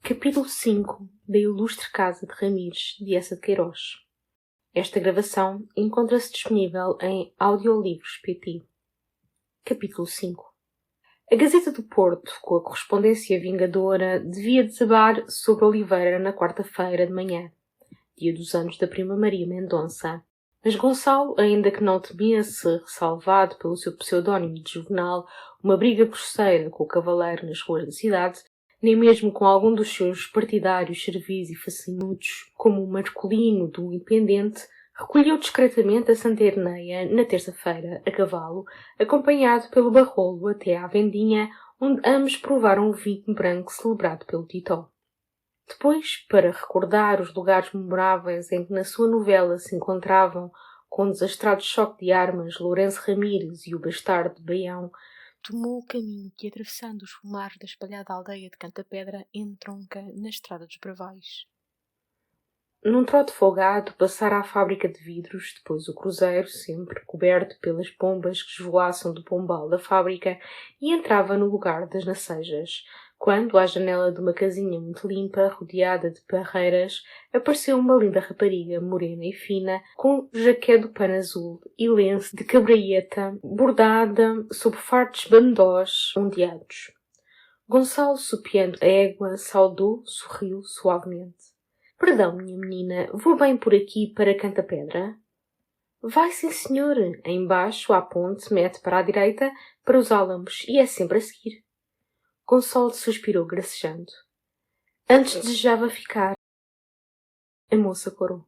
Capítulo 5 da Ilustre Casa de Ramires de Eça de Queiroz. Esta gravação encontra-se disponível em Audiolivros PT. Capítulo 5. A Gazeta do Porto, com a correspondência vingadora, devia desabar sobre Oliveira na quarta-feira de manhã, dia dos anos da prima Maria Mendonça. Mas Gonçalo, ainda que não temesse, ressalvado pelo seu pseudónimo de Juvenal, uma briga grosseira com o cavaleiro nas ruas da cidade, nem mesmo com algum dos seus partidários servis e facinhudos, como o Marcolino do Independente, recolheu discretamente a Santa Irneia na terça-feira, a cavalo, acompanhado pelo Barrolo até à vendinha, onde ambos provaram o vinho branco celebrado pelo Titó. Depois, para recordar os lugares memoráveis em que na sua novela se encontravam, com um desastrado choque de armas, Lourenço Ramires e o bastardo de Baião, tomou o caminho que, atravessando os pomares da espalhada aldeia de Cantapedra, entronca na estrada dos Bravais. Num trote folgado, passara à fábrica de vidros, depois o cruzeiro, sempre coberto pelas pombas que esvoaçam do pombal da fábrica, e entrava no lugar das nacejas, quando, à janela de uma casinha muito limpa, rodeada de parreiras, apareceu uma linda rapariga, morena e fina, com jaqué do pano azul e lenço de cabraieta bordada sob fartos bandós ondeados. Gonçalo, sopeando a égua, saudou, sorriu suavemente. «Perdão, minha menina, vou bem por aqui para Cantapedra?» «Vai, sim, senhor. Embaixo, à ponte, mete para a direita, para os álamos, e é sempre a seguir.» Gonçalo suspirou, gracejando. «Antes desejava ficar.» A moça corou.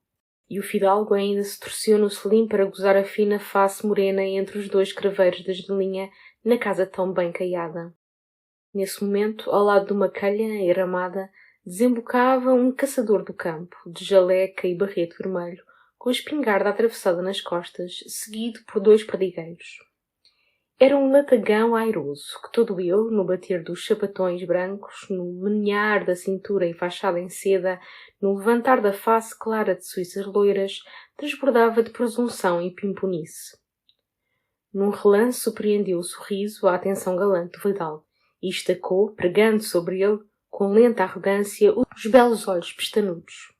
E o fidalgo ainda se torceu no selim para gozar a fina face morena entre os dois craveiros da janelinha na casa tão bem caiada. Nesse momento, ao lado de uma calha enramada, desembocava um caçador do campo, de jaleca e barrete vermelho, com a espingarda atravessada nas costas, seguido por dois perdigueiros. Era um latagão airoso, que todo ele, no bater dos sapatões brancos, no menear da cintura enfaixada em seda, no levantar da face clara de suíças loiras, transbordava de presunção e pimponice. Num relance surpreendeu o sorriso, a atenção galante do vidal, e estacou, pregando sobre ele, com lenta arrogância, os belos olhos pestanudos.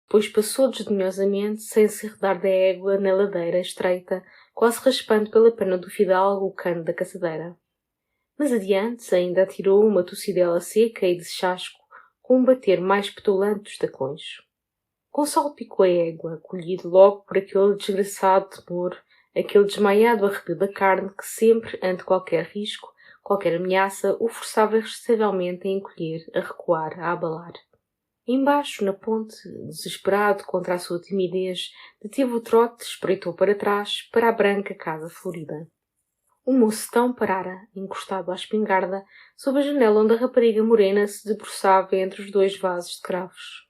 Depois passou desdenhosamente, sem se enredar da égua na ladeira estreita, quase raspando pela pena do fidalgo o cano da caçadeira. Mas adiante ainda atirou uma tossidela seca e de chasco, com um bater mais petulante dos tacões. Gonçalo picou a égua, colhido logo por aquele desgraçado temor, aquele desmaiado arrepio da carne que sempre, ante qualquer risco, qualquer ameaça, o forçava irresistivelmente a encolher, a recuar, a abalar. Embaixo, na ponte, desesperado contra a sua timidez, deteve o trote, espreitou para trás, para a branca casa florida. O mocetão parara, encostado à espingarda, sob a janela onde a rapariga morena se debruçava entre os dois vasos de cravos.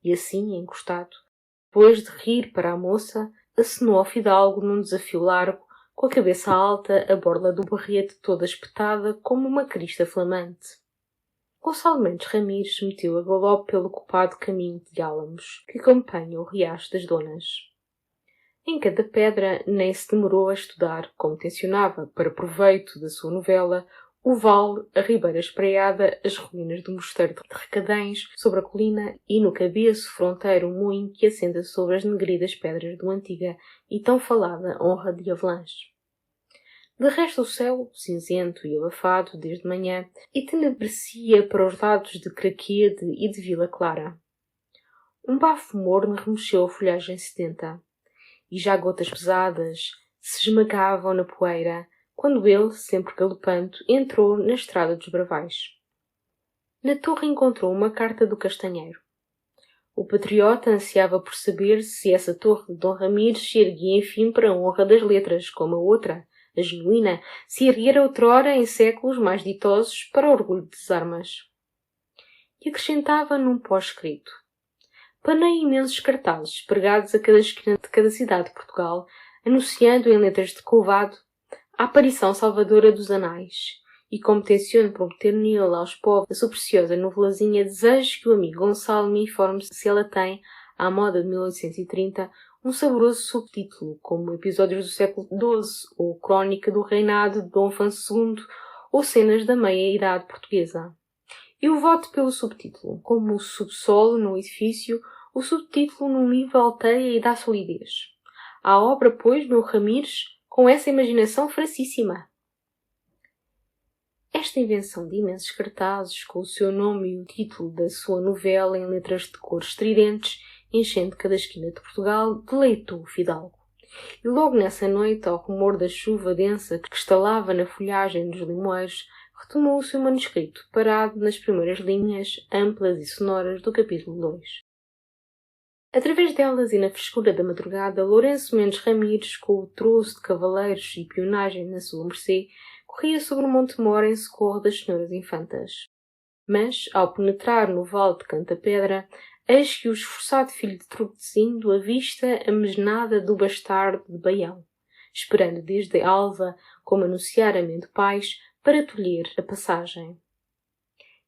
E assim, encostado, depois de rir para a moça, acenou ao fidalgo num desafio largo, com a cabeça alta, a borla do barrete toda espetada como uma crista flamante. Gonçalo Mendes Ramires meteu a galope pelo ocupado caminho de álamos, que acompanha o riacho das Donas. Em Cantapedra nem se demorou a estudar, como tencionava, para proveito da sua novela, o vale, a ribeira espraiada, as ruínas do mosteiro de Recadães, sobre a colina, e no cabeço fronteiro um moinho que assenta sobre as negridas pedras do antiga e tão falada honra de Avelange. De resto o céu, cinzento e abafado desde manhã, entenebrecia para os lados de Craquede e de Vila Clara. Um bafo morno remexeu a folhagem sedenta, e já gotas pesadas se esmagavam na poeira, quando ele, sempre galopando, entrou na estrada dos Bravais. Na torre encontrou uma carta do Castanheiro. O patriota ansiava por saber se essa torre de Dom Ramires se erguia enfim para a honra das letras, como a outra, a genuína, se erguera outrora em séculos mais ditosos para o orgulho das armas. E acrescentava num pós-escrito: panei imensos cartazes pregados a cada esquina de cada cidade de Portugal, anunciando em letras de couvado a aparição salvadora dos anais, e como tenciono prometer nele aos povos a sua preciosa novelazinha, desejo que o amigo Gonçalo me informe se ela tem, à moda de 1830, um saboroso subtítulo, como Episódios do século XII, ou Crónica do reinado de Dom Afonso II, ou Cenas da meia-idade portuguesa. Eu voto pelo subtítulo, como o subsolo num edifício, o subtítulo num livro alteia e dá solidez. A obra, pois, meu Ramires, com essa imaginação fracíssima. Esta invenção de imensos cartazes, com o seu nome e o título da sua novela em letras de cor estridentes, enchendo cada esquina de Portugal, deleitou o fidalgo. E logo nessa noite, ao rumor da chuva densa que estalava na folhagem dos limoeiros, retomou o seu manuscrito, parado nas primeiras linhas amplas e sonoras do capítulo 2. Através delas e na frescura da madrugada, Lourenço Mendes Ramires, com o troço de cavaleiros e pionagem na sua mercê, corria sobre o Monte Mor em socorro das senhoras infantas. Mas, ao penetrar no vale de Canta-Pedra, eis que o esforçado filho de Tordesilhando avista a mesnada do bastardo de Baião, esperando desde a alva, como anunciaramente pais, para tolher a passagem.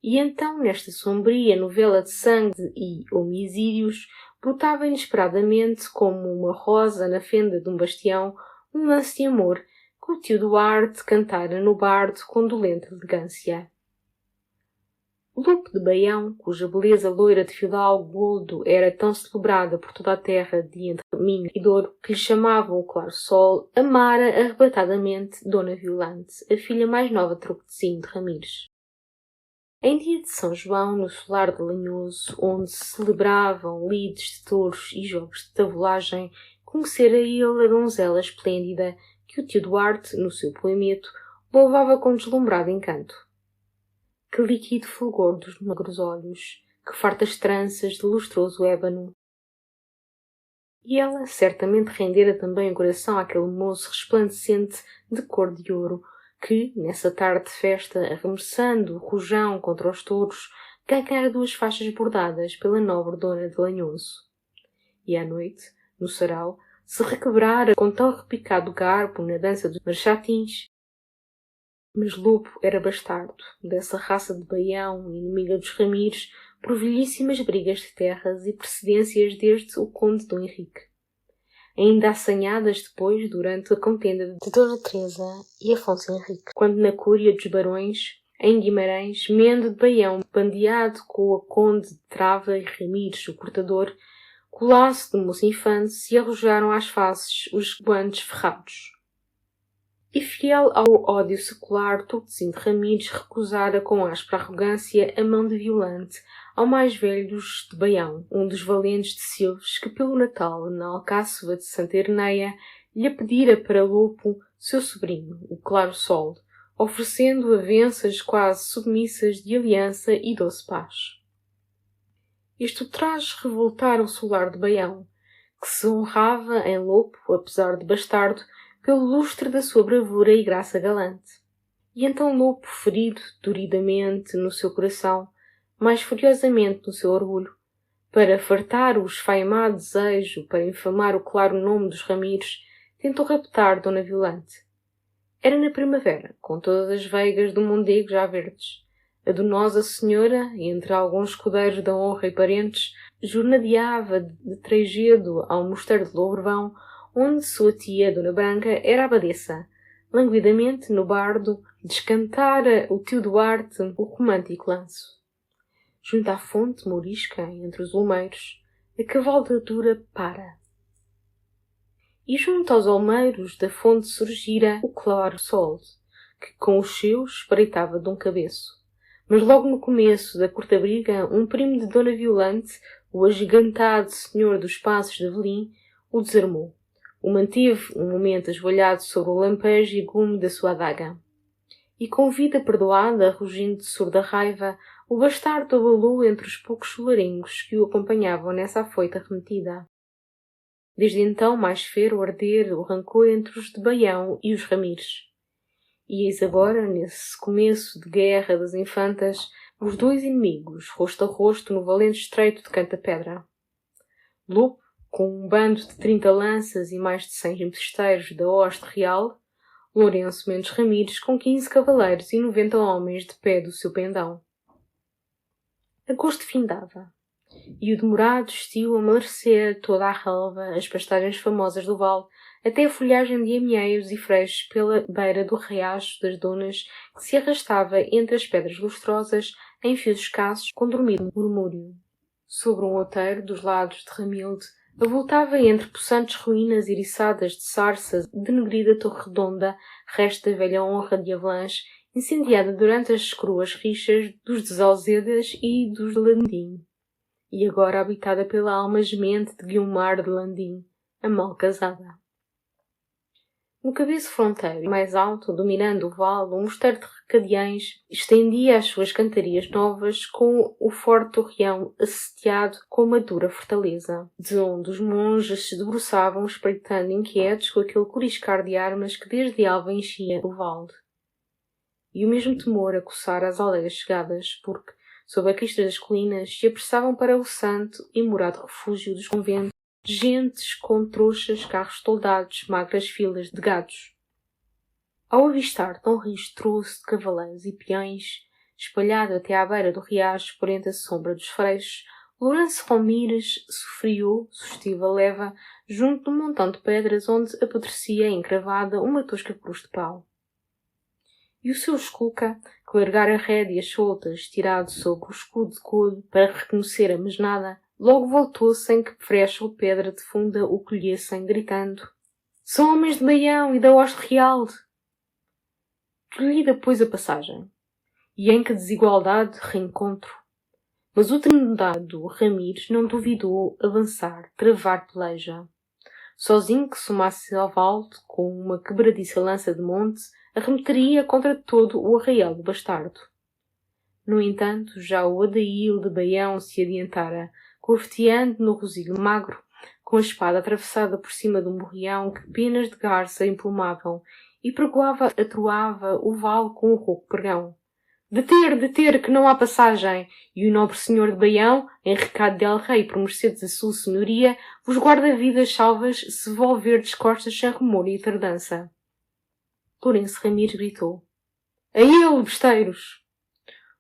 E então, nesta sombria novela de sangue e homicídios, brotava inesperadamente, como uma rosa na fenda de um bastião, um lance de amor que o tio Duarte cantara no bardo com dolente elegância. Lopo de Baião, cuja beleza loira de fidalgo gordo era tão celebrada por toda a terra de entre Minho e Douro, que lhe chamavam o claro sol, amara arrebatadamente Dona Violante, a filha mais nova de Tordesilhando de Ramires. Em dia de São João, no solar de Lanhoso, onde se celebravam lides de touros e jogos de tabuagem, conhecera ele a donzela esplêndida que o tio Duarte, no seu poemeto, louvava com deslumbrado encanto. Que líquido fulgor dos magros olhos, que fartas tranças de lustroso ébano. E ela certamente rendera também o coração àquele moço resplandecente de cor de ouro, que, nessa tarde de festa, arremessando o rojão contra os touros, ganhara 2 faixas bordadas pela nobre dona de Lanhoso. E à noite, no sarau, se requebrara com tão repicado garbo na dança dos marchatins. Mas Lopo era bastardo, dessa raça de Baião, inimiga dos Ramires, por velhíssimas brigas de terras e precedências desde o conde Dom Henrique. Ainda assanhadas depois durante a contenda de Dona Teresa e Afonso Henrique, quando na cúria dos barões, em Guimarães, Mendo de Baião, bandeado com o conde de Trava e Ramires, o cortador, colasso de moço infante, se arrojaram às faces os guantes ferrados. E fiel ao ódio secular, Tordesilhando de Ramires recusara com áspera arrogância a mão de Violante ao mais velho dos de Baião, um dos valentes de Silves, que pelo Natal, na Alcáçova de Santa Irneia, lhe pedira para Lopo seu sobrinho, o Claro Sol, oferecendo avenças quase submissas de aliança e doce paz. Isto traz revoltar o solar de Baião, que se honrava em Lopo, apesar de bastardo, pelo lustre da sua bravura e graça galante. E então Lopo, ferido doridamente no seu coração, mais furiosamente no seu orgulho, para fartar o esfaimado desejo, para infamar o claro nome dos Ramires, tentou raptar Dona Violante. Era na primavera, com todas as veigas do mondego já verdes. A donosa senhora, entre alguns escudeiros da honra e parentes, jornadeava de Trejedo ao mosteiro de Louvrão, onde sua tia, Dona Branca, era abadesa. Languidamente, no bardo, descantara o tio Duarte o romântico lanço. Junto à fonte mourisca, entre os olmeiros, a cavalgadura para. E junto aos olmeiros da fonte surgira o claro sol, que com os seus espreitava de um cabeço. Mas logo no começo da curta briga, um primo de Dona Violante, o agigantado senhor dos Passos de Avelim, o desarmou. O manteve um momento ajoelhado sobre o lampejo e gume da sua adaga. E com vida perdoada, rugindo de surda raiva, o bastardo abalou entre os poucos solaringos que o acompanhavam nessa afoita remetida. Desde então mais fero arder o rancor entre os de Baião e os Ramires. E eis agora, nesse começo de guerra das infantas, os 2 inimigos, rosto a rosto no valente estreito de Canta-Pedra. Lopo, com um bando de 30 lanças e mais de 100 empesteiros da hoste real, Lourenço Mendes Ramires com 15 cavaleiros e 90 homens de pé do seu pendão. Agosto findava, e o demorado estio amalecera toda a relva, as pastagens famosas do vale, até a folhagem de amieios e freixos pela beira do riacho das Donas, que se arrastava entre as pedras lustrosas, em fios escassos, com dormido murmúrio. Sobre um outeiro dos lados de Ramilde, avultava entre possantes ruínas eriçadas de sarças, denegrida torre redonda, resto da velha honra de Avalanche, incendiada durante as cruas rixas dos de Zalzedas e dos de Landim, e agora habitada pela alma gemente de Guilmar de Landim, a mal casada. No cabeço fronteiro mais alto, dominando o vale, um mosteiro de Recadiães estendia as suas cantarias novas com o forte torreão assediado com uma dura fortaleza, de onde os monges se debruçavam espreitando inquietos com aquele coriscar de armas que desde alva enchia o vale. E o mesmo temor a coçar as aldeias chegadas, porque, sob a crista das colinas, se apressavam para o santo e morado refúgio dos conventos, gentes com trouxas, carros toldados, magras filas de gados. Ao avistar tão rijo troço de cavaleiros e peões, espalhado até à beira do riacho por entre a sombra dos freixos, Lourenço Ramires sofriu, sustiva leva, junto de um montão de pedras onde apodrecia encravada uma tosca cruz de pau. E o seu esculca, que largara rédeas soltas, tirado sobre o escudo de couro para reconhecer a mesnada, logo voltou sem que frecha ou pedra de funda o colhessem, gritando: "São homens de Baião e da hoste real!" Tolhida, pois, a passagem, e em que desigualdade reencontro. Mas o tremendado Ramires não duvidou avançar, travar peleja. Sozinho que somasse ao vale, com uma quebradiça lança de monte, arremeteria contra todo o arraial do bastardo. No entanto, já o Adail de Baião se adiantara, corteando no rosilho magro, com a espada atravessada por cima de um borrião que penas de garça emplumavam, e atroava o vale com o rouco pregão. "Deter, deter, que não há passagem!" E o nobre senhor de Baião, em recado de El-Rei por mercê da sua senhoria, vos guarda vidas salvas se volverdes costas sem rumor e tardança. Lourenço Ramires gritou: "A ele, besteiros!"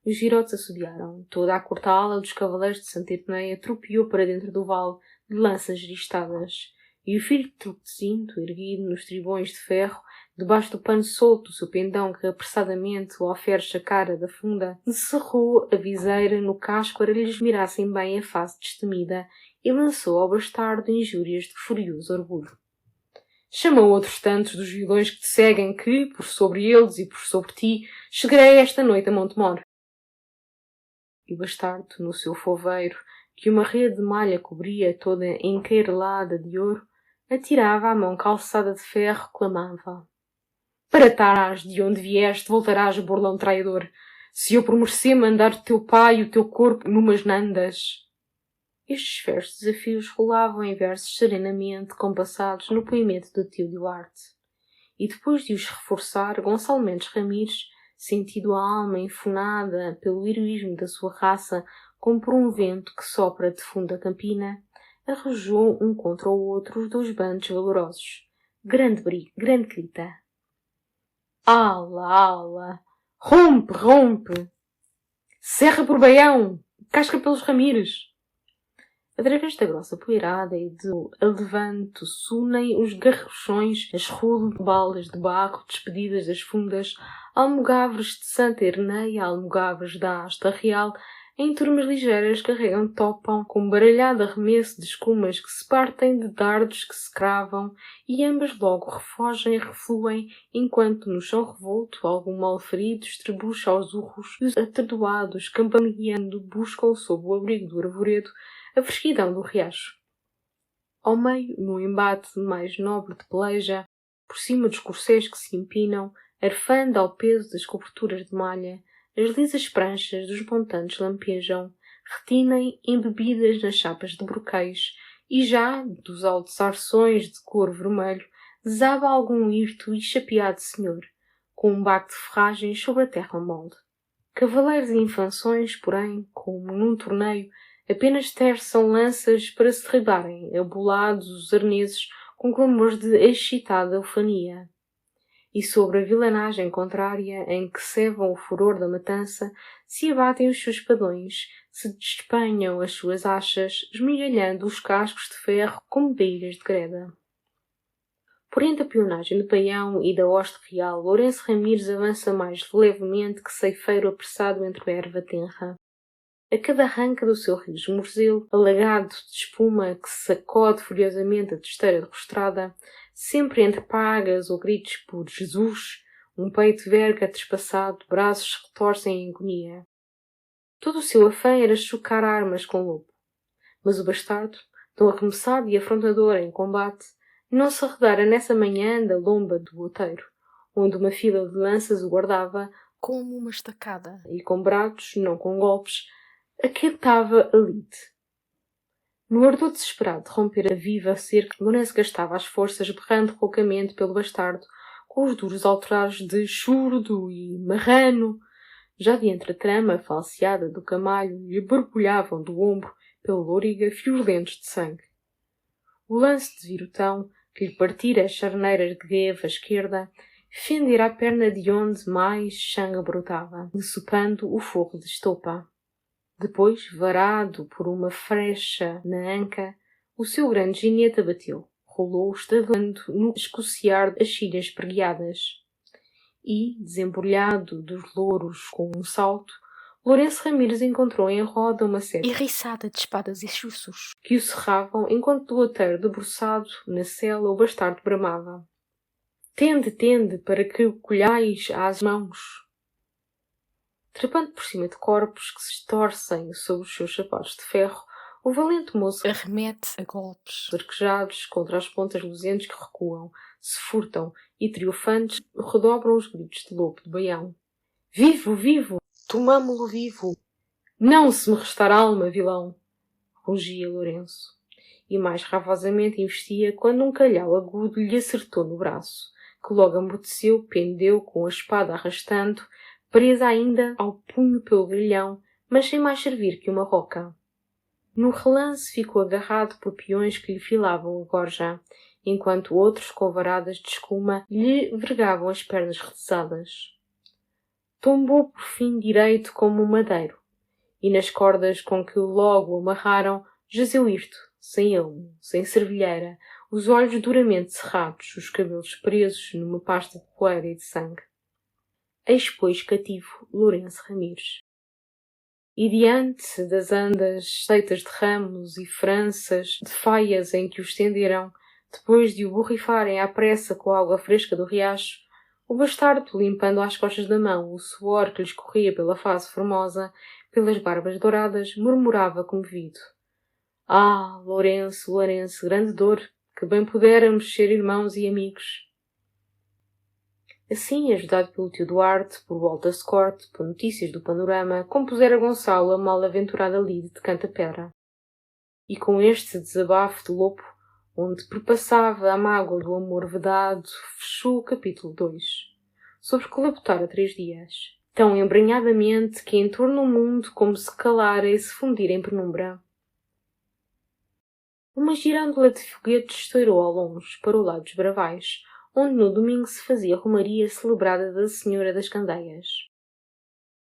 Os girotes assobiaram. Toda a corta ala dos cavaleiros de Santa Epeneia tropeou para dentro do vale de lanças listadas. E o filho de Truquezinto, erguido nos tribões de ferro, debaixo do pano solto, o seu pendão que apressadamente o alferes sacara da funda, encerrou a viseira no casco para lhes mirassem bem a face destemida e lançou ao bastardo injúrias de furioso orgulho. "Chama outros tantos dos vilões que te seguem que, por sobre eles e por sobre ti, chegarei esta noite a Montemor." E o bastardo, no seu foveiro, que uma rede de malha cobria toda encairelada de ouro, atirava a mão calçada de ferro, clamava: "Para trás, de onde vieste, voltarás, burlão traidor, se eu por mercê mandar o teu pai e o teu corpo numas nandas." Estes versos desafios rolavam em versos serenamente compassados no poimento do tio Duarte. E depois de os reforçar, Gonçalo Mendes Ramires, sentido a alma enfunada pelo heroísmo da sua raça como por um vento que sopra de funda campina, arrojou um contra o outro os dois bandos valorosos. Grande briga, grande grita. "Ala, ala! Rompe, rompe! Serra por Baião! Casca pelos Ramires!" Através da grossa poeirada e do alevanto sunem os garrochões, as balas de barro despedidas das fundas, almogavres de Santa Herneia, almogavres da Asta Real, em turmas ligeiras carregam topam, com baralhado arremesso de escumas que se partem, de dardos que se cravam, e ambas logo refogem e refluem, enquanto no chão revolto algum mal-ferido estrebucha aos urros, e os atardoados, campaneando, buscam sob o abrigo do arvoredo a fresquidão do riacho. Ao meio, no embate mais nobre de peleja, por cima dos corcéis que se empinam, arfando ao peso das coberturas de malha, as lisas pranchas dos montantes lampejam, retinem embebidas nas chapas de broqueios, e já, dos altos arções de couro vermelho, desaba algum hirto e chapeado senhor, com um baque de ferragens sobre a terra molde. Cavaleiros e infanções, porém, como num torneio, apenas terçam lanças para se derribarem, abolados os arneses com clamores de excitada ufania. E sobre a vilanagem contrária, em que cevam o furor da matança, se abatem os seus padrões, se despenham as suas achas, esmigalhando os cascos de ferro como beilhas de greda. Por entre a peonagem do Baião e da hoste real, Lourenço Ramires avança mais levemente que ceifeiro apressado entre a erva tenra. A cada arranca do seu rijo morzelo, alagado de espuma que sacode furiosamente a testeira derrostrada, sempre entre pagas ou gritos por Jesus, um peito verga trespassado, braços se retorcem em agonia. Todo o seu afã era chocar armas com o lobo. Mas o bastardo, tão arremessado e afrontador em combate, não se arredara nessa manhã da lomba do outeiro, onde uma fila de lanças o guardava como uma estacada, e com brados, não com golpes, aquietava a lide. No ardor desesperado de romper a viva cerca, Lourenço gastava as forças berrando roucamente pelo bastardo, com os duros alterados de churdo e marrano. Já de entre a trama falseada do camalho lhe borbulhavam do ombro pela loriga fios lentos de sangue. O lance de virotão, que lhe partira as charneiras de greve à esquerda, fendera a perna de onde mais sangue brotava, dessupando o fogo de estopa. Depois, varado por uma frecha na anca, o seu grande ginete abateu, rolou estadando no escociar as chilhas preguiadas. E, desembrulhado dos louros com um salto, Lourenço Ramires encontrou em roda uma seta eriçada de espadas e chuços, que o cerravam enquanto do outeiro debruçado na cela o bastardo bramava. Tende, tende, para que o colhais às mãos. Trepando por cima de corpos que se estorcem sobre os seus sapatos de ferro, o valente moço arremete a golpes, arquejados contra as pontas luzentes que recuam, se furtam e, triunfantes, redobram os gritos de lobo de Baião. Vivo, vivo! Tomamo-lo vivo! Não se me restar alma, vilão! Rugia Lourenço. E mais ravosamente investia quando um calhau agudo lhe acertou no braço, que logo amorteceu, pendeu com a espada arrastando, presa ainda ao punho pelo grilhão, mas sem mais servir que uma roca. No relance ficou agarrado por peões que lhe filavam a gorja, enquanto outros, com varadas de escuma, lhe vergavam as pernas retesadas. Tombou por fim direito como um madeiro, e nas cordas com que o logo amarraram, jazeu hirto, sem elmo, sem servilheira, os olhos duramente cerrados, os cabelos presos numa pasta de poeira e de sangue. Eis, pois, cativo Lourenço Ramires. E diante das andas feitas de ramos e franças de faias em que o estenderam, depois de o borrifarem à pressa com a água fresca do riacho, o bastardo, limpando às costas da mão o suor que lhe escorria pela face formosa, pelas barbas douradas, murmurava comovido. Ah, Lourenço, Lourenço, grande dor, que bem pudéramos ser irmãos e amigos. Assim, ajudado pelo tio Duarte, por Walter Scott, por notícias do panorama, compusera Gonçalo a mal-aventurada lide de Canta-Pedra. E com este desabafo de lobo, onde perpassava a mágoa do amor vedado, fechou o capítulo 2, sobre que labutara 3 dias, tão embrenhadamente que em torno o mundo como se calara e se fundira em penumbra. Uma girândola de foguetes estourou ao longe, para o lado dos Bravais, onde no domingo se fazia a romaria celebrada da Senhora das Candeias.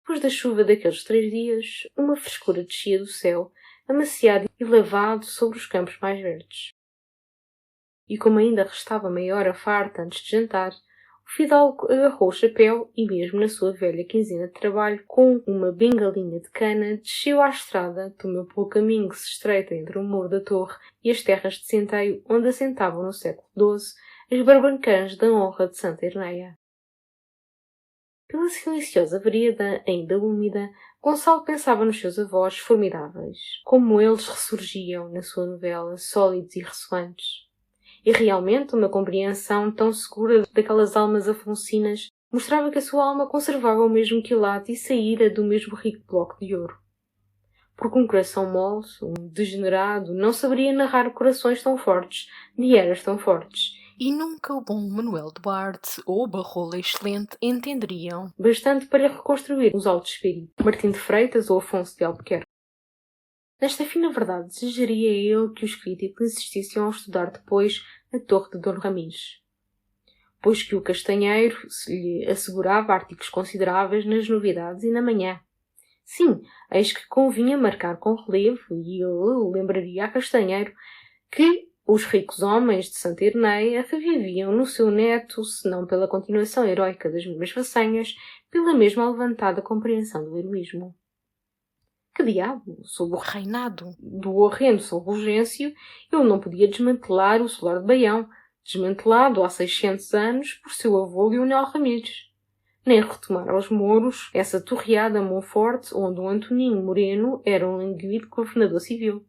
Depois da chuva daqueles 3 dias, uma frescura descia do céu, amaciado e lavado sobre os campos mais verdes. E como ainda restava meia hora farta antes de jantar, o fidalgo agarrou o chapéu e, mesmo na sua velha quinzena de trabalho, com uma bengalinha de cana, desceu à estrada, tomou pelo caminho que se estreita entre o muro da torre e as terras de centeio onde assentavam no século XII as barbancãs da honra de Santa Irneia. Pela silenciosa vereda, ainda úmida, Gonçalo pensava nos seus avós formidáveis, como eles ressurgiam na sua novela, sólidos e ressoantes. E realmente uma compreensão tão segura daquelas almas afonsinas mostrava que a sua alma conservava o mesmo quilate e saíra do mesmo rico bloco de ouro. Porque um coração mole, um degenerado, não saberia narrar corações tão fortes, de eras tão fortes. E nunca o bom Manuel Duarte ou o Barrola Excelente entenderiam. Bastante para reconstruir os altos espíritos, Martim de Freitas ou Afonso de Albuquerque. Nesta fina verdade, desejaria ele que os críticos insistissem a estudar depois a Torre de Dom Ramires, pois que o castanheiro se lhe assegurava artigos consideráveis nas novidades e na manhã. Sim, eis que convinha marcar com relevo, e ele lembraria a Castanheiro que Os ricos homens de Santa Irneia reviviam no seu neto, se não pela continuação heroica das mesmas façanhas, pela mesma levantada compreensão do heroísmo. Que diabo, sob o Reinado. do horrendo São Fulgêncio, ele não podia desmantelar o solar de Baião, desmantelado há 600 anos por seu avô Leonel Ramires, nem retomar aos mouros essa torreada Monforte onde um Antoninho Moreno era um languido governador civil.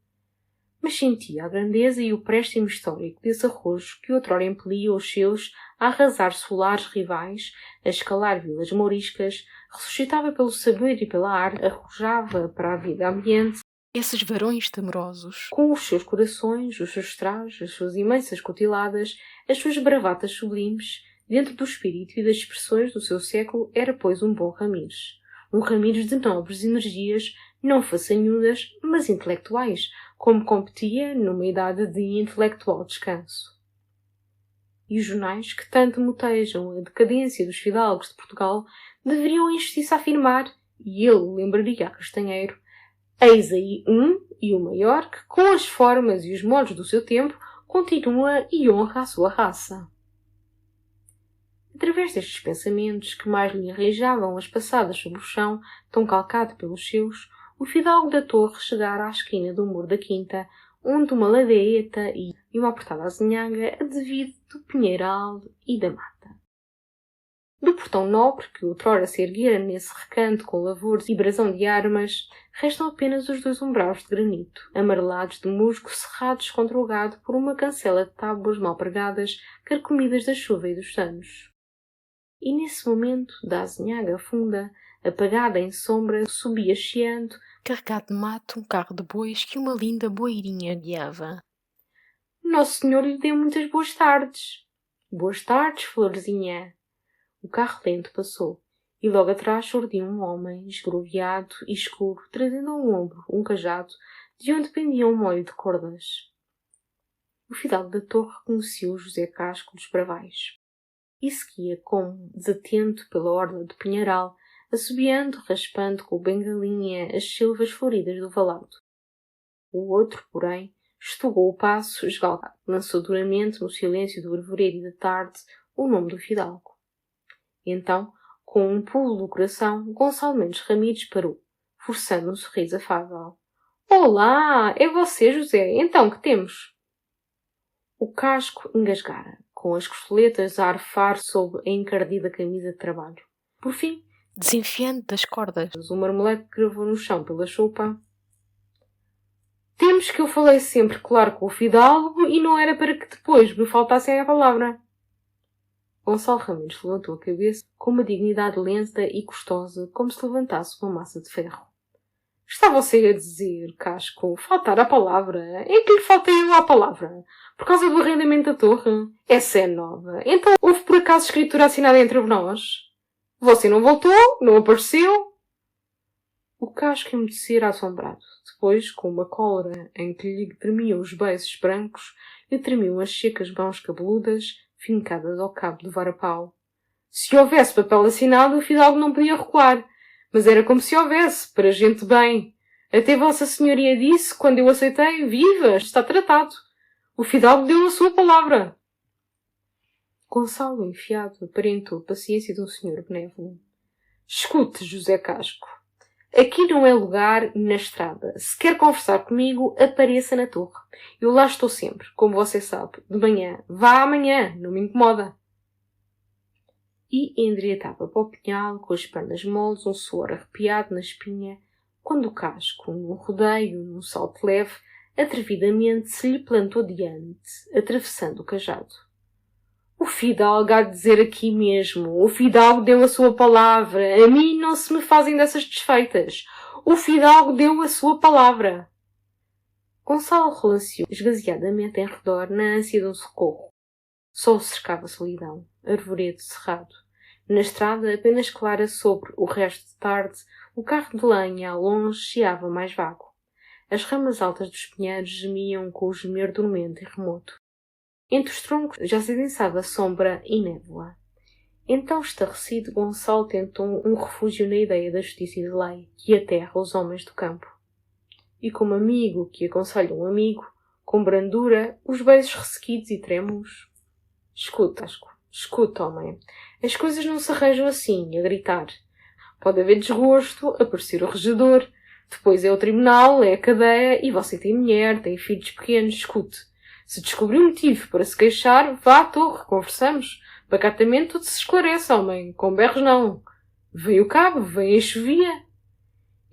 Mas sentia a grandeza e o préstimo histórico desse arrojo que outrora impelia os seus a arrasar solares rivais, a escalar vilas mouriscas, ressuscitava pelo saber e pela arte, arrojava para a vida ambiente, Esses varões temerosos. com os seus corações, os seus trajes, as suas imensas cotiladas, as suas bravatas sublimes, dentro do espírito e das expressões do seu século, era, pois, um bom Ramires. Um Ramires de nobres energias, não façanhudas, mas intelectuais, como competia numa idade de intelectual descanso. E os jornais que tanto motejam a decadência dos fidalgos de Portugal deveriam em justiça afirmar, e ele lembraria a Castanheiro, eis aí um e o maior que, com as formas e os modos do seu tempo, continua e honra a sua raça. Através destes pensamentos que mais lhe arrejavam as passadas sobre o chão, tão calcado pelos seus, o fidalgo da torre chegara à esquina do muro da quinta, onde uma ladeeta e uma apertada azinhaga a devido do pinheiral e da mata. Do portão nobre, que outrora se erguera nesse recanto com lavores e brasão de armas, restam apenas os dois umbrais de granito, amarelados de musgo cerrados contra o gado por uma cancela de tábuas mal pregadas, carcomidas da chuva e dos anos. E nesse momento, da azinhaga funda, apagada em sombra, subia chiando, Carregado de mato, um carro de bois que uma linda boeirinha guiava. Nosso Senhor lhe dê muitas boas tardes. Boas tardes, florzinha. O carro lento passou, e logo atrás surdiu um homem, esgroviado e escuro, trazendo ao ombro um cajado, de onde pendia um molho de cordas. O fidalgo da torre reconheceu José Casco dos Bravais, e seguia como desatento pela orla do pinheiral, assobiando, raspando com bengalinha as silvas floridas do valado. O outro, porém, estugou o passo, esgalgado, lançou duramente no silêncio do arvoredo e da tarde o nome do fidalgo. Então, com um pulo do coração, Gonçalo Mendes Ramires parou, forçando um sorriso afável. Olá! É você, José! Então, que temos? O casco engasgara, com as costeletas a arfar sob a encardida camisa de trabalho. Por fim, Desenfiando das cordas. o marmoleque gravou no chão pela chopa. Temos que eu falei sempre claro com o fidalgo e não era para que depois me faltassem a palavra. Gonçalo Ramires levantou a cabeça com uma dignidade lenta e custosa, como se levantasse uma massa de ferro. Está você a dizer, Casco, faltar a palavra? Em que lhe faltei eu à palavra? Por causa do arrendamento da torre? Essa é nova. Então houve por acaso escritura assinada entre nós? Você não voltou? Não apareceu? O Casco emudecera assombrado. Depois, com uma cólera em que lhe tremiam os beiços brancos, lhe tremiam as secas mãos cabeludas, fincadas ao cabo do varapau. Se houvesse papel assinado, o fidalgo não podia recuar. Mas era como se houvesse, para gente bem. Até Vossa Senhoria disse, quando eu aceitei, viva, está tratado. O fidalgo deu a sua palavra. Gonçalo, enfiado, aparentou a paciência de um senhor benévolo. Escute, José Casco. Aqui não é lugar na estrada. Se quer conversar comigo, apareça na torre. Eu lá estou sempre, como você sabe, de manhã. Vá amanhã, não me incomoda. E endireitava para o pinhal, com as pernas moles, um suor arrepiado na espinha, quando o Casco, num rodeio, num salto leve, atrevidamente se lhe plantou diante, atravessando o cajado. O fidalgo há de dizer aqui mesmo. O fidalgo deu a sua palavra. A mim não se me fazem dessas desfeitas. O fidalgo deu a sua palavra. Gonçalo relanceou esvaziadamente em redor na ânsia de um socorro. Só o cercava a solidão, arvoredo cerrado. Na estrada, apenas clara sobre o resto de tarde, o carro de lenha ao longe chiava mais vago. As ramas altas dos pinheiros gemiam com o gemer dormente e remoto. Entre os troncos já se adensava sombra e névoa. Então, estarrecido, Gonçalo tentou um refúgio na ideia da justiça e da lei, que aterra os homens do campo. E como amigo que aconselha um amigo, com brandura, os beijos ressequidos e trêmulos. Escuta, homem. As coisas não se arranjam assim, a gritar. Pode haver desgosto, aparecer o regedor, depois é o tribunal, é a cadeia, e você tem mulher, tem filhos pequenos, escute. Se descobrir um motivo para se queixar, vá à torre, conversamos. Pacatamente tudo se esclarece, homem. Com berros não. Vem o cabo, vem a chuvia.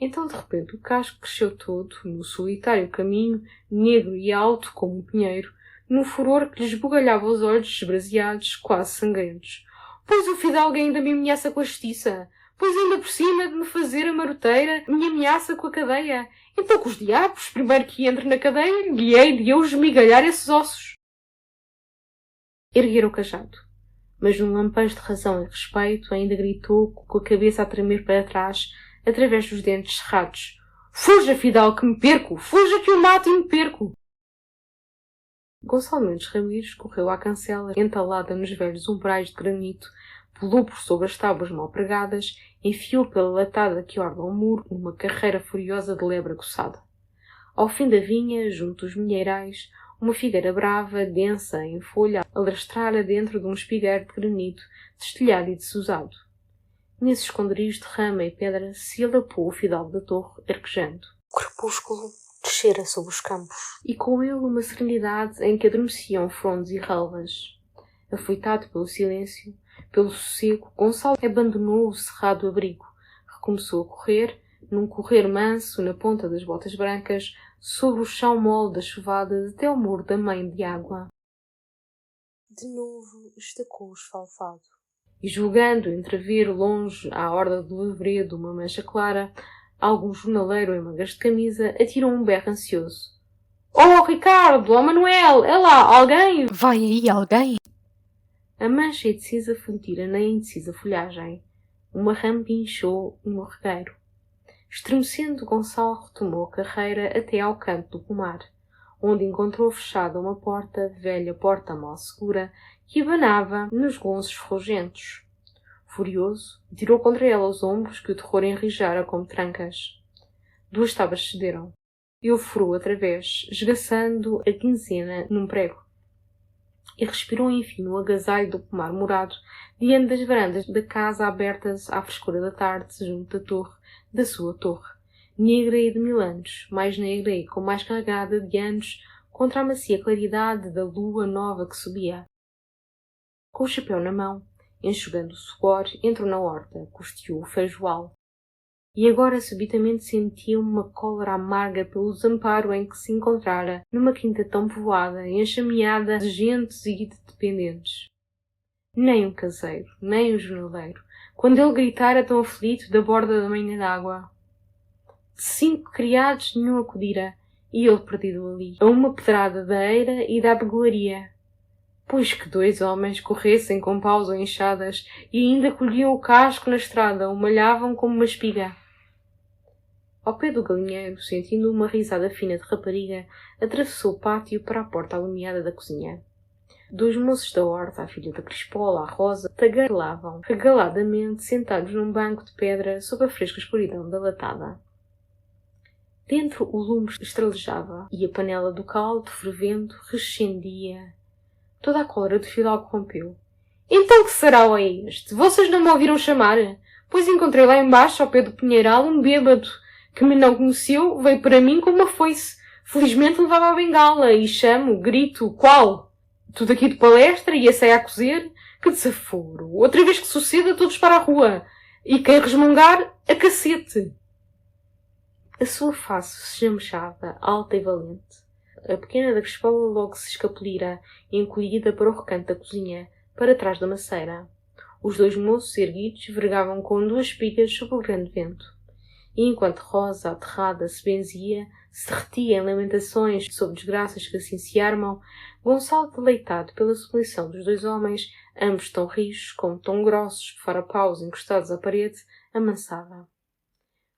Então, de repente, o casco cresceu todo, no solitário caminho, negro e alto como um pinheiro, num furor que lhe esbugalhava os olhos esbraseados, quase sangrentos. Pois o fidalgo ainda me ameaça com a justiça. Pois ainda por cima de me fazer a maroteira, me ameaça com a cadeia. Então com os diabos, primeiro que entre na cadeia, lhe hei de eu esmigalhar esses ossos. Erguera o cajado, mas num lampejo de razão e respeito ainda gritou, com a cabeça a tremer para trás, através dos dentes cerrados. Fuja, fidalgo, que me perco! Fuja que eu mato e me perco! Gonçalo Mendes Ramires correu à cancela, entalada nos velhos umbrais de granito, pulou por sobre as tábuas mal pregadas, enfiou pela latada que orla o muro numa carreira furiosa de lebre aguçada. Ao fim da vinha, junto dos milheirais, uma figueira brava, densa, em folha, alastrara dentro de um espigueiro de granito, destelhado e desusado. Nesse esconderijo de rama e pedra se alapou o fidalgo da torre, arquejando. O crepúsculo descera sobre os campos, e com ele uma serenidade em que adormeciam frondes e relvas. Afoitado pelo silêncio, pelo sossego, Gonçalo abandonou o cerrado abrigo, recomeçou a correr, num correr manso na ponta das botas brancas, sobre o chão mole das chuvadas até ao muro da mãe de água. De novo estacou o esfalfado, e julgando entrever longe à horda do lavredo uma mancha clara, algum jornaleiro em mangas de camisa atirou um berro ansioso. Oh, Ricardo! Oh, Manuel! É lá! Alguém! Vai aí alguém? A mancha indecisa funtira na indecisa folhagem. Uma rã pinchou no regueiro. Estremecendo, Gonçalo retomou a carreira até ao canto do pomar, onde encontrou fechada uma porta, velha porta mal segura, que abanava nos gonços ferrugentos. Furioso, tirou contra ela os ombros que o terror enrijara como trancas. Duas tábuas cederam. Ele furou através, esgaçando a quinzena num prego. E respirou enfim no agasalho do pomar morado, diante das varandas da casa abertas à frescura da tarde, junto da sua torre, negra e de 1000 anos, mais negra e com mais carregada de anos, contra a macia claridade da lua nova que subia. Com o chapéu na mão, enxugando o suor, entrou na horta, costeou o feijoal. E agora subitamente sentia uma cólera amarga pelo desamparo em que se encontrara numa quinta tão povoada e enxameada de gentes e de dependentes. Nem um caseiro, nem um jornaleiro, quando ele gritara tão aflito da borda da manhã d'água. De 5 criados nenhum acudira, e ele perdido ali, a uma pedrada da eira e da abegoaria. Pois que 2 homens corressem com paus ou enxadas e ainda colhiam o casco na estrada, o malhavam como uma espiga. Ao pé do galinheiro, sentindo uma risada fina de rapariga, atravessou o pátio para a porta alumiada da cozinha. 2 moços da horta, a filha da Crispola, a Rosa, tagarelavam, regaladamente, sentados num banco de pedra sob a fresca escuridão da latada. Dentro o lume estralejava, e a panela do caldo, fervendo, rescendia. Toda a cólera do fidalgo rompeu. Então que sarau é este? Vocês não me ouviram chamar? Pois encontrei lá embaixo, ao pé do pinheiral, um bêbado, que me não conheceu, veio para mim com uma foice. Felizmente levava a bengala, e chamo, grito, qual? Tudo aqui de palestra e a saia a cozer? Que desaforo! Outra vez que suceda, todos para a rua. E quem resmungar, a cacete! A sua face se chamechava, alta e valente. A pequena da Crispola logo se escapulira, encolhida para o recanto da cozinha, para trás da maceira. Os 2 moços erguidos vergavam com 2 espigas sob o grande vento. E enquanto Rosa, aterrada, se benzia, se derretia em lamentações sobre desgraças que assim se armam, Gonçalo, deleitado pela sublição dos 2 homens, ambos tão rijos como tão grossos, farapaus encostados à parede, amansava.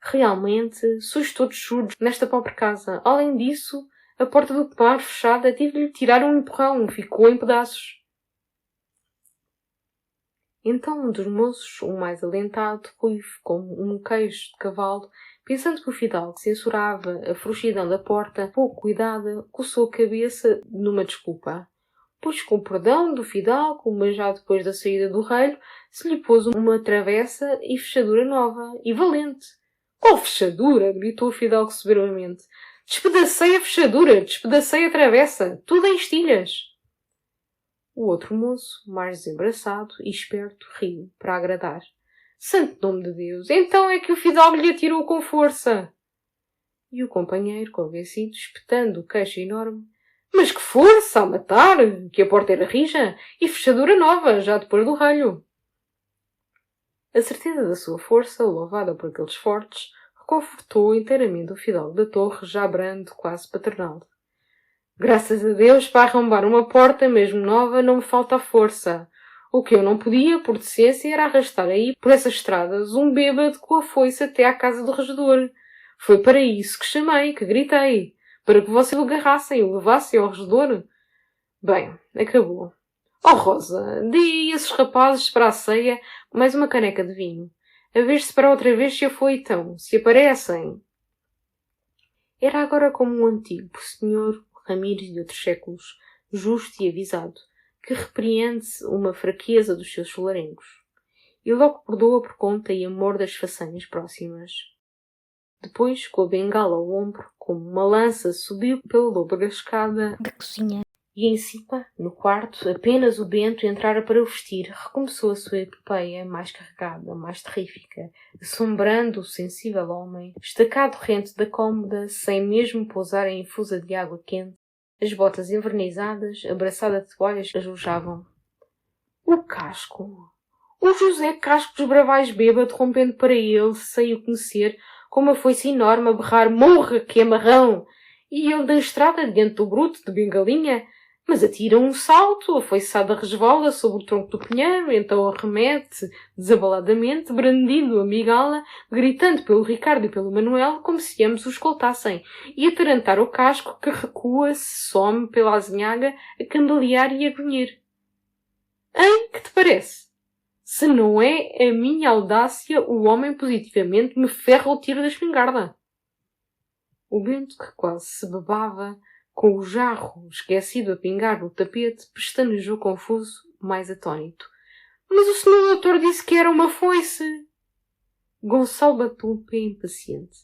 Realmente, sois todos surdos nesta pobre casa. Além disso, a porta do pomar fechada tive-lhe de tirar um empurrão, ficou em pedaços. Então um dos moços, o mais alentado, ruivo como um queijo de cavalo, Pensando que o fidalgo censurava a frouxidão da porta, pouco cuidada, coçou a cabeça numa desculpa. Pois com o perdão do fidalgo, mas já depois da saída do rei, se lhe pôs uma travessa e fechadura nova, e valente. Qual fechadura? Gritou o fidalgo soberbamente. Despedacei a fechadura, despedacei a travessa, tudo em estilhas. O outro moço, mais desembaraçado e esperto, riu, para agradar. Santo nome de Deus, então é que o fidalgo lhe atirou com força. E o companheiro, convencido, espetando o queixo enorme, mas que força ao matar, que a porta era rija e fechadura nova, já depois do ralho. A certeza da sua força, louvada por aqueles fortes, reconfortou inteiramente o fidalgo da torre, já brando, quase paternal. Graças a Deus, para arrombar uma porta, mesmo nova, não me falta a força. O que eu não podia, por decência, era arrastar aí, por essas estradas, um bêbado com a foice até à casa do regedor. Foi para isso que chamei, que gritei, para que vocês o agarrassem e o levassem ao regedor. Bem, acabou. Oh, Rosa, dê aí esses rapazes para a ceia mais uma caneca de vinho. A ver se para outra vez se afoitam, se aparecem. Era agora como um antigo senhor Ramires de outros séculos, justo e avisado, que repreende uma fraqueza dos seus solarengos. E logo perdoa por conta e amor das façanhas próximas. Depois, com a bengala ao ombro, como uma lança, subiu pela lôbrega escada da cozinha. E em cima, no quarto, apenas o Bento entrara para o vestir, recomeçou a sua epopeia mais carregada, mais terrífica, assombrando o sensível homem, estacado rente da cômoda, sem mesmo pousar em infusa de água quente, as botas envernizadas, abraçada de toalhas, ajujavam. O Casco! O José Casco dos Bravais bêbado, rompendo para ele, sem o conhecer, com uma foice enorme a berrar "Morra, que é marrão!" E ele da estrada, diante do bruto de bengalinha, mas atira um salto, a foiçada resvala sobre o tronco do pinheiro, então arremete, desabaladamente, brandindo a migala, gritando pelo Ricardo e pelo Manuel, como se ambos o escoltassem, e a tarantar o Casco, que recua, se some pela azinhaga, a cambalear e a grunhir. Hein? Que te parece? Se não é a minha audácia, o homem positivamente me ferra o tiro da espingarda. O Bento, que quase se babava, com o jarro esquecido a pingar no tapete, pestanejou confuso, mais atônito. Mas o senhor doutor disse que era uma foice. Gonçalo bateu o pé impaciente.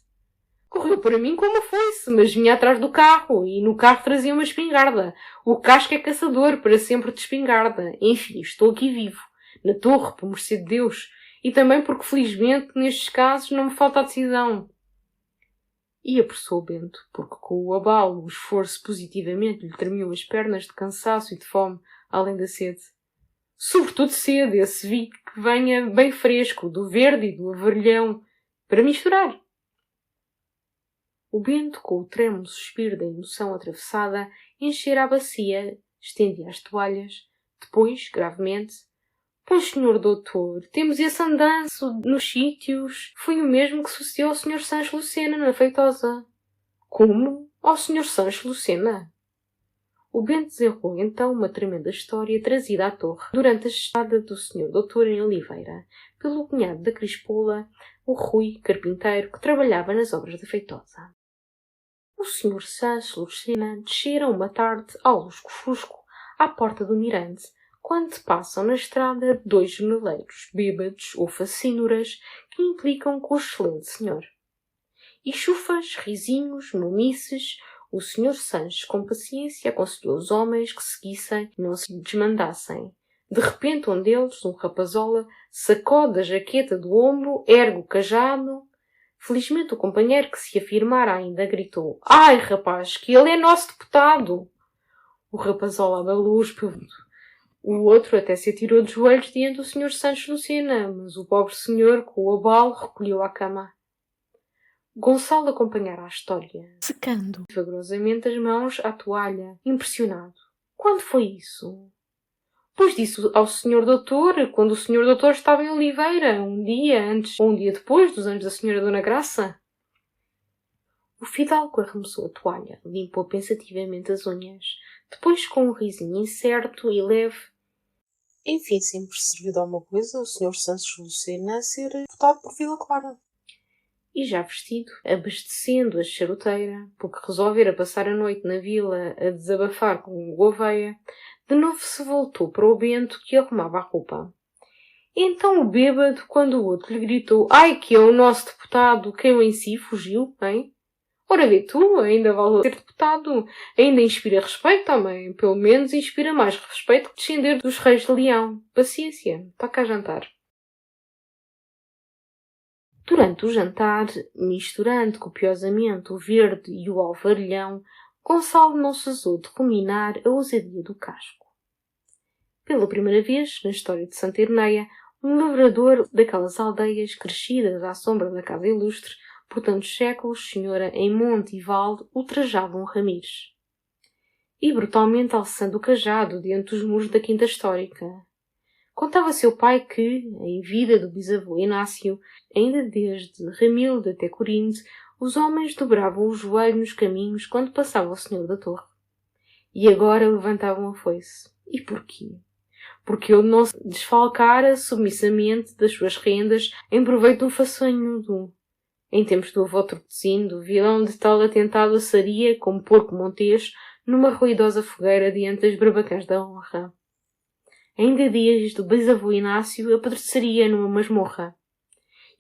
Correu para mim com uma foice, mas vinha atrás do carro, e no carro trazia uma espingarda. O Casco é caçador, para sempre de espingarda. Enfim, estou aqui vivo, na torre, por mercê de Deus, e também porque, felizmente, nestes casos não me falta a decisão. E apressou o Bento, porque com o abalo, o esforço positivamente lhe tremiam as pernas de cansaço e de fome, além da sede. Sobretudo sede, esse vinho que venha bem fresco, do verde e do avermelhão, para misturar. O Bento, com o trêmulo suspiro da emoção atravessada, enchera a bacia, estendia as toalhas, depois, gravemente, Pois, senhor doutor, temos esse andanço nos sítios. Foi o mesmo que sucedeu ao senhor Sancho Lucena, na Feitosa. Como? Ao senhor Sancho Lucena? O Bento desenrolou então uma tremenda história trazida à torre durante a estada do senhor doutor em Oliveira, pelo cunhado da Crispola, o Rui, carpinteiro, que trabalhava nas obras da Feitosa. O senhor Sancho Lucena descera uma tarde ao lusco-fusco à porta do mirante, quando passam na estrada dois jornaleiros, bêbados ou facínoras, que implicam com o excelente senhor. E chufas, risinhos, mamices, o senhor Sanches, com paciência, aconselhou os homens que seguissem e não se desmandassem. De repente, um deles, um rapazola, sacode a jaqueta do ombro, ergue o cajado. Felizmente, o companheiro que se afirmara ainda gritou: "Ai, rapaz, que ele é nosso deputado!" O rapazola abalou o espelho. O outro até se atirou de joelhos diante do senhor Sancho Lucena, mas o pobre senhor, com o abalo, recolheu à cama. Gonçalo acompanhara a história, secando vagarosamente as mãos à toalha, impressionado. Quando foi isso? Pois disse ao senhor doutor, quando o senhor doutor estava em Oliveira, um dia antes ou um dia depois dos anos da senhora Dona Graça. O fidalgo arremessou a toalha, limpou pensativamente as unhas, depois com um risinho incerto e leve: Enfim, sempre serviu de alguma coisa o Sr. Santos Lucena a ser deputado por Vila Clara. e já vestido, abastecendo a charuteira, porque resolvera passar a noite na vila a desabafar com o Gouveia, de novo se voltou para o Bento que arrumava a roupa. Então o bêbado, quando o outro lhe gritou: "Ai, que é o nosso deputado, quem em si fugiu, hein? Ora vê tu, ainda vale ser deputado, ainda inspira respeito, homem, pelo menos inspira mais respeito que descender dos reis de Leão. Paciência, toca a jantar." Durante o jantar, misturando copiosamente o verde e o alvarilhão, Gonçalo não cessou de ruminar a ousadia do casco. Pela primeira vez na história de Santa Irneia, um lavrador daquelas aldeias crescidas à sombra da casa ilustre, por tantos séculos, senhora em monte e vale, ultrajava um Ramires. E brutalmente alçando o cajado diante dos muros da quinta histórica. Contava seu pai que, em vida do bisavô Inácio, ainda desde Ramilde até Corinde, os homens dobravam o joelho nos caminhos quando passava o senhor da torre. E agora levantavam a foice. E porquê? Porque ele não se desfalcara submissamente das suas rendas em proveito de um façanhudo. Em tempos do avô Tordesilhano, o vilão de tal atentado assaria, como porco montês, numa ruidosa fogueira diante das barbacãs da honra. Ainda dias do bisavô Inácio apodreceria numa masmorra,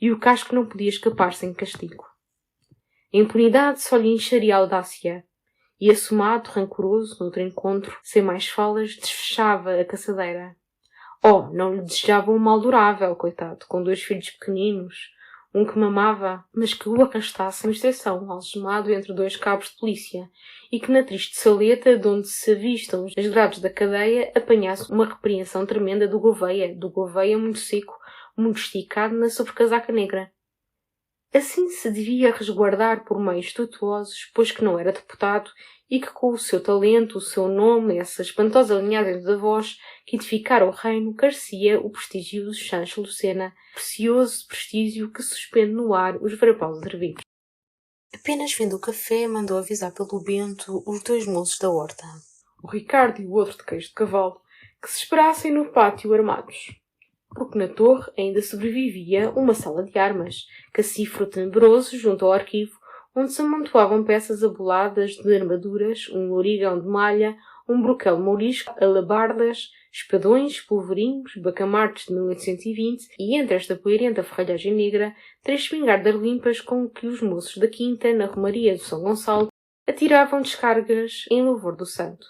e o casco não podia escapar sem castigo. A impunidade só lhe encheria a audácia, e assomado, rancoroso, noutro encontro, sem mais falas, desfechava a caçadeira. Oh, não lhe desejava um mal durável, coitado, com 2 filhos pequeninos, um que mamava, mas que o arrastasse na estação, algemado entre 2 cabos de polícia, e que na triste saleta, de onde se avistam as grades da cadeia, apanhasse uma repreensão tremenda do Gouveia muito seco, muito esticado na sobrecasaca negra. Assim se devia resguardar por meios estatuosos, pois que não era deputado e que com o seu talento, o seu nome, essa espantosa linhagem de avós que edificaram o reino, carecia o prestígio do Sancho Lucena, precioso prestígio que suspende no ar os varapausos ervidos. Apenas vendo o café, mandou avisar pelo Bento os 2 moços da horta, o Ricardo e o outro de queijo de cavalo, que se esperassem no pátio armados. Porque na torre ainda sobrevivia uma sala de armas, cacifro tenebroso junto ao arquivo, onde se amontoavam peças aboladas de armaduras, um lorigão de malha, um broquel mourisco, alabardas, espadões, polvorinhos, bacamartes de 1820 e, entre esta poeirenta ferralhagem negra, 3 espingardas limpas com que os moços da quinta, na romaria do São Gonçalo, atiravam descargas em louvor do santo.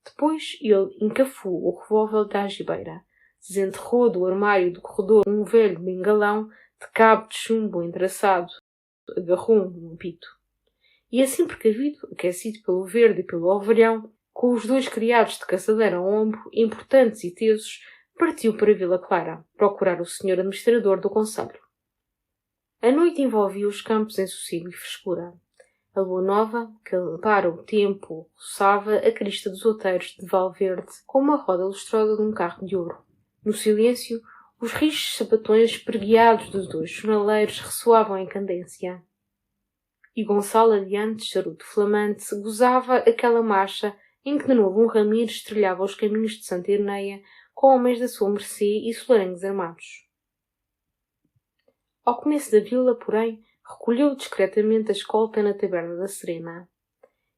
Depois ele encafou o revólver da algibeira, desenterrou do armário do corredor um velho bengalão de cabo de chumbo entraçado, agarrou um apito. E assim precavido, aquecido pelo verde e pelo alvarhão, com os 2 criados de caçadeira ao ombro, importantes e tesos, partiu para Vila Clara, procurar o senhor administrador do concelho. A noite envolvia os campos em sossego e frescura. A lua nova, que para o tempo, roçava a crista dos outeiros de Valverde com uma roda lustrosa de um carro de ouro. No silêncio, os rijos sapatões preguiados dos 2 jornaleiros ressoavam em cadência. E Gonçalo adiante, charuto flamante, gozava aquela marcha em que de novo um Ramires trilhava os caminhos de Santa Irneia com homens da sua mercê e solarengues armados. Ao começo da vila, porém, recolheu discretamente a escolta na taberna da Serena.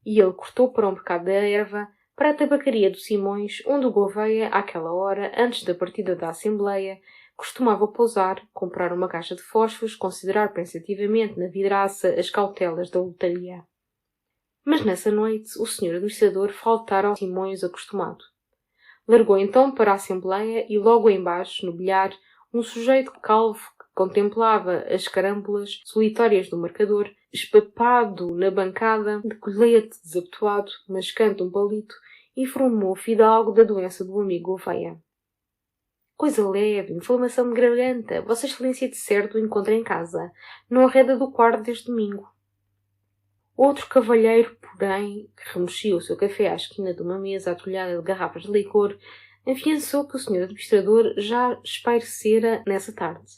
E ele cortou para um bocado da erva para a tabacaria do Simões, onde o Gouveia, àquela hora, antes da partida da Assembleia, costumava pousar, comprar uma caixa de fósforos, considerar pensativamente na vidraça as cautelas da lotaria. Mas nessa noite o senhor administrador faltara ao Simões acostumado. Largou então para a Assembleia e logo embaixo, no bilhar, um sujeito calvo que contemplava as carâmbulas solitárias do marcador, espapado na bancada, de colete desabotoado, mascando um palito, informou o fidalgo da doença do amigo Gouveia. Coisa leve, inflamação de garganta. Vossa Excelência de certo o encontra em casa, não arreda do quarto desde domingo. Outro cavalheiro, porém, que remexia o seu café à esquina de uma mesa atulhada de garrafas de licor, afiançou que o senhor administrador já espairecera nessa tarde.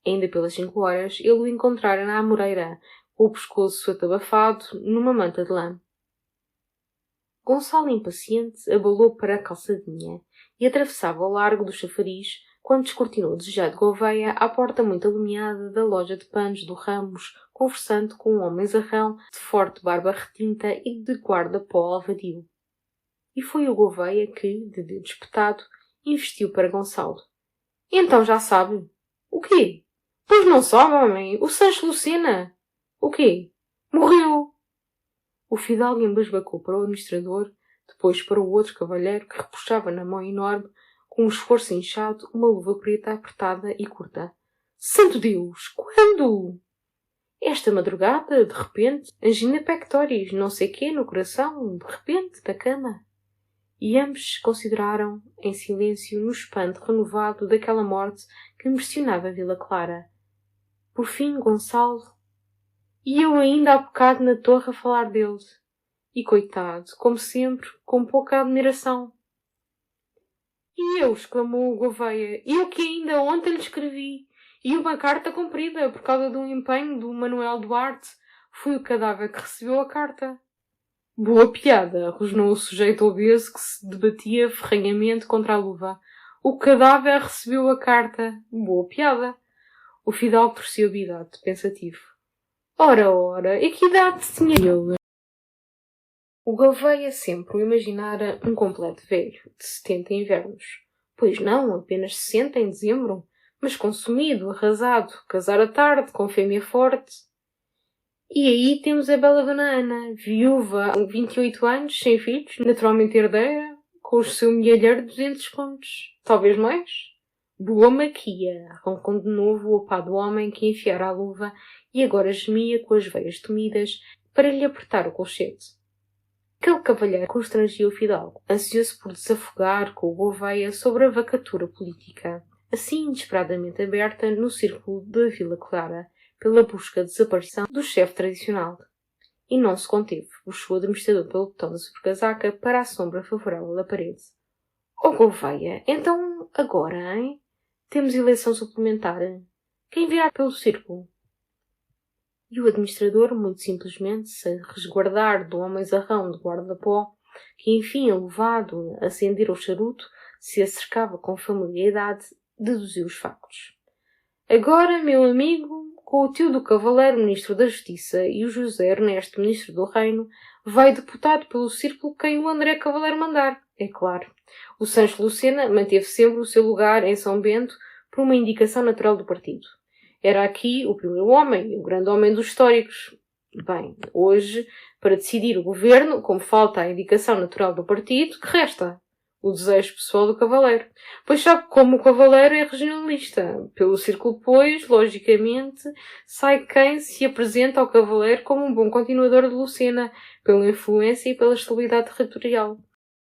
Ainda pelas 5 horas, ele o encontrara na amoreira, com o pescoço atabafado, numa manta de lã. Gonçalo, impaciente, abalou para a calçadinha e atravessava ao largo do chafariz, quando descortinou o desejado Gouveia à porta muito alumiada da loja de panos do Ramos, conversando com um homem zarrão de forte barba retinta e de guarda-pó alvadio. E foi o Gouveia que, de dedo espetado, investiu para Gonçalo. Então já sabe. O quê? Pois não sabe, homem. O Sancho Lucena. O quê? Morreu. O fidalgo embasbacou para o administrador, depois para o outro cavalheiro que repuxava na mão enorme, com um esforço inchado, uma luva preta apertada e curta. Santo Deus! Quando? Esta madrugada, de repente, angina pectoris, não sei quê, no coração, de repente, da cama. E ambos se consideraram, em silêncio, no espanto renovado daquela morte que impressionava Vila Clara. Por fim, Gonçalo... E eu ainda há bocado na torre a falar dele. E coitado, como sempre, com pouca admiração. E eu, exclamou o Gouveia, eu que ainda ontem lhe escrevi. E uma carta comprida, por causa de um empenho do Manuel Duarte. Foi o cadáver que recebeu a carta. Boa piada, rosnou o sujeito obeso que se debatia ferrenhamente contra a luva. O cadáver recebeu a carta. Boa piada. O fidalgo torceu o bigode, pensativo. Ora, e que idade tinha ele? O Gouveia sempre o imaginara um completo velho, de 70 invernos. Pois não, apenas 60 em dezembro, mas consumido, arrasado, casar à tarde, com fêmea forte. E aí temos a bela Dona Ana, viúva há 28 anos, sem filhos, naturalmente herdeira, com o seu milheiro de 200 contos. Talvez mais? Boa maquia, roncou de novo o opado homem que enfiara a luva e agora gemia com as veias tomidas para lhe apertar o colchete. Aquele cavalheiro constrangia o fidalgo, ansioso por desafogar com o Gouveia sobre a vacatura política, assim inesperadamente aberta no círculo da Vila Clara, pela busca de desaparição do chefe tradicional. E não se conteve, puxou o administrador pelo botão da sobrecasaca para a sombra favorável da parede. Gouveia, então agora, hein? Temos eleição suplementar. Quem virá pelo círculo? E o administrador, muito simplesmente, sem resguardar do homem zarrão de guarda-pó, que enfim, elevado a acender o charuto, se acercava com familiaridade, deduziu os factos. Agora, meu amigo, com o tio do Cavaleiro Ministro da Justiça e o José Ernesto Ministro do Reino, vai deputado pelo círculo quem o André Cavaleiro mandar, é claro. O Sancho Lucena manteve sempre o seu lugar em São Bento por uma indicação natural do partido. Era aqui o primeiro homem, o grande homem dos históricos. Bem, hoje, para decidir o governo, como falta a indicação natural do partido, que resta? O desejo pessoal do cavaleiro. Pois sabe como o cavaleiro é regionalista. Pelo círculo, pois, logicamente, sai quem se apresenta ao cavaleiro como um bom continuador de Lucena, pela influência e pela estabilidade territorial.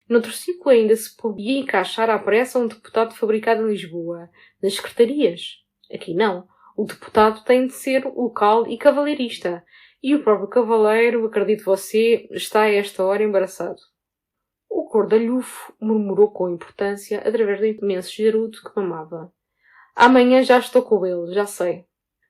Noutro ciclo ainda se podia encaixar à pressa um deputado fabricado em Lisboa, nas secretarias. Aqui não. O deputado tem de ser local e cavalheirista. E o próprio cavaleiro, acredito você, está a esta hora embaraçado. O cordalhufo murmurou com importância através do imenso charuto que mamava. Amanhã já estou com ele, já sei.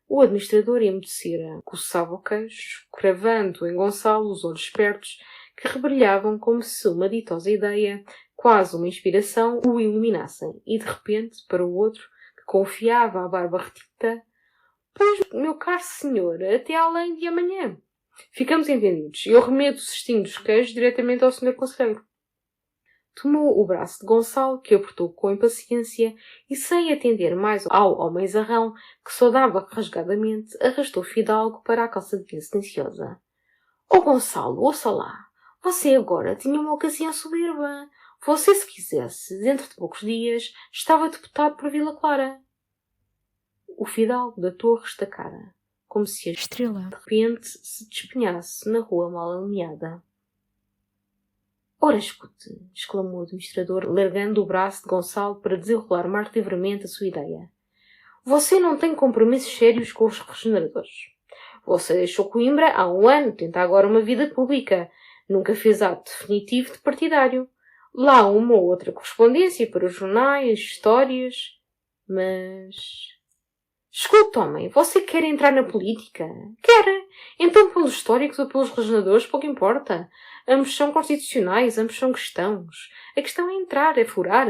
O administrador emudecera, coçava o queixo, cravando em Gonçalo os olhos espertos que rebrilhavam como se uma ditosa ideia, quase uma inspiração, o iluminassem. E de repente, para o outro, que confiava a barba retita, pois, meu caro senhor, até além de amanhã. Ficamos entendidos. Eu remeto o cestinho dos queijos diretamente ao senhor conselheiro. Tomou o braço de Gonçalo, que apertou com impaciência, e sem atender mais ao homem zarrão, que saudava rasgadamente, arrastou Fidalgo para a calçadinha silenciosa. Gonçalo, ouça lá. Você agora tinha uma ocasião soberba. Você, se quisesse, dentro de poucos dias, estava deputado por Vila Clara. O fidalgo da torre estacara, como se a estrela de repente se despenhasse na rua mal alumiada. Ora, escute, exclamou o administrador, largando o braço de Gonçalo para desenrolar mais livremente a sua ideia. Você não tem compromissos sérios com os regeneradores. Você deixou Coimbra há 1 ano, tenta agora uma vida pública. Nunca fez ato definitivo de partidário. Lá uma ou outra correspondência para os jornais, histórias. Mas... Escuta, homem, você quer entrar na política? Quer? Então pelos históricos ou pelos regeneradores, pouco importa. Ambos são constitucionais, ambos são cristãos. A questão é entrar, é furar.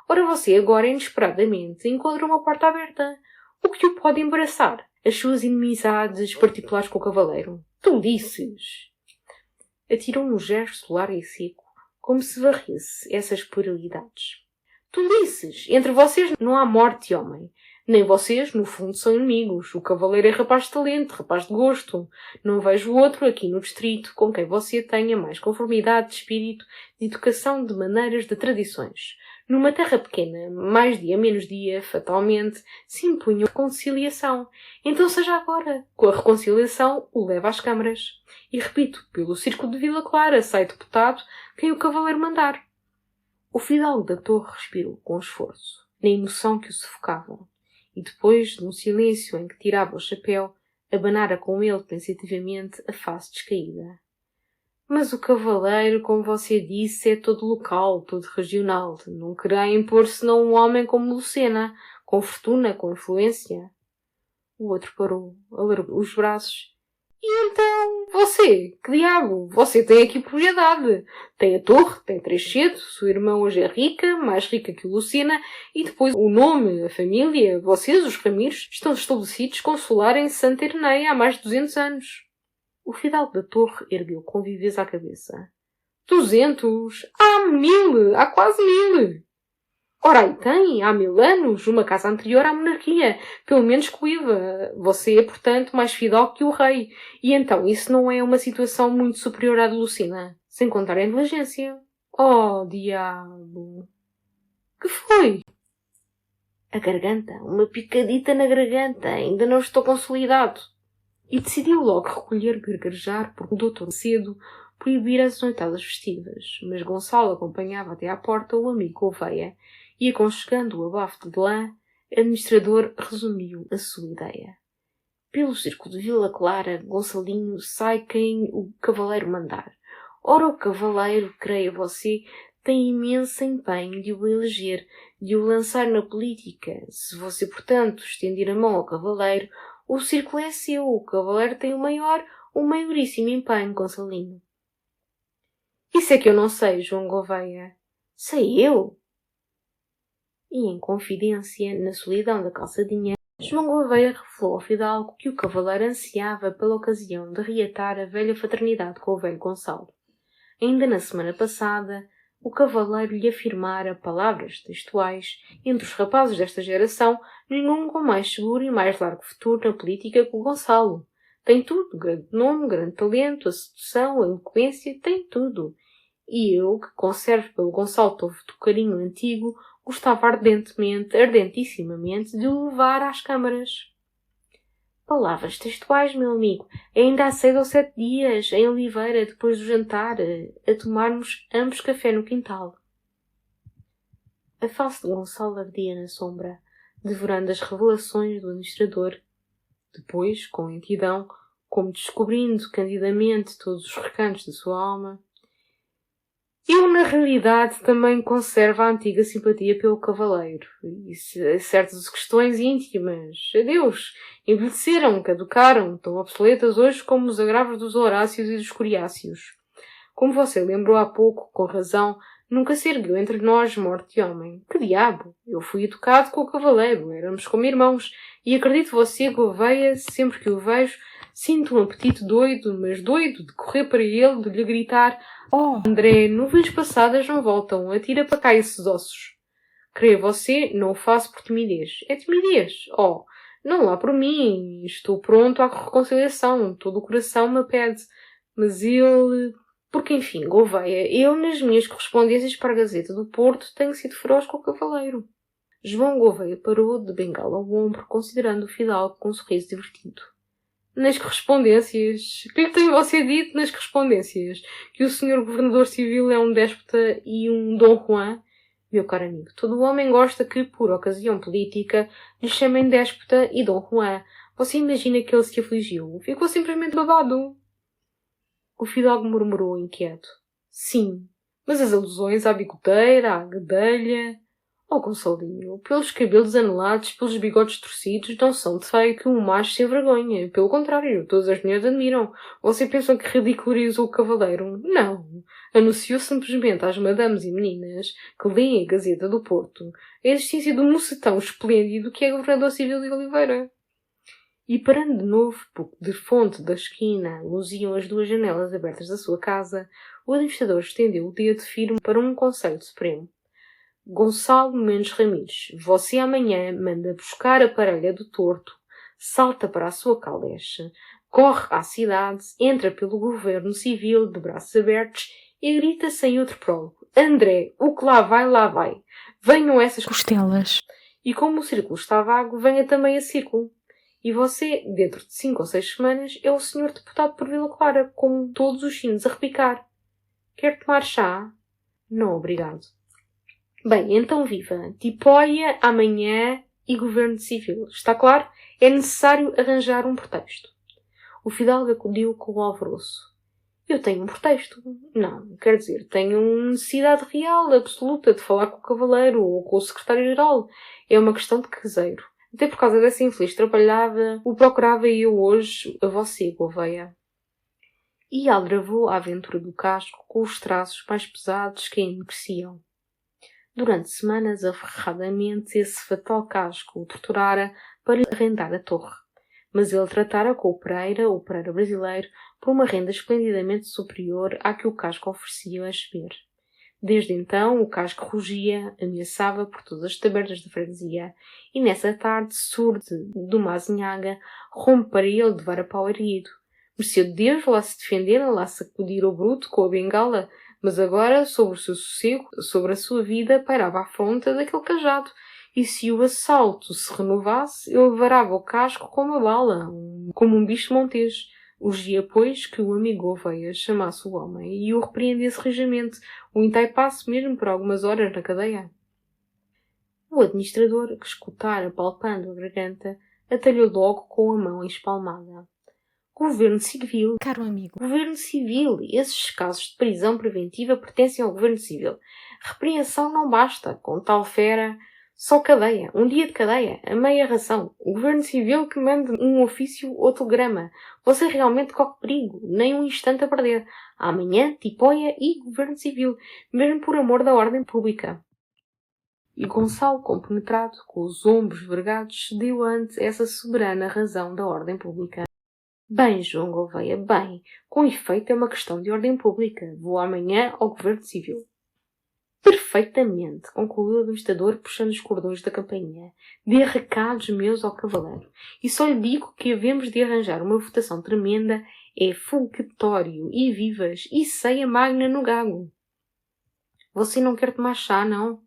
Ora você agora, inesperadamente, encontra uma porta aberta. O que o pode embaraçar? As suas inimizades particulares com o cavaleiro? Tolices! Atirou um gesto largo e seco, como se varresse essas puerilidades. Tolices! Entre vocês não há morte, homem. Nem vocês, no fundo, são inimigos. O cavaleiro é rapaz de talento, rapaz de gosto. Não vejo outro aqui no distrito com quem você tenha mais conformidade de espírito, de educação, de maneiras, de tradições. Numa terra pequena, mais dia menos dia, fatalmente, se impunha a conciliação. Então seja agora. Com a reconciliação, o leva às câmaras. E repito, pelo círculo de Vila Clara sai deputado quem o cavaleiro mandar. O fidalgo da torre respirou com esforço, na emoção que o sufocava. E depois, num silêncio em que tirava o chapéu, abanara com ele pensativamente a face descaída. Mas o cavaleiro, como você disse, é todo local, todo regional. Não querá impor senão um homem como Lucena, com fortuna, com influência. O outro parou, alargou os braços. E então, você, que diabo? Você tem aqui propriedade. Tem a torre, tem Trechedo, sua irmã hoje é rica, mais rica que o Lucena, e depois o nome, a família, vocês, os Ramires, estão estabelecidos com solar em Santa Ireneia há mais de 200 anos. O fidalgo da torre ergueu com viveza a cabeça. 200? Há 1000! Há quase 1000! Ora, aí tem, há 1000 anos, uma casa anterior à monarquia, pelo menos coiva. Você é, portanto, mais fidalgo que o rei. E então, isso não é uma situação muito superior à de Lucena, sem contar a inteligência. Oh, diabo! Que foi? A garganta, uma picadita na garganta, ainda não estou consolidado. E decidiu logo recolher gargarejar, porque o doutor cedo proibira as noitadas festivas. Mas Gonçalo acompanhava até à porta o amigo Gouveia, e aconchegando o abafo de lã, o administrador resumiu a sua ideia. Pelo círculo de Vila Clara, Gonçalinho sai quem o cavaleiro mandar. Ora, o cavaleiro, creia você, tem imenso empenho de o eleger, de o lançar na política. Se você, portanto, estender a mão ao cavaleiro, o círculo é seu. O cavaleiro tem o maioríssimo empenho, Gonçalinho. Isso é que eu não sei, João Gouveia. Sei eu? E em confidência, na solidão da calçadinha, João Gouveia revelou ao fidalgo que o cavaleiro ansiava pela ocasião de reatar a velha fraternidade com o velho Gonçalo. Ainda na semana passada, o cavaleiro lhe afirmara, palavras textuais, entre os rapazes desta geração, nenhum com mais seguro e mais largo futuro na política que o Gonçalo. Tem tudo, grande nome, grande talento, a sedução, a eloquência, tem tudo. E eu, que conservo pelo Gonçalo todo o carinho antigo, gostava ardentemente, ardentissimamente, de o levar às câmaras. Palavras textuais, meu amigo. Ainda há 6 ou 7 dias, em Oliveira, depois do jantar, a tomarmos ambos café no quintal. A face de Gonçalo ardia na sombra, devorando as revelações do administrador. Depois, com lentidão, como descobrindo candidamente todos os recantos da sua alma, eu, na realidade, também conservo a antiga simpatia pelo cavaleiro. E certas questões íntimas, adeus, envelheceram, caducaram, tão obsoletas hoje como os agravos dos Horácios e dos Coriáceos. Como você lembrou há pouco, com razão, nunca se ergueu entre nós morte de homem. Que diabo! Eu fui educado com o cavaleiro, éramos como irmãos, e acredito você, Gouveia, sempre que o vejo, sinto um apetite doido, mas doido, de correr para ele, de lhe gritar: "Oh, André, nuvens passadas não voltam, atira para cá esses ossos." Creia você, não o faço por timidez. É timidez. Oh, não lá por mim. Estou pronto à reconciliação. Todo o coração me pede. Mas ele... Porque, enfim, Gouveia, eu, nas minhas correspondências para a Gazeta do Porto, tenho sido feroz com o cavaleiro. João Gouveia parou de bengala ao ombro, considerando o fidalgo com um sorriso divertido. Nas correspondências? O que lhe tem você dito nas correspondências? Que o senhor governador civil é um déspota e um Dom Juan? Meu caro amigo, todo homem gosta que, por ocasião política, lhe chamem déspota e Dom Juan. Você imagina que ele se afligiu? Ficou simplesmente babado. O fidalgo murmurou inquieto. Sim, mas as alusões à bigoteira, à gadelha... Oh, Gonçalinho, pelos cabelos anelados, pelos bigodes torcidos, não são de feito um macho sem vergonha. Pelo contrário, todas as mulheres admiram. Você pensa que ridicularizou o cavaleiro? Não. Anunciou simplesmente às madames e meninas que leem a Gazeta do Porto a existência do mocetão esplêndido que é governador civil de Oliveira. E parando de novo, porque de fonte da esquina luziam as duas janelas abertas da sua casa, o administrador estendeu o dedo firme para um conselho supremo. Gonçalo Mendes Ramires, você amanhã manda buscar a parelha do torto, salta para a sua caleche, corre à cidade, entra pelo governo civil de braços abertos e grita sem outro prólogo. André, o que lá vai, lá vai. Venham essas Costelas. E como o círculo está vago, venha também a círculo. E você, dentro de 5 ou 6 semanas, é o senhor deputado por Vila Clara, com todos os sinos a repicar. Quer tomar chá? Não, obrigado. Bem, então viva. Tipóia, amanhã e governo civil. Está claro? É necessário arranjar um pretexto. O fidalgo acudiu com o alvoroço. Eu tenho um pretexto. Não, quer dizer, tenho uma necessidade real, absoluta, de falar com o cavaleiro ou com o secretário-geral. É uma questão de caseiro. Até por causa dessa infeliz trabalhada, o procurava eu hoje a você, Gouveia. E aldrabou a aventura do casco com os traços mais pesados que ainda cresciam. Durante semanas, aferradamente, esse fatal casco o torturara para lhe arrendar a torre. Mas ele tratara com o Pereira brasileiro, por uma renda esplendidamente superior à que o casco oferecia a receber. Desde então, o casco rugia, ameaçava por todas as tabernas da freguesia, e nessa tarde, surdo de uma azinhaga, rompe para ele de varapau erguido. Mereceu Deus lá se defender, lá sacudir o bruto com a bengala, mas agora, sobre o seu sossego, sobre a sua vida, pairava a afronta daquele cajado, e se o assalto se renovasse, ele varava o casco com uma bala, como um bicho montês. Urgia, pois, que o amigo Gouveia chamasse o homem e o repreendesse rijamente, o entaipasse mesmo por algumas horas na cadeia. O administrador, que escutara palpando a garganta, atalhou logo com a mão espalmada. Governo civil. Caro amigo. Governo civil. Esses casos de prisão preventiva pertencem ao governo civil. Repreensão não basta. Com tal fera, só cadeia. Um dia de cadeia. A meia ração. O governo civil que manda um ofício ou telegrama. Você realmente corre perigo. Nem um instante a perder. Amanhã, tipóia e governo civil. Mesmo por amor da ordem pública. E Gonçalo, compenetrado, com os ombros vergados, cedeu ante essa soberana razão da ordem pública. Bem, João Gouveia, bem. Com efeito é uma questão de ordem pública. Vou amanhã ao Governo Civil. Perfeitamente, concluiu o administrador puxando os cordões da campainha. Dê recados meus ao cavaleiro. E só lhe digo que havemos de arranjar uma votação tremenda, é foguetório, e vivas, e ceia magna no gago. Você não quer tomar chá, não?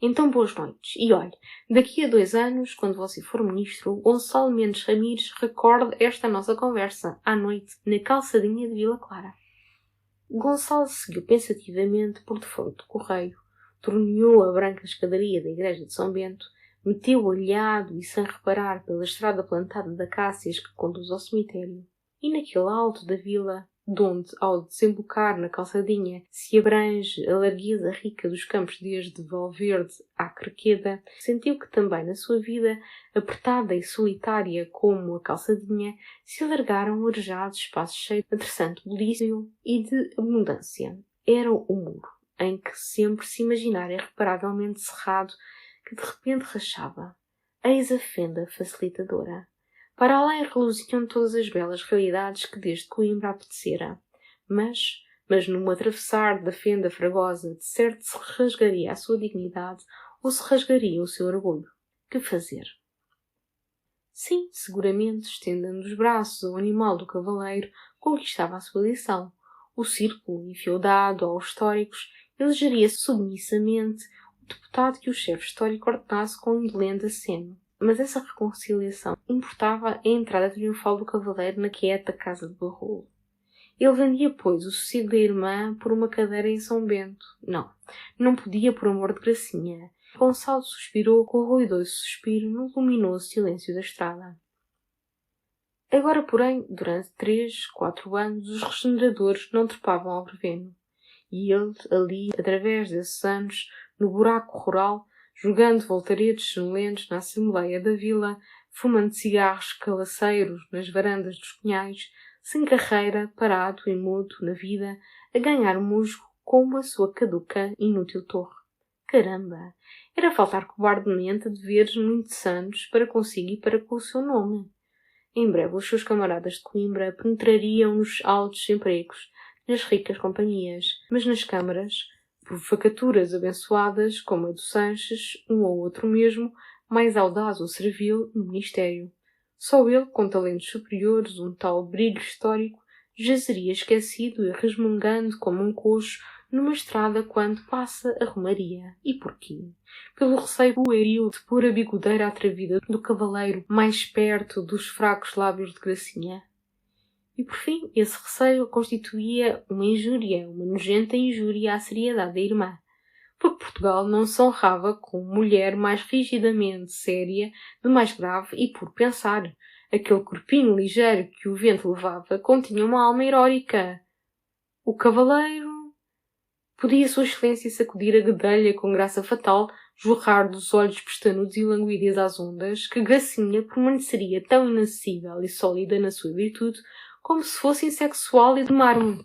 Então, boas noites. E olhe, daqui a 2 anos, quando você for ministro, Gonçalo Mendes Ramires recorde esta nossa conversa, à noite, na calçadinha de Vila Clara. Gonçalo seguiu pensativamente por defronte do correio, torneou a branca escadaria da igreja de São Bento, meteu olhado e sem reparar pela estrada plantada de acácias que conduz ao cemitério, e naquele alto da vila, donde, ao desembocar na calçadinha, se abrange a largueza rica dos campos desde Valverde à Crequeda, sentiu que também na sua vida, apertada e solitária como a calçadinha, se alargaram arejados espaços cheios de interessante belício e de abundância. Era o muro, em que sempre se imaginara irreparavelmente cerrado, que de repente rachava. Eis a fenda facilitadora. Para além reluziam todas as belas realidades que desde Coimbra apetecera. Mas num atravessar da fenda fragosa, de certo se rasgaria a sua dignidade ou se rasgaria o seu orgulho. Que fazer? Sim, seguramente, estendendo os braços ao animal do cavaleiro, conquistava a sua lição. O círculo, enfeudado aos históricos, elegeria submissamente o deputado que o chefe histórico ordenasse com um indolente aceno. Mas essa reconciliação importava a entrada triunfal do cavaleiro na quieta casa de Barrolo. Ele vendia, pois, o sossego da irmã por uma cadeira em São Bento. Não podia por amor de Gracinha. Gonçalo suspirou com ruidoso suspiro no luminoso silêncio da estrada. Agora, porém, durante 3, 4 anos, os regeneradores não trepavam ao Breveno. E ele, ali, através desses anos, no buraco rural, jogando voltaretes sonolentos na assembleia da vila, fumando cigarros calaceiros nas varandas dos cunhais, sem carreira, parado e mudo na vida, a ganhar musgo como a sua caduca inútil torre. Caramba! Era faltar cobardemente a deveres muito santos para consigo e para com o seu nome. Em breve os seus camaradas de Coimbra penetrariam nos altos empregos, nas ricas companhias, mas nas câmaras, por vacaturas abençoadas, como a do Sanches, um ou outro mesmo, mais audaz ou servil, no ministério. Só ele, com talentos superiores, um tal brilho histórico, jazeria esquecido e resmungando como um coxo numa estrada quando passa a romaria. E porquê? Pelo receio pueril de pôr a bigodeira atrevida do cavaleiro mais perto dos fracos lábios de Gracinha. E por fim, esse receio constituía uma injúria, uma nojenta injúria à seriedade da irmã, porque Portugal não se honrava com mulher mais rigidamente séria, de mais grave e por pensar. Aquele corpinho ligeiro que o vento levava continha uma alma heróica. O cavaleiro... Podia Sua Excelência sacudir a guedelha com graça fatal, jorrar dos olhos pestanudos e languídeos às ondas, que Gracinha permaneceria tão inacessível e sólida na sua virtude, como se fosse insexual e de mármore.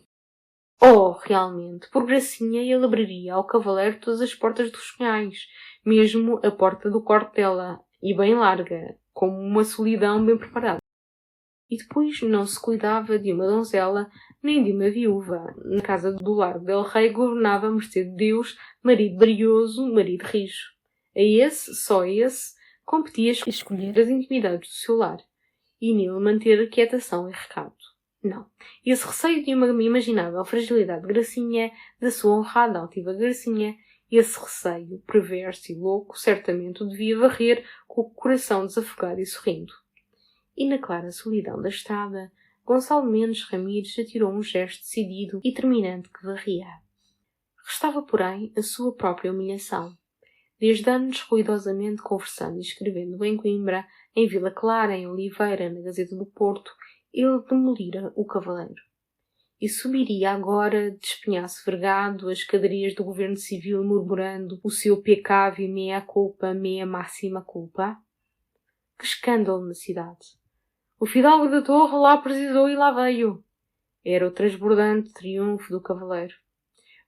Oh, realmente, por Gracinha ele abriria ao cavaleiro todas as portas dos cunhais, mesmo a porta do quarto dela, e bem larga, como uma solidão bem preparada. E depois não se cuidava de uma donzela, nem de uma viúva. Na casa do Largo del Rei governava a mercê de Deus, marido brioso, marido rijo. A esse, só a esse, competia escolher as intimidades do seu lar, e nele manter a quietação e recato. Não. Esse receio de uma imaginável fragilidade de Gracinha, da sua honrada altiva Gracinha, esse receio, perverso e louco, certamente o devia varrer com o coração desafogado e sorrindo. E na clara solidão da estrada, Gonçalo Mendes Ramires atirou um gesto decidido e terminante que varria. Restava, porém, a sua própria humilhação. Desde anos, ruidosamente conversando e escrevendo em Coimbra, em Vila Clara, em Oliveira, na Gazeta do Porto, ele demolira o cavaleiro. E subiria agora, de espinhaço vergado, as escadarias do governo civil, murmurando o seu peccavi mea culpa, mea máxima culpa? Que escândalo na cidade! O fidalgo da torre lá precisou e lá veio. Era o transbordante triunfo do cavaleiro.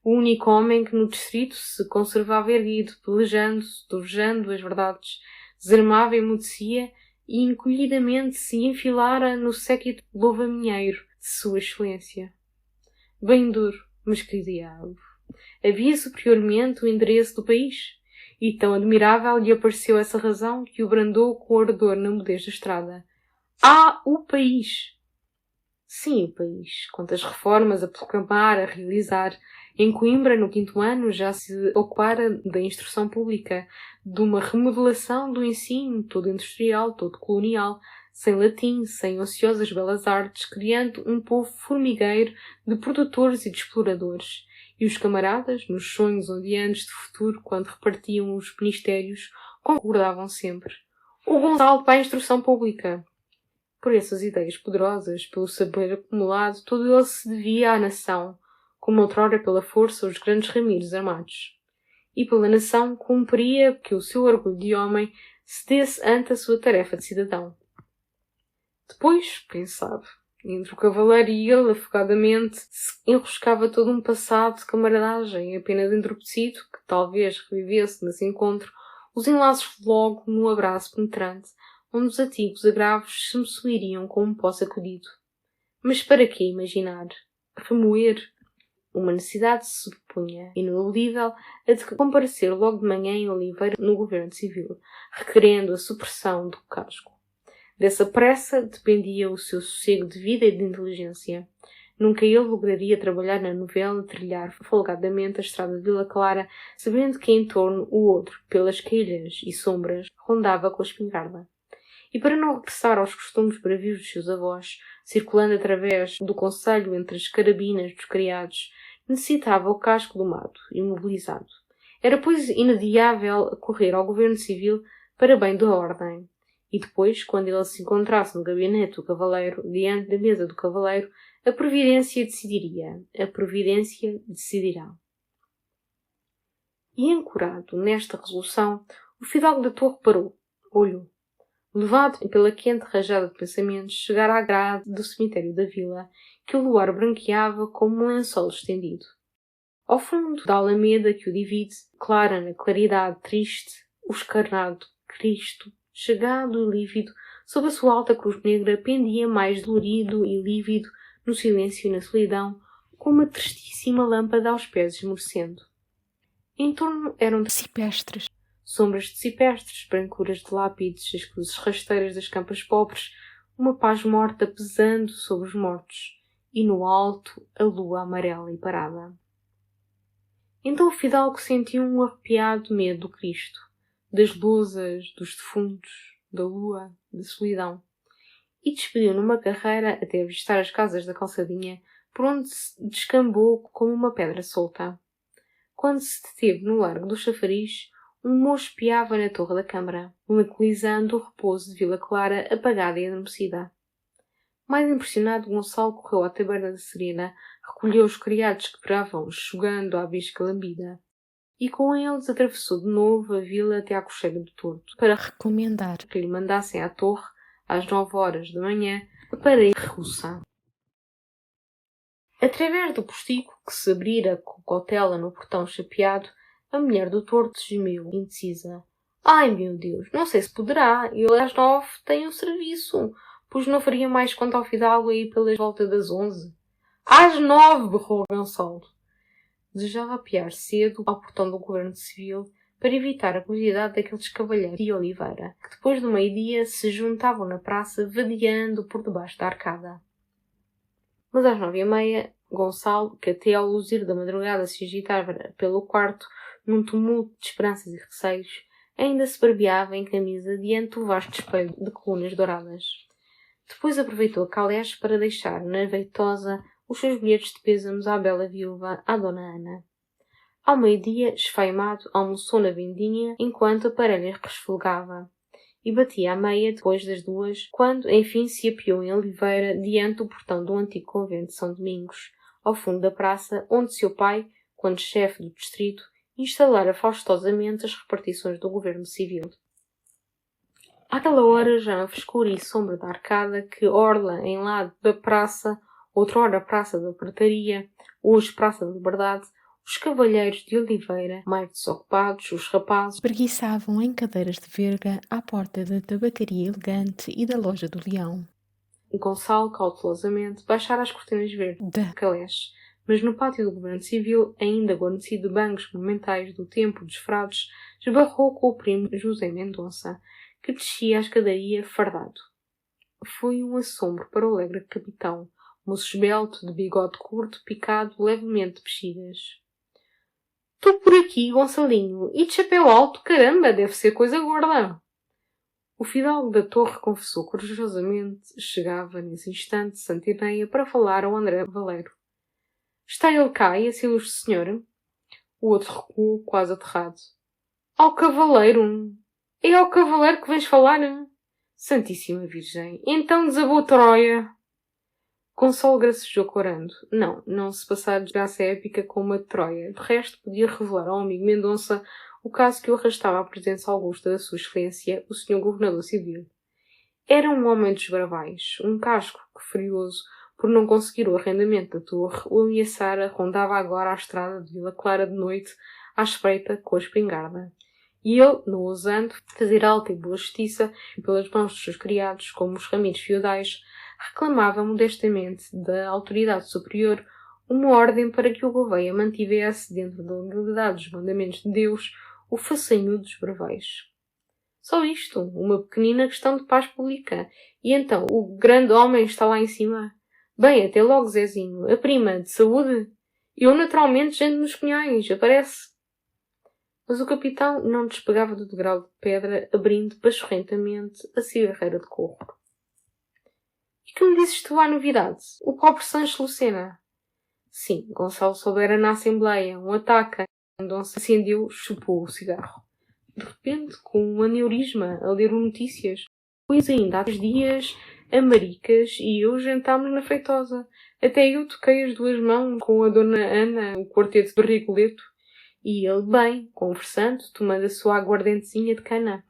O único homem que no distrito se conservava erguido, pelejando, dovejando as verdades, desarmava e emudecia e encolhidamente se enfilara no séquito louva-minheiro de Sua Excelência. Bem duro, mas que diabo! Havia superiormente o endereço do país, e tão admirável lhe apareceu essa razão que o brandou com ardor na mudez da estrada. O país! Sim, o país. Quantas reformas a proclamar, a realizar. Em Coimbra, no 5º ano, já se ocupara da instrução pública, de uma remodelação do ensino, todo industrial, todo colonial, sem latim, sem ociosas belas artes, criando um povo formigueiro de produtores e de exploradores. E os camaradas, nos sonhos ondeantes de futuro, quando repartiam os ministérios, concordavam sempre. O Gonçalo para a instrução pública. Por essas ideias poderosas, pelo saber acumulado, todo ele se devia à nação, como outrora pela força os grandes Ramires armados. E pela nação cumpria que o seu orgulho de homem cedesse ante a sua tarefa de cidadão. Depois, pensava, entre o cavaleiro e ele, afogadamente, se enroscava todo um passado de camaradagem, apenas entorpecido, que talvez revivesse nesse encontro os enlaços logo no abraço penetrante, onde os antigos agravos se me suiriam com um pó sacudido. Mas para que imaginar? Remoer? Uma necessidade se supunha, ineludível, a de comparecer logo de manhã em Oliveira no governo civil, requerendo a supressão do casco. Dessa pressa dependia o seu sossego de vida e de inteligência. Nunca ele lograria trabalhar na novela, trilhar folgadamente a estrada de Vila Clara, sabendo que em torno o outro, pelas queilhas e sombras, rondava com a espingarda. E para não regressar aos costumes bravios dos seus avós, circulando através do concelho entre as carabinas dos criados, necessitava o casco domado, imobilizado. Era, pois, inadiável correr ao governo civil para bem da ordem. E depois, quando ele se encontrasse no gabinete do cavaleiro, diante da mesa do cavaleiro, a providência decidiria. A providência decidirá. E, ancorado nesta resolução, o fidalgo da torre parou, olhou. Levado pela quente rajada de pensamentos, chegara à grade do cemitério da vila, que o luar branqueava como um lençol estendido. Ao fundo da alameda que o divide, clara na claridade triste, o escarnado Cristo, chegado e lívido, sob a sua alta cruz negra, pendia mais dolorido e lívido, no silêncio e na solidão, com uma tristíssima lâmpada aos pés esmorecendo. Em torno eram Cipestres. sombras de cipestres, brancuras de lápides, as cruzes rasteiras das campas pobres, uma paz morta pesando sobre os mortos, e no alto a lua amarela e parada. Então o fidalgo sentiu um arrepiado medo do Cristo, das lousas, dos defuntos, da lua, da solidão, e despediu numa carreira até avistar as casas da calçadinha, por onde se descambou como uma pedra solta. Quando se deteve no largo do chafariz, um moço piava na torre da câmara, melancolizando o repouso de Vila Clara apagada e adormecida. Mais impressionado, Gonçalo correu à taberna da Serena, recolheu os criados que esperavam, enxugando a bisca lambida, e com eles atravessou de novo a vila até à cocheira do Torto, para Recomendar. que lhe mandassem à torre, às 9 horas da manhã, para ir russa. Através do postigo, que se abrira com cautela no portão chapeado, a mulher do Torto gemeu, indecisa. Ai, meu Deus, não sei se poderá. Ele às 9 tem um serviço, pois não faria mais conta ao fidalgo aí pelas voltas das 11. Às 9, berrou Gonçalo. Desejava apear cedo ao portão do governo civil para evitar a curiosidade daqueles cavalheiros de Oliveira, que depois do meio-dia se juntavam na praça vadeando por debaixo da arcada. Mas às 9h30, Gonçalo, que até ao luzir da madrugada se agitava pelo quarto num tumulto de esperanças e receios, ainda se barbeava em camisa diante do vasto espelho de colunas douradas. Depois aproveitou a caleche para deixar na veitosa os seus bilhetes de pêsames à bela viúva, à dona Ana. Ao meio-dia, esfaimado, almoçou na vendinha enquanto a parelha resfolgava, e batia à meia depois das 2, quando enfim se apeou em Oliveira diante do portão do antigo convento de São Domingos, ao fundo da praça, onde seu pai, quando chefe do distrito, instalara faustosamente as repartições do governo civil. Àquela hora, já na frescura e sombra da arcada que orla em lado da praça, outrora Praça da Prataria, hoje Praça da Liberdade, os cavalheiros de Oliveira, mais desocupados, os rapazes, Preguiçavam em cadeiras de verga à porta da tabacaria elegante e da loja do Leão. Gonçalo, cautelosamente, baixara as cortinas verdes Da caleche, mas no pátio do governo civil, ainda guarnecido de bancos monumentais do tempo dos frades, esbarrou com o primo José Mendonça, que descia a escadaria fardado. Foi um assombro para o alegre capitão, moço esbelto, de bigode curto, picado, levemente de bexigas. Tu por aqui, Gonçalinho, e de chapéu alto, caramba, deve ser coisa gorda. O fidalgo da torre confessou corajosamente, chegava nesse instante de Santineia para falar ao André Valeiro. Está ele cá, esse ilustre senhor? O outro recuou, quase aterrado. Ao cavaleiro! É ao cavaleiro que vens falar? Santíssima Virgem! Então desabou Troia! Gonçalo gracejou corando. Não se passara desgraça épica como a de Troia. De resto, podia revelar ao amigo Mendonça o caso que o arrastava à presença augusta da sua excelência, o senhor governador civil. Era um homem dos bravais, um casco que, furioso por não conseguir o arrendamento da torre, o ameaçara, rondava agora a estrada de Vila Clara de noite, à espreita com a espingarda. E ele, não ousando fazer alta e boa justiça pelas mãos dos seus criados, como os rameiros feudais, reclamava modestamente da autoridade superior uma ordem para que o Gouveia mantivesse, dentro da legalidade dos mandamentos de Deus, o façanhudo dos bravais. Só isto, uma pequenina questão de paz pública. E então, o grande homem está lá em cima? Bem, até logo, Zezinho. A prima, de saúde? Eu, naturalmente, gente nos cunhais, aparece. Mas o capitão não despegava do degrau de pedra, abrindo pachorrentamente a cigarreira de corro. E que me dizes tu à novidade? O pobre Sancho Lucena. Sim, Gonçalo soubera na Assembleia, um ataque. Mendonça acendeu, chupou o cigarro. De repente, com um aneurisma, a ler notícias. Pois ainda há 3 dias, a Maricas e eu jantámos na Feitosa. Até eu toquei as 2 mãos com a dona Ana, o quarteto de Rigoleto. E ele bem, conversando, tomando a sua aguardentezinha de cana.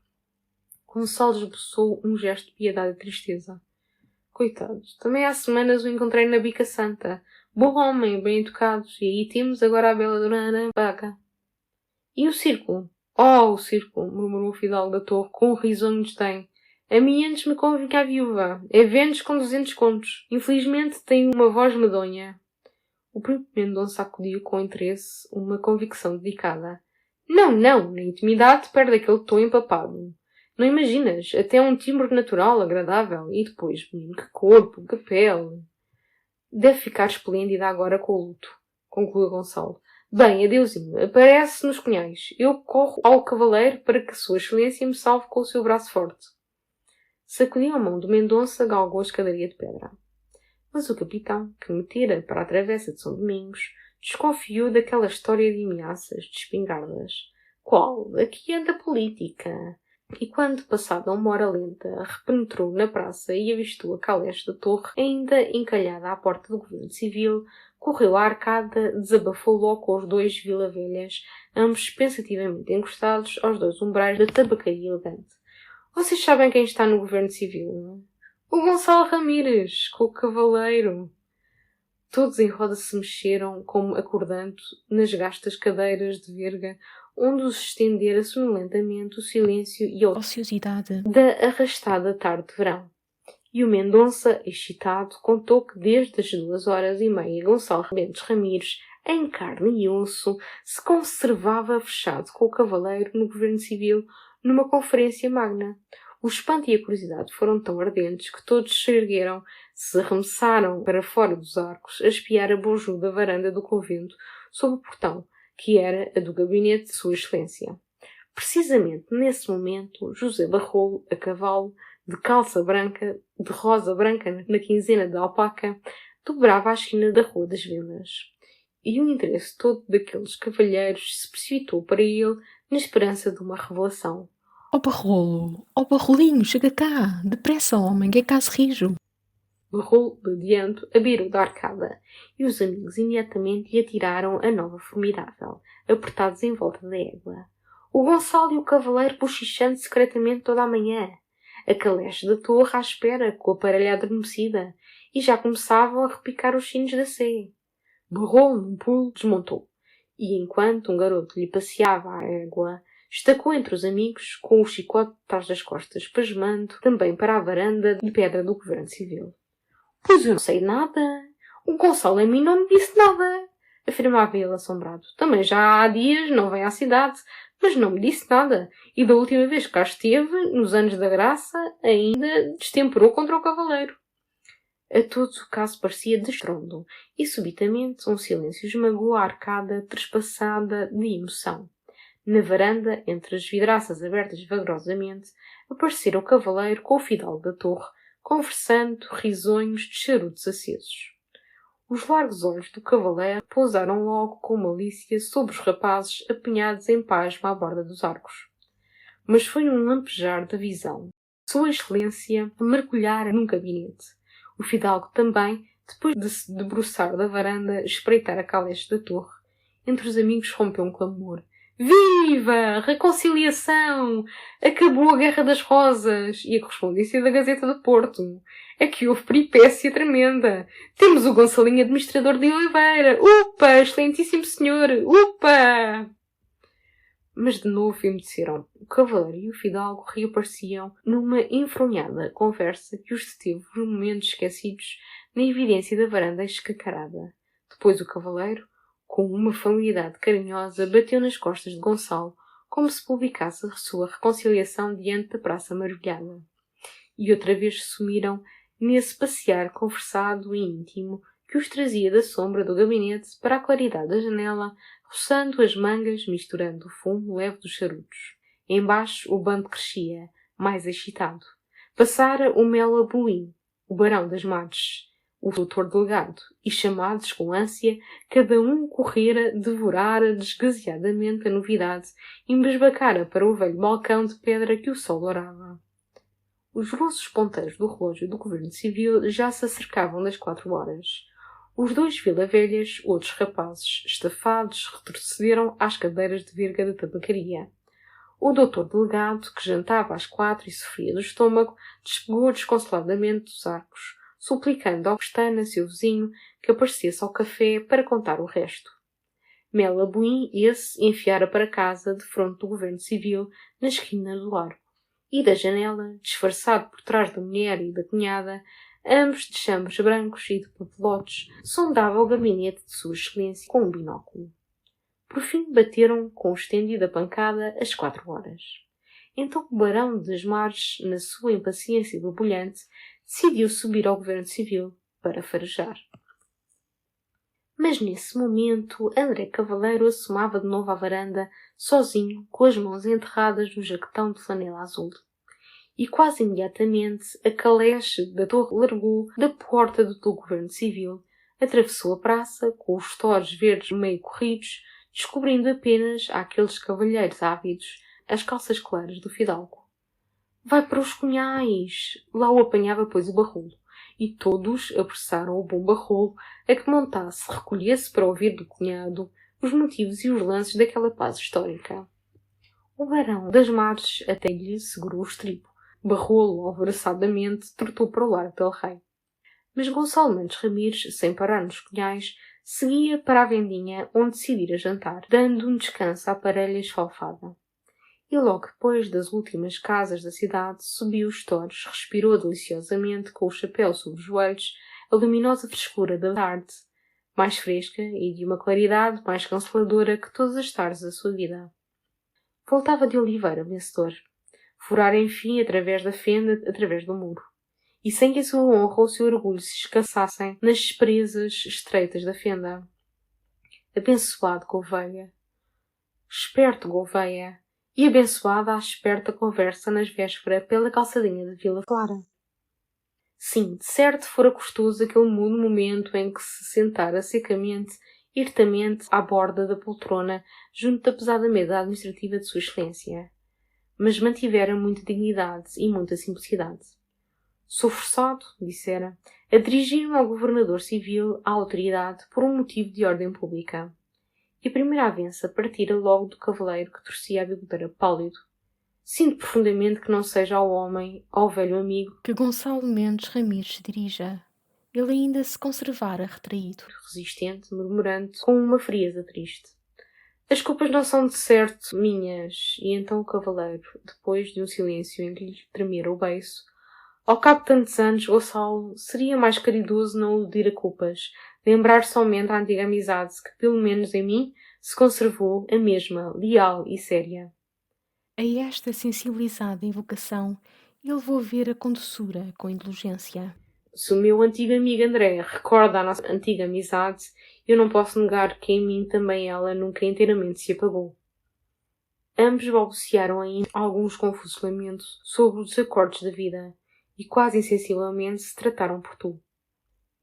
Gonçalo esboçou um gesto de piedade e tristeza. Coitado, também há semanas o encontrei na Bica Santa. Bom homem, bem educado. E aí temos agora a bela dona Ana Vaca. E o círculo? Oh, o círculo, murmurou o fidalgo da torre com um risonho de desdém. A mim antes me convinha a viúva. É Vênus com 200 contos. Infelizmente tem uma voz medonha. O príncipe Mendonça sacudiu com interesse uma convicção dedicada. Não, na intimidade perde aquele tom empapado. Não imaginas? Até um timbre natural, agradável. E depois, menino, que corpo, que pele. Deve ficar esplêndida agora com o luto, concluiu Gonçalo. Bem, adeusinho, aparece nos cunhais. Eu corro ao cavaleiro para que Sua Excelência me salve com o seu braço forte. Sacudiu a mão do Mendonça, galgou a escadaria de pedra. Mas o capitão, que metera para a travessa de São Domingos, desconfiou daquela história de ameaças, de espingardas. Qual? Aqui anda política. E quando, passada uma hora lenta, repenetrou na praça e avistou a caleche da torre, ainda encalhada à porta do governo civil, correu à arcada, desabafou logo com os 2 vila-velhas, ambos pensativamente encostados aos 2 umbrais da tabacaria elegante. Vocês sabem quem está no governo civil, não? O Gonçalo Ramírez, com o cavaleiro. Todos em roda se mexeram, como acordando, nas gastas cadeiras de verga, onde os estendera sonolentamente o silêncio e a ociosidade da arrastada tarde de verão. E o Mendonça, excitado, contou que desde as 2h30 Gonçalo Rebentes Ramires, em carne e osso, se conservava fechado com o cavaleiro no governo civil numa conferência magna. O espanto e a curiosidade foram tão ardentes que todos se ergueram, se arremessaram para fora dos arcos, a espiar a bonjuda varanda do convento, sob o portão, que era a do gabinete de Sua Excelência. Precisamente nesse momento, José Barrolo, a cavalo, de calça branca, de rosa branca na quinzena de alpaca, dobrava a esquina da Rua das Vendas. E o interesse todo daqueles cavalheiros se precipitou para ele na esperança de uma revelação. Ó Barrolo, ó Barrolinho, chega cá, depressa, homem, que é caso rijo. Barrolo, de adianto, abirou da arcada, e os amigos imediatamente lhe atiraram a nova formidável, apertados em volta da égua. O Gonçalo e o cavaleiro bochichando secretamente toda a manhã, a caleche da torre à espera, com o aparelho adormecida, e já começavam a repicar os sinos da sé. Barrolo, num pulo, desmontou, e enquanto um garoto lhe passeava a égua, estacou entre os amigos, com o chicote atrás das costas, pasmando também para a varanda de pedra do governo civil. Pois eu não sei nada. O Gonçalo a mim não me disse nada, afirmava ele assombrado. Também já há dias não vem à cidade, mas não me disse nada. E da última vez que cá esteve, nos anos da graça, ainda destemperou contra o cavaleiro. A todos o caso parecia de estrondo, e subitamente um silêncio esmagou a arcada trespassada de emoção. Na varanda, entre as vidraças abertas vagarosamente, aparecera o cavaleiro com o fidalgo da torre, conversando, risonhos, de charutos acesos. Os largos olhos do cavaleiro pousaram logo com malícia sobre os rapazes apanhados em pasmo à borda dos arcos. Mas foi num lampejar da visão. Sua Excelência mergulhara num gabinete. O fidalgo também, depois de se debruçar da varanda, espreitar a caleche da torre. Entre os amigos rompeu um clamor. Viva! Reconciliação! Acabou a Guerra das Rosas! E a correspondência da Gazeta do Porto. É que houve peripécia tremenda. Temos o Gonçalinho administrador de Oliveira. Upa! Excelentíssimo senhor! Upa! Mas de novo emudeceram. O cavaleiro e o fidalgo reapareciam numa enfronhada conversa que os deteve por momentos esquecidos na evidência da varanda escacarada. Depois o cavaleiro, com uma familiaridade carinhosa, bateu nas costas de Gonçalo, como se publicasse a sua reconciliação diante da praça maravilhada. E outra vez se sumiram nesse passear conversado e íntimo que os trazia da sombra do gabinete para a claridade da janela, roçando as mangas, misturando o fumo leve dos charutos. Embaixo o bando crescia, mais excitado. Passara o Melo Abuim, o barão das Marches, o doutor delegado, e chamados com ânsia, cada um correra, devorara desgazeadamente a novidade e embasbacara para o velho balcão de pedra que o sol dourava. Os velozes ponteiros do relógio do governo civil já se acercavam das 4 horas. Os dois vila-velhas, outros rapazes estafados, retrocederam às cadeiras de verga da tabacaria. O doutor delegado, que jantava às 4 e sofria do estômago, despegou desconsoladamente dos arcos, suplicando ao pestana, seu vizinho, que aparecesse ao café para contar o resto. Mel Abuim, esse, enfiara para casa, defronte do governo civil, na esquina do largo. E da janela, disfarçado por trás da mulher e da cunhada, ambos de chambres brancos e de papelotes, sondava o gabinete de Sua Excelência com um binóculo. Por fim bateram, com estendida pancada, as 4 horas. Então o barão das Mares, na sua impaciência borbulhante, decidiu subir ao governo civil para farejar. Mas nesse momento André Cavaleiro assomava de novo à varanda, sozinho, com as mãos enterradas no jaquetão de flanela azul. E quase imediatamente a caleche da torre largou da porta do governo civil, atravessou a praça, com os tores verdes meio corridos, descobrindo apenas àqueles cavalheiros ávidos as calças claras do fidalgo. Vai para os cunhais! Lá o apanhava, pois, o barrolo, e todos apressaram o bom barrolo a que montasse, recolhesse para ouvir do cunhado os motivos e os lances daquela paz histórica. O barão das Mares até lhe segurou o estribo. Barrolo, alvoroçadamente, trotou para o largo del Rei. Mas Gonçalo Mendes Ramires, sem parar nos cunhais, seguia para a vendinha onde decidira jantar, dando um descanso à parelha esfalfada. E logo depois das últimas casas da cidade, subiu os torres, respirou deliciosamente com o chapéu sobre os joelhos a luminosa frescura da tarde, mais fresca e de uma claridade mais consoladora que todas as tardes da sua vida. Voltava de Oliveira, vencedor. Furar, enfim, através da fenda, através do muro. E sem que a sua honra ou o seu orgulho se escassassem nas espresas estreitas da fenda. Abençoado Gouveia! Esperto Gouveia! E abençoada a esperta conversa nas vésperas pela calçadinha de Vila Clara. Sim, de certo fora custoso aquele mudo momento em que se sentara secamente, hirtamente, à borda da poltrona, junto da pesada mesa administrativa de Sua Excelência. Mas mantivera muita dignidade e muita simplicidade. Sou forçado, dissera, a dirigir-me ao governador civil, à autoridade, por um motivo de ordem pública. E a primeira avença partira logo do cavaleiro que torcia a bigodeira pálido. Sinto profundamente que não seja ao homem, ao velho amigo, que Gonçalo Mendes Ramires se dirija. Ele ainda se conservara retraído, resistente, murmurando, com uma frieza triste. As culpas não são de certo minhas. E então o cavaleiro, depois de um silêncio em que lhe tremera o beiço, ao cabo de tantos anos, Gonçalo, seria mais caridoso não aludir a culpas, lembrar somente a antiga amizade que, pelo menos em mim, se conservou a mesma, leal e séria. A esta sensibilizada invocação, ele volvera com doçura, com indulgência. Se o meu antigo amigo André recorda a nossa antiga amizade, eu não posso negar que em mim também ela nunca inteiramente se apagou. Ambos balbuciaram ainda alguns confusos lamentos sobre os desacordos da vida, e quase insensivelmente se trataram por tu.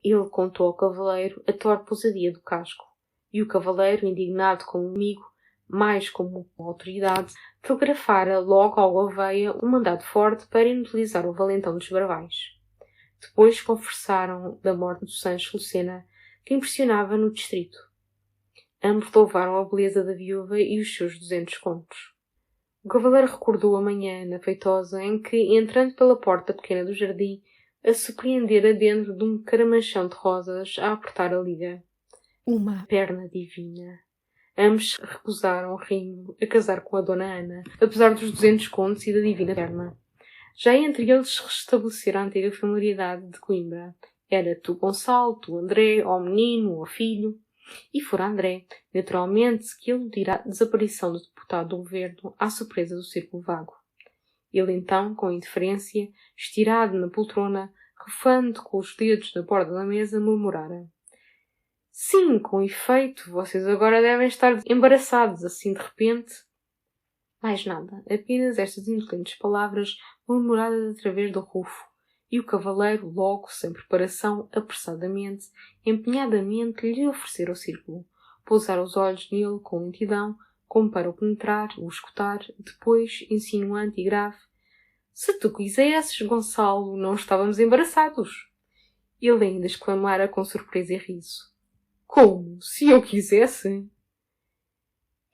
Ele contou ao cavaleiro a torpe ousadia do casco, e o cavaleiro, indignado como amigo, mais como autoridade, telegrafara logo ao Gouveia um mandado forte para inutilizar o valentão dos bravais. Depois conversaram da morte do Sancho Lucena, que impressionava no distrito. Ambos louvaram a beleza da viúva e os seus 200 contos. O cavaleiro recordou a manhã, na feitosa, em que, entrando pela porta pequena do jardim, a surpreendera dentro de um caramanchão de rosas a apertar a liga. Uma perna divina. Ambos recusaram, rindo, a casar com a dona Ana, apesar dos 200 contos e da divina perna. Já entre eles restabelecera a antiga familiaridade de Coimbra. Era tu Gonçalo, tu André, ó menino, ó filho. E fora André, naturalmente, que aludira à desaparição do deputado do governo à surpresa do círculo vago. Ele então, com indiferença, estirado na poltrona, rufando com os dedos na borda da mesa, murmurara: sim, com efeito, vocês agora devem estar embaraçados, assim de repente. Mais nada, apenas estas indolentes palavras murmuradas através do rufo, e o cavaleiro, logo, sem preparação, apressadamente, empenhadamente, lhe oferecera o círculo, pousar os olhos nele com lentidão, como para o penetrar, o escutar, depois, insinuante e grave: se tu quisesses, Gonçalo, não estávamos embaraçados. Ele ainda exclamara com surpresa e riso. Como? Se eu quisesse?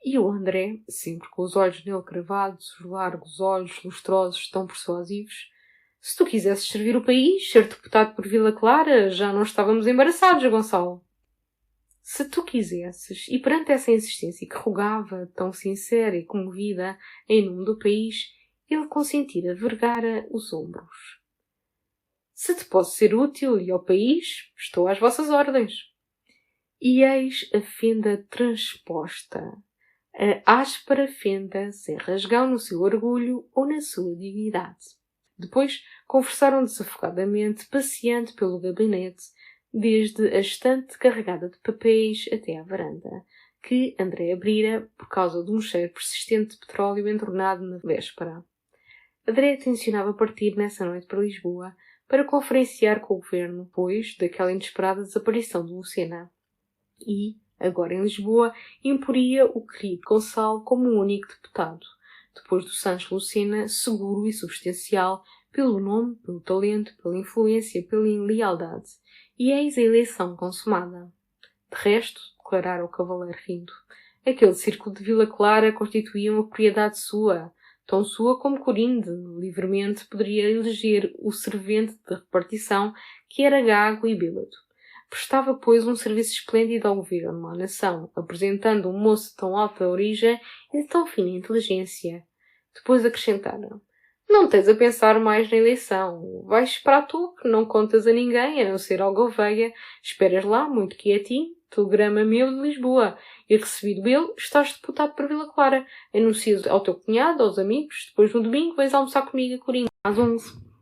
E o André, sempre com os olhos nele cravados, os largos olhos lustrosos tão persuasivos, se tu quisesses servir o país, ser deputado por Vila Clara, já não estávamos embaraçados, Gonçalo. Se tu quisesses, e perante essa insistência que rogava, tão sincera e comovida, em nome do país, ele consentira vergara os ombros. Se te posso ser útil e ao país, estou às vossas ordens. E eis a fenda transposta, a áspera fenda sem rasgão no seu orgulho ou na sua dignidade. Depois conversaram desafocadamente, passeando pelo gabinete, desde a estante carregada de papéis até à varanda, que André abrira por causa de um cheiro persistente de petróleo entornado na véspera. André tencionava partir nessa noite para Lisboa para conferenciar com o governo, depois daquela inesperada desaparição de Lucena. E, agora em Lisboa, imporia o querido Gonçalo como o único deputado, depois do Sancho Lucena, seguro e substancial, pelo nome, pelo talento, pela influência, pela lealdade. E eis a eleição consumada. De resto, declarara o cavaleiro rindo, aquele círculo de Vila Clara constituía uma propriedade sua, tão sua como Corinde livremente poderia eleger o servente de repartição, que era gago e bêbado. Prestava, pois, um serviço esplêndido ao governo, à nação, apresentando um moço de tão alta origem e de tão fina inteligência. Depois acrescentaram: não tens a pensar mais na eleição. Vais para tu, que não contas a ninguém, a não ser ao Gouveia. Esperas lá, muito quietinho, telegrama meu de Lisboa. E recebido ele, estás deputado para Vila Clara. Anuncias ao teu cunhado, aos amigos. Depois, no domingo, vais almoçar comigo a Corinho, às 11.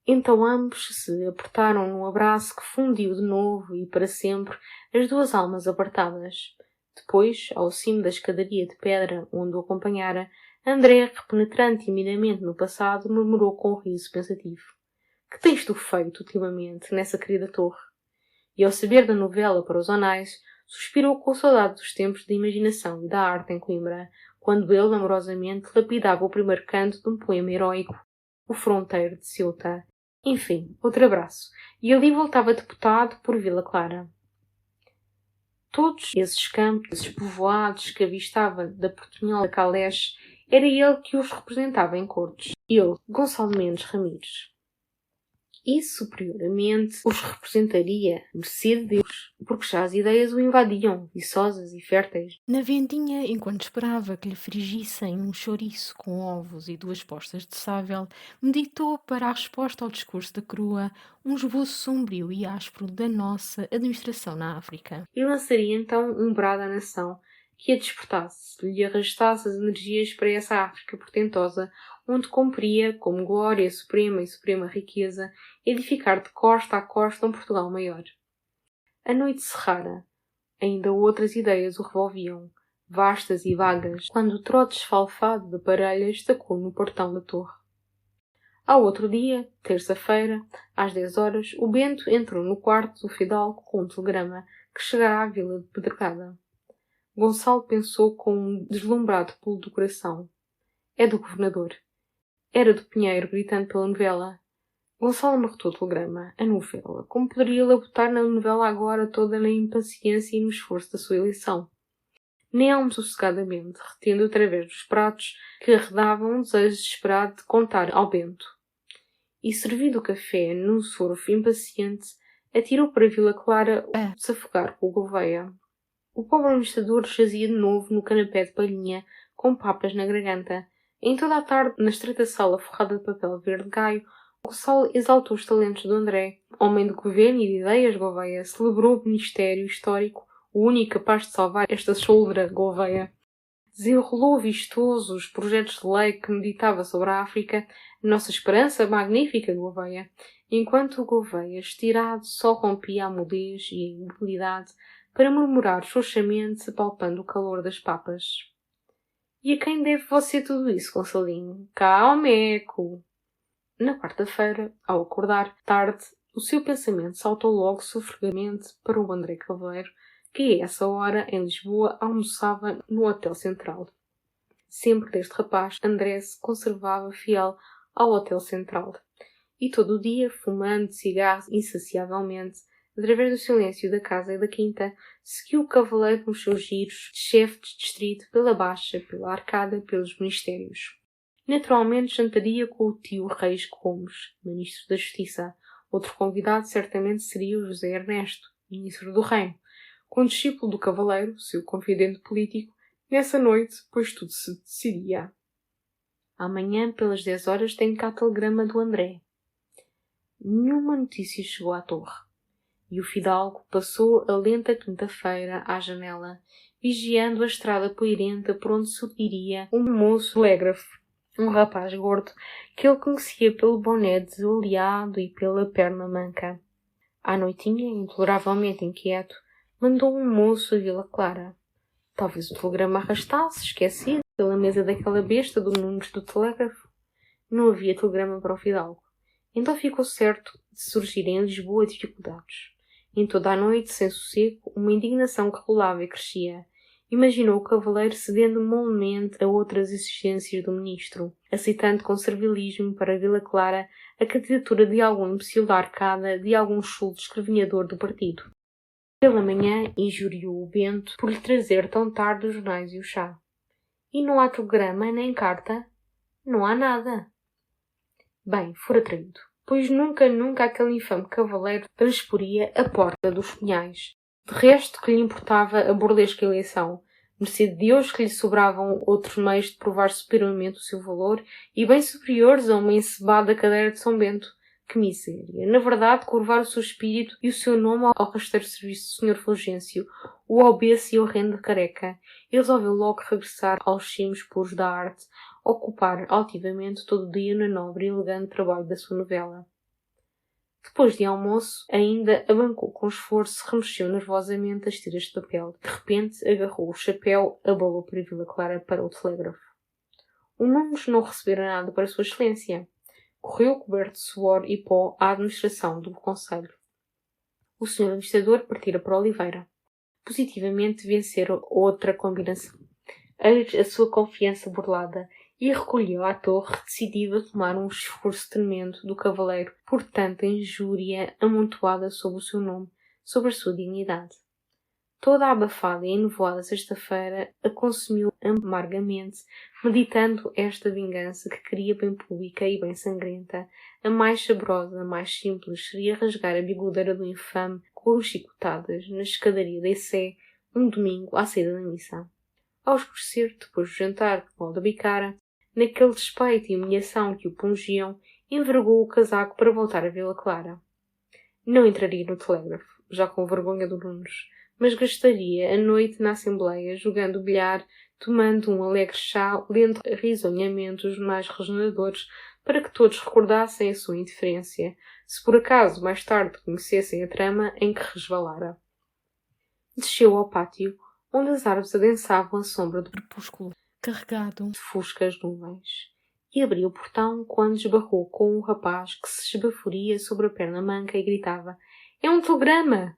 Então ambos se apertaram num abraço que fundiu de novo e para sempre as duas almas apartadas. Depois, ao cimo da escadaria de pedra onde o acompanhara, André, repenetrando timidamente no passado, murmurou com um riso pensativo: que tens tu feito ultimamente nessa querida torre? E ao saber da novela para os anais, suspirou com saudade dos tempos da imaginação e da arte em Coimbra, quando ele amorosamente lapidava o primeiro canto de um poema heróico, O Fronteiro de Ceuta. Enfim, outro abraço, e ali voltava deputado por Vila Clara. Todos esses campos, esses povoados que avistava da Portunhola Calés, era ele que os representava em cortes. Ele, Gonçalo Mendes Ramires. E, superiormente, os representaria, mercê de Deus, porque já as ideias o invadiam, viçosas e férteis. Na vendinha, enquanto esperava que lhe frigissem um chouriço com ovos e 2 postas de sável, meditou para a resposta ao discurso da Crua um esboço sombrio e áspero da nossa administração na África. E lançaria então um brado à nação que a despertasse, lhe arrastasse as energias para essa África portentosa, onde cumpria, como glória suprema e suprema riqueza, edificar de costa a costa um Portugal maior. A noite cerrara. Ainda outras ideias o revolviam, vastas e vagas, quando o trote esfalfado da parelha estacou no portão da torre. Ao outro dia, terça-feira, às 10 horas, o Bento entrou no quarto do fidalgo com um telegrama que chegara à vila de Pedregada. Gonçalo pensou com um deslumbrado pulo do coração. É do governador. Era do Pinheiro gritando pela novela. Gonçalo amarrotou o telegrama. A novela. Como poderia labutar na novela agora toda na impaciência e no esforço da sua eleição? Nem sossegadamente, retendo através dos pratos que arredavam um desejo desesperado de contar ao Bento. E servido o café num sorfo impaciente, atirou para Vila Clara a desafogar com o Gouveia. O pobre administrador jazia de novo no canapé de palhinha, com papas na garganta. Em toda a tarde, na estreita sala forrada de papel verde gaio, Gonçalo exaltou os talentos do André. Homem de governo e de ideias, Gouveia, celebrou o ministério histórico, o único capaz de salvar esta choldra, Gouveia. Desenrolou vistoso os projetos de lei que meditava sobre a África, nossa esperança magnífica, Gouveia. Enquanto o Gouveia, estirado, só rompia a mudez e a imobilidade para murmurar xoxamente, palpando o calor das papas. E a quem deve você tudo isso, Gonçalinho? Cá ao meco! Na quarta-feira, ao acordar tarde, o seu pensamento saltou logo sofregamente para o André Caveiro, que a essa hora, em Lisboa, almoçava no Hotel Central. Sempre deste rapaz, André se conservava fiel ao Hotel Central. e todo o dia, fumando cigarros insaciavelmente, através do silêncio da casa e da quinta, seguiu o cavaleiro nos seus giros de chefe de distrito pela Baixa, pela Arcada, pelos ministérios. Naturalmente jantaria com o tio Reis Gomes, ministro da Justiça. Outro convidado certamente seria o José Ernesto, ministro do Reino, condiscípulo do cavaleiro, seu confidente político, nessa noite, pois tudo se decidia. Amanhã, pelas 10 horas, tenho cá telegrama do André. Nenhuma notícia chegou à torre, e o fidalgo passou a lenta quinta-feira à janela, vigiando a estrada poeirenta por onde subiria um moço telégrafo, um rapaz gordo, que ele conhecia pelo boné desoleado e pela perna manca. À noitinha, intoleravelmente inquieto, mandou um moço a Vila Clara. Talvez o telegrama arrastasse, esquecido, pela mesa daquela besta do Nunes do telégrafo. Não havia telegrama para o fidalgo. Então ficou certo de surgir em Lisboa dificuldades. Em toda a noite, sem sossego, uma indignação que rolava e crescia. Imaginou o cavaleiro cedendo molemente a outras exigências do ministro, aceitando com servilismo para Vila Clara a candidatura de algum imbecil da Arcada, de algum chulo escrevinhador do partido. Pela manhã injuriou o Bento por lhe trazer tão tarde os jornais e o chá. E não há telegrama nem carta? Não há nada. Bem, fora traído, pois nunca aquele infame cavaleiro transporia a porta dos punhais. De resto, que lhe importava a burlesca eleição, mercê de Deus que lhe sobravam outros meios de provar superiormente o seu valor e bem superiores a uma encebada cadeira de São Bento. Que miséria! Na verdade, curvar o seu espírito e o seu nome ao rasteiro serviço do Sr. Fulgêncio, o obeso e horrendo careca, e resolveu logo regressar aos cimos puros da arte, ocupar altivamente todo o dia no nobre e elegante trabalho da sua novela. Depois de almoço, ainda abancou com esforço, remexeu nervosamente as tiras de papel. De repente, agarrou o chapéu, abalou para Vila Clara para o telégrafo. O Nunes não recebera nada para Sua Excelência. Correu coberto de suor e pó à administração do conselho. O senhor administrador partira para Oliveira. Positivamente vencera outra combinação. Eis a sua confiança burlada, e recolheu à torre, decidido a tomar um esforço tremendo do cavaleiro por tanta injúria amontoada sob o seu nome, sobre a sua dignidade. Toda a abafada e enovoada sexta-feira a consumiu amargamente, meditando esta vingança que queria bem pública e bem sangrenta. A mais saborosa, a mais simples, seria rasgar a bigodeira do infame com chicotadas na escadaria da Sé, um domingo à saída da missa. Ao escurecer, depois do jantar que mal da bicara, naquele despeito e humilhação que o pungiam, envergou o casaco para voltar a Vila Clara. Não entraria no telégrafo, já com vergonha do Nunes, mas gastaria a noite na Assembleia, jogando bilhar, tomando um alegre chá, lendo risonhamente os jornais regeneradores, para que todos recordassem a sua indiferença, se por acaso mais tarde conhecessem a trama em que resvalara. Desceu ao pátio, onde as árvores adensavam a sombra do crepúsculo, carregado de fuscas nuvens, e abriu o portão quando esbarrou com um rapaz que se esbaforia sobre a perna manca e gritava: "É um telegrama!"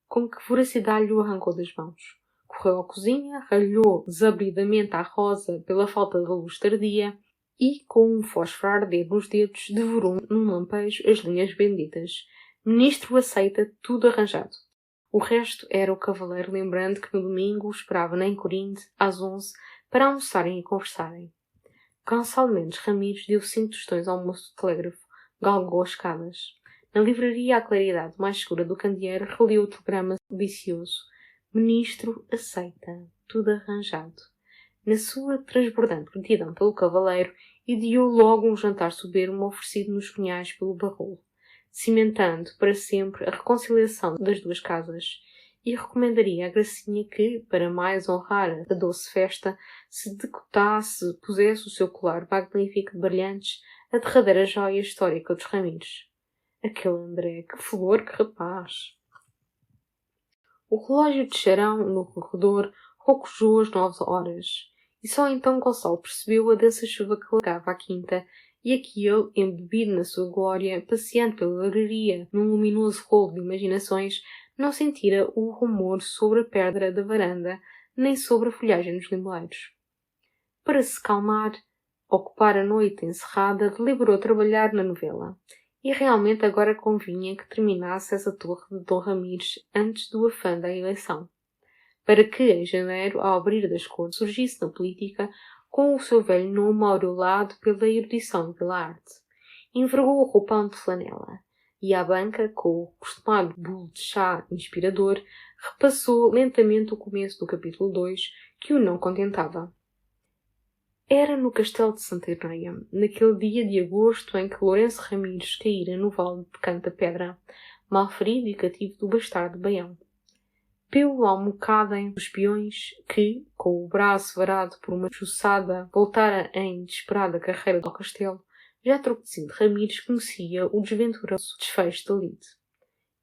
Com que voracidade lhe o arrancou das mãos. Correu à cozinha, ralhou desabridamente à rosa pela falta de luz tardia e, com um fósforo a arder nos dedos, devorou num lampejo as linhas benditas. Ministro aceita, tudo arranjado. O resto era o cavaleiro lembrando que no domingo o esperava em Corinde, às 11, para almoçarem e conversarem. Gonçalo Mendes Ramires deu 5 tostões ao moço do telégrafo, galgou as escadas. Na livraria à claridade mais escura do candeeiro, releu o telegrama delicioso. Ministro aceita, tudo arranjado. Na sua transbordante gratidão pelo cavaleiro, ideou logo um jantar soberbo oferecido nos punhais pelo Barrolo, cimentando para sempre a reconciliação das duas casas, e recomendaria à Gracinha que, para mais honrar a doce festa, se decotasse, pusesse o seu colar magnífico de brilhantes, a derradeira joia histórica dos Ramires. Aquele André, que flor, que rapaz! O relógio de charão no corredor rocojou às 9 horas, e só então Gonçalo percebeu a densa chuva que largava à quinta, e aqui ele, embebido na sua glória, passeando pela livraria num luminoso rolo de imaginações, não sentira o rumor sobre a pedra da varanda, nem sobre a folhagem dos limoeiros. Para se calmar, ocupar a noite encerrada, deliberou trabalhar na novela. E realmente agora convinha que terminasse essa torre de Dom Ramires antes do afã da eleição, para que, em janeiro, ao abrir das cortes, surgisse na política com o seu velho nome aureolado pela erudição e pela arte. Envergou o roupão de flanela e, à banca, com o costumado bolo de chá inspirador, repassou lentamente o começo do capítulo 2, que o não contentava. Era no castelo de Santa Irneia, naquele dia de agosto em que Lourenço Ramires caíra no vale de Canta Pedra, malferido e cativo do bastardo Baião. Pelo almocadem dos peões que, com o braço varado por uma chuçada, voltara em desesperada carreira ao castelo, já Tordesilhano de Ramires conhecia o desventuroso desfecho da lide.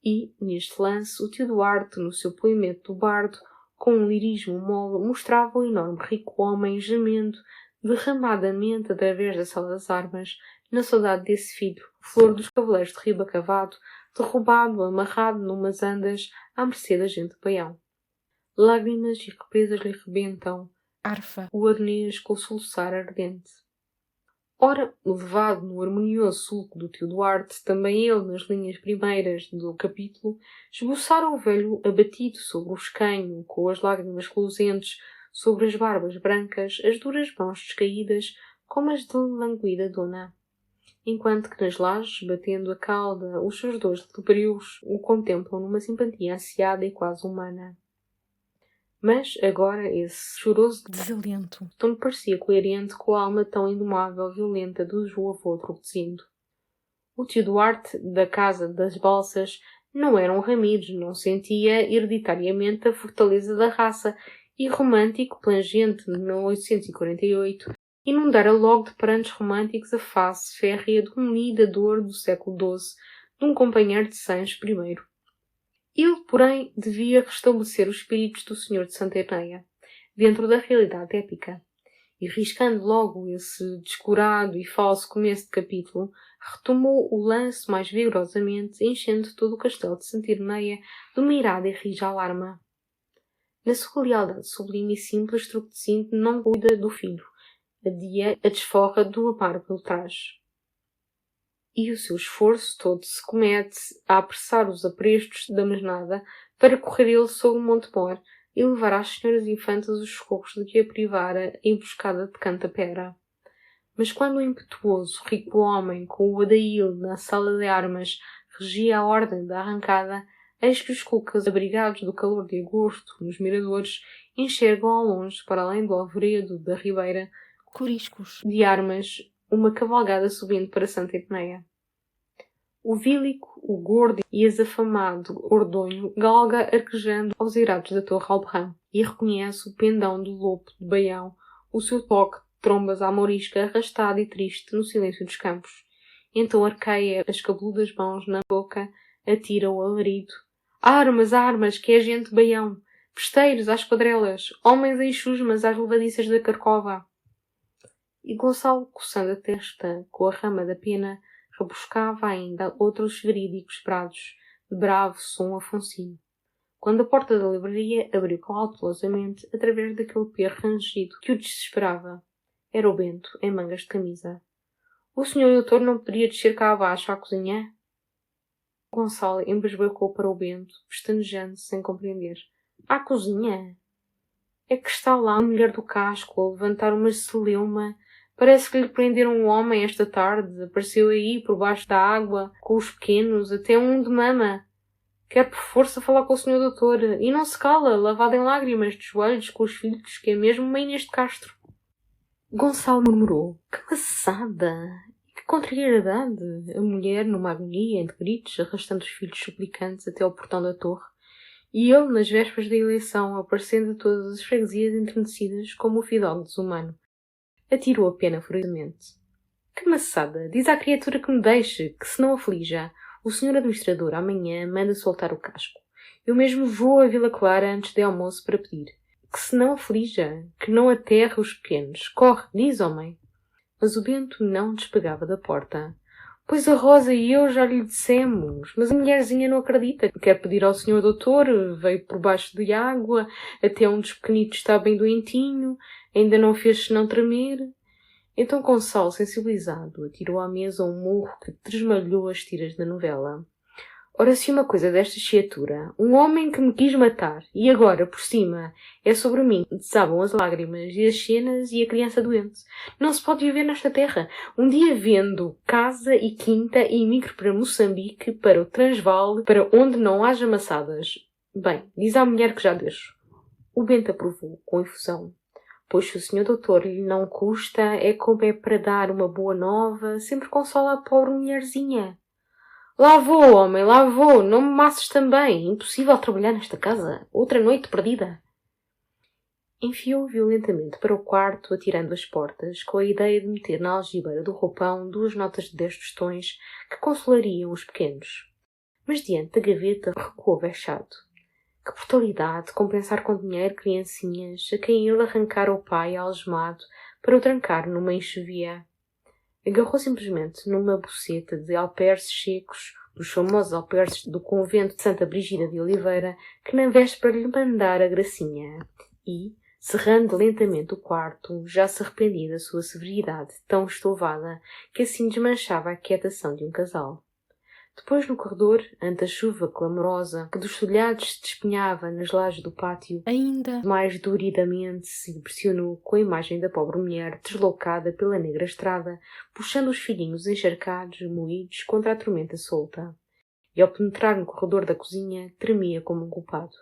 E, neste lance, o tio Duarte, no seu poimento do bardo, com um lirismo mole, mostrava o enorme rico homem gemendo derramadamente através da sala das armas, na saudade desse filho, flor dos cavaleiros de riba cavado, derrubado, amarrado numas andas, à mercê da gente de Baião. Lágrimas e represas lhe rebentam Arfa. o arnês com o soluçar ardente. Ora, levado no harmonioso sulco do tio Duarte, também ele, nas linhas primeiras do capítulo, esboçara o velho abatido sobre o escanho, com as lágrimas reluzentes sobre as barbas brancas, as duras mãos descaídas, como as de languida dona. Enquanto que nas lajes, batendo a cauda, os seus dois lebrios o contemplam numa simpatia ansiada e quase humana. Mas, agora, esse choroso Desalento. não me parecia coerente com a alma tão indomável e violenta do seu avô Tordesilhano. O tio Duarte, da Casa das Balsas, não era um Ramires, não sentia hereditariamente a fortaleza da raça, e romântico, plangente de 1848, inundara logo de prantos românticos a face férrea de um lidador do século XII, de um companheiro de Sancho I. Ele, porém, devia restabelecer os espíritos do Senhor de Santa Irneia, dentro da realidade épica. E riscando logo esse descurado e falso começo de capítulo, retomou o lance mais vigorosamente, enchendo todo o castelo de Santa Irneia de uma irada e rija alarma. Na sua lealdade sublime e simples, Tordesilhano não cuida do filho, adia a desforra do amargo ultraje. E o seu esforço todo se comete a apressar os aprestos da mesnada para correr ele sobre o Monte Mor e levar às senhoras infantas os socorros de que a privara a emboscada de Canta Pedra. Mas quando o impetuoso, rico homem, com o adail na sala de armas, regia a ordem da arrancada, eis que os cucas, abrigados do calor de agosto nos miradores, enxergam ao longe, para além do alvoredo da ribeira, Coriscos. de armas, uma cavalgada subindo para Santa Irneia. O vílico, o gordo e azafamado Ordonho galga arquejando aos irados da Torre Alberrão e reconhece o pendão do lobo de Baião, o seu toque de trombas à mourisca arrastado e triste no silêncio dos campos. Então arqueia as cabeludas mãos na boca, atira o alarido. Armas, armas, que é gente de Baião! Festeiros às quadrelas, homens em chusmas às levadiças da Carcova! E Gonçalo, coçando a testa com a rama da pena, rebuscava ainda outros verídicos prados, de bravo som afonsino. Quando a porta da livraria abriu cautelosamente através daquele perro rangido que o desesperava. Era o Bento, em mangas de camisa. O senhor doutor não poderia descer cá abaixo à cozinha? Gonçalo embasbacou para o Bento, pestanejando sem compreender. À cozinha? É que está lá a mulher do casco a levantar uma celeuma. Parece que lhe prenderam um homem esta tarde. Apareceu aí, por baixo da água, com os pequenos, até um de mama. Quer por força falar com o senhor doutor. E não se cala, lavado em lágrimas, de joelhos, com os filhos, que é mesmo uma Inês de Castro. Gonçalo murmurou. Que maçada! E que contrariedade! A mulher, numa agonia, entre gritos, arrastando os filhos suplicantes até ao portão da torre. E ele, nas vésperas da eleição, aparecendo a todas as freguesias enternecidas como o fidalgo desumano. Atirou a pena furiosamente. Que maçada! Diz à criatura que me deixe, que se não aflija. O senhor administrador amanhã manda soltar o casco. Eu mesmo vou a Vila Clara antes de almoço para pedir. Que se não aflija, que não aterre os pequenos. Corre, diz, homem. Mas o Bento não despegava da porta. Pois a Rosa e eu já lhe dissemos, mas a mulherzinha não acredita. Quer pedir ao senhor doutor, veio por baixo de água, até um dos pequenitos está bem doentinho, ainda não fez senão tremer. Então Gonçalo, sensibilizado, atirou à mesa um murro que tresmalhou as tiras da novela. Ora, se uma coisa desta criatura, um homem que me quis matar, e agora, por cima, é sobre mim que desabam as lágrimas e as cenas e a criança doente. Não se pode viver nesta terra. Um dia vendo casa e quinta e emigro para Moçambique, para o Transvaal, para onde não haja maçadas. Bem, diz à mulher que já deixo. O Bento aprovou, com efusão. Pois se o senhor doutor lhe não custa, é como é para dar uma boa nova, sempre consola a pobre mulherzinha. Lá vou, homem, lá vou. Não me maces também. Impossível trabalhar nesta casa. Outra noite perdida. Enfiou violentamente para o quarto, atirando as portas, com a ideia de meter na algibeira do roupão 2 notas de 10 tostões que consolariam os pequenos. Mas diante da gaveta recuou vexado. Que brutalidade compensar com dinheiro criancinhas a quem ele arrancara o pai algemado para o trancar numa enxovia. Agarrou simplesmente numa boceta de alperces secos, dos famosos alperces do convento de Santa Brígida de Oliveira, que na véspera lhe mandara gracinha, e, cerrando lentamente o quarto, já se arrependia da sua severidade tão estouvada que assim desmanchava a quietação de um casal. Depois, no corredor, ante a chuva clamorosa que dos telhados se despenhava nas lajes do pátio, Ainda mais duridamente se impressionou com a imagem da pobre mulher deslocada pela negra estrada, puxando os filhinhos encharcados, moídos, contra a tormenta solta. E ao penetrar no corredor da cozinha, tremia como um culpado.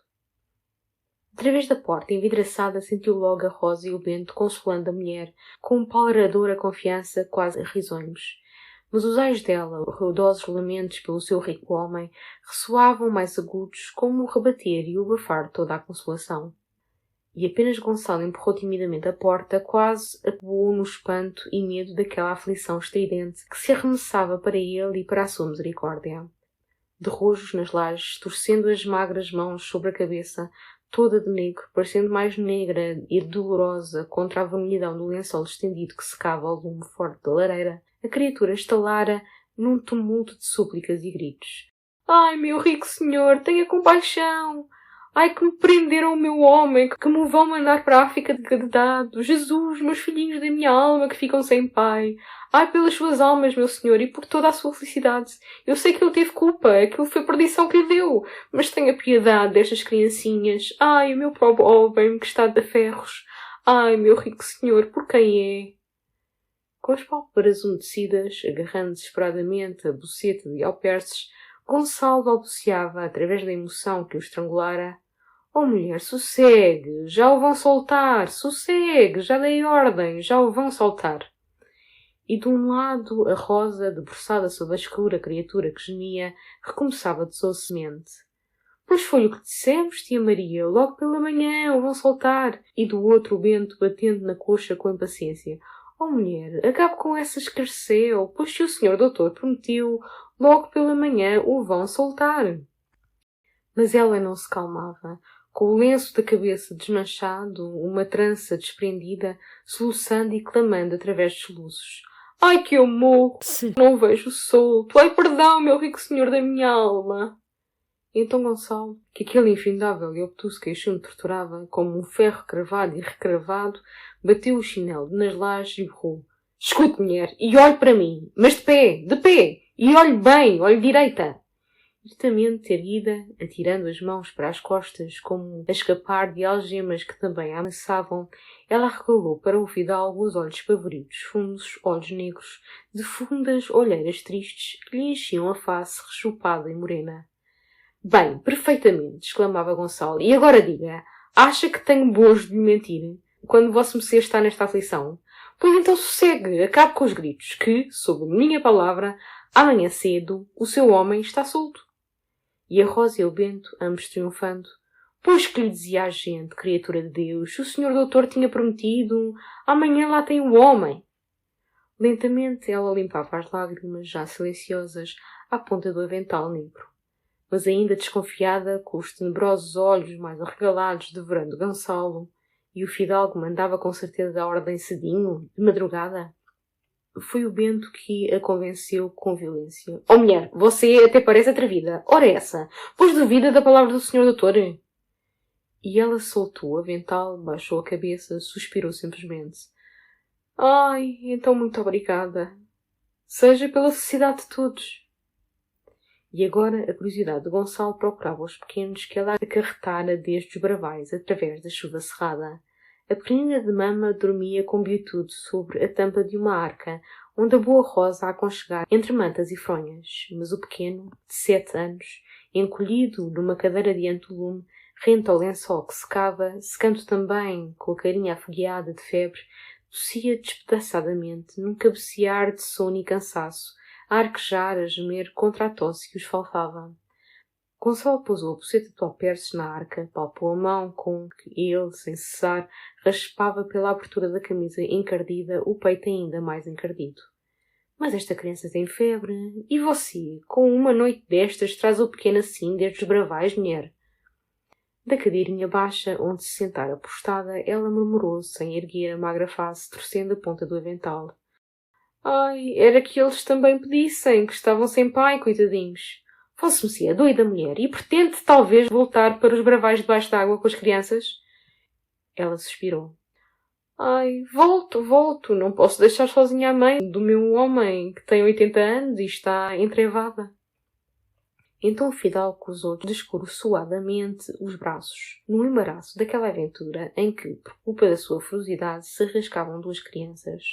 Através da porta envidraçada sentiu logo a Rosa e o Bento consolando a mulher, com uma palradora confiança quase risonhos. Mas os ais dela, ruidosos lamentos pelo seu rico homem, ressoavam mais agudos como o rebater e o abafar toda a consolação. E apenas Gonçalo empurrou timidamente a porta, quase acuou no espanto e medo daquela aflição estridente que se arremessava para ele e para a sua misericórdia. De rojos nas lajes, torcendo as magras mãos sobre a cabeça, toda de negro, parecendo mais negra e dolorosa contra a vermelhidão do lençol estendido que secava ao lume forte da lareira, a criatura estalara num tumulto de súplicas e gritos. Ai, meu rico senhor, tenha compaixão! Ai, que me prenderam o meu homem, que me vão mandar para a África de dado! Jesus, meus filhinhos da minha alma que ficam sem pai! Ai, pelas suas almas, meu senhor, e por toda a sua felicidade! Eu sei que ele teve culpa, aquilo foi a perdição que lhe deu, mas tenha piedade destas criancinhas! Ai, o meu pobre homem que está de ferros! Ai, meu rico senhor, por quem é? Com as pálpebras umedecidas, agarrando desesperadamente a boceta de alperces, Gonçalo balbuciava, através da emoção que o estrangulara. Oh, mulher, sossegue! Já o vão soltar! Sossegue! Já dei ordem! Já o vão soltar! E de um lado, a Rosa, debruçada sob a escura criatura que gemia, recomeçava docemente. Pois foi o que dissemos, tia Maria, logo pela manhã o vão soltar. E do outro o Bento, batendo na coxa com impaciência. Oh, mulher, acabe com essa escarceu, pois se o senhor doutor prometeu, logo pela manhã o vão soltar. Mas ela não se calmava. Com o lenço da cabeça desmanchado, uma trança desprendida, soluçando e clamando através dos soluços. Ai, que eu morro! se Não vejo o solto! Ai, perdão, meu rico senhor da minha alma! Então Gonçalo, que aquele infindável e obtuso queixume torturava, como um ferro cravado e recravado, bateu o chinelo nas lajes e berrou. Escute, mulher, e olhe para mim, mas de pé, e olhe bem, olhe direita. Irritamente erguida, atirando as mãos para as costas, como a escapar de algemas que também a ameaçavam, ela regalou para o fidalgo os olhos pavoridos, fundos, olhos negros, de fundas olheiras tristes que lhe enchiam a face rechupada e morena. Bem, perfeitamente, exclamava Gonçalo. E agora diga, acha que tenho bojo de lhe mentir, quando vosso Messias está nesta aflição? Pois então sossegue, acabe com os gritos, que, sob minha palavra, amanhã cedo, o seu homem está solto. E a Rosa e o Bento, ambos triunfando. Pois que lhe dizia a gente, criatura de Deus, o senhor doutor tinha prometido, amanhã lá tem o homem. Lentamente ela limpava as lágrimas, já silenciosas, à ponta do avental negro. Mas ainda desconfiada, com os tenebrosos olhos mais arregalados devorando Gonçalo, e o fidalgo mandava com certeza a ordem cedinho, de madrugada. Foi o Bento que a convenceu com violência. Oh, mulher, você até parece atrevida. Ora essa, pois duvida da palavra do senhor doutor? E ela soltou o avental, baixou a cabeça, suspirou simplesmente. Ai, então muito obrigada. Seja pela felicidade de todos. E agora a curiosidade de Gonçalo procurava os pequenos que ela acarretara desde os bravais através da chuva cerrada. A pequenina de mama dormia com beatude sobre a tampa de uma arca, onde a boa Rosa a aconchegara entre mantas e fronhas. Mas o pequeno, de 7 anos, encolhido numa cadeira diante do lume, rente ao lençol que secava, secando também, com a carinha afogueada de febre, tossia despedaçadamente, num cabecear de sono e cansaço, a arquejar, a gemer contra a tosse que os faltava. Gonçalo pousou a boceta do alperces na arca, palpou a mão com que ele, sem cessar, raspava pela abertura da camisa encardida o peito ainda mais encardido. Mas esta criança tem febre. E você, com uma noite destas, traz o pequeno assim desde os bravais, mulher? Da cadeirinha baixa, onde se sentara postada, ela murmurou, sem erguer a magra face, torcendo a ponta do avental. Ai, era que eles também pedissem, que estavam sem pai, coitadinhos. Fosse-me a doida mulher e pretende talvez voltar para os bravais debaixo d'água com as crianças? Ela suspirou. Ai, volto. Não posso deixar sozinha a mãe do meu homem, que tem 80 anos e está entrevada. Então o Fidalgo cruzou descoroçoadamente os braços, no embaraço daquela aventura em que, por culpa da sua ferocidade, se arriscavam 2 crianças.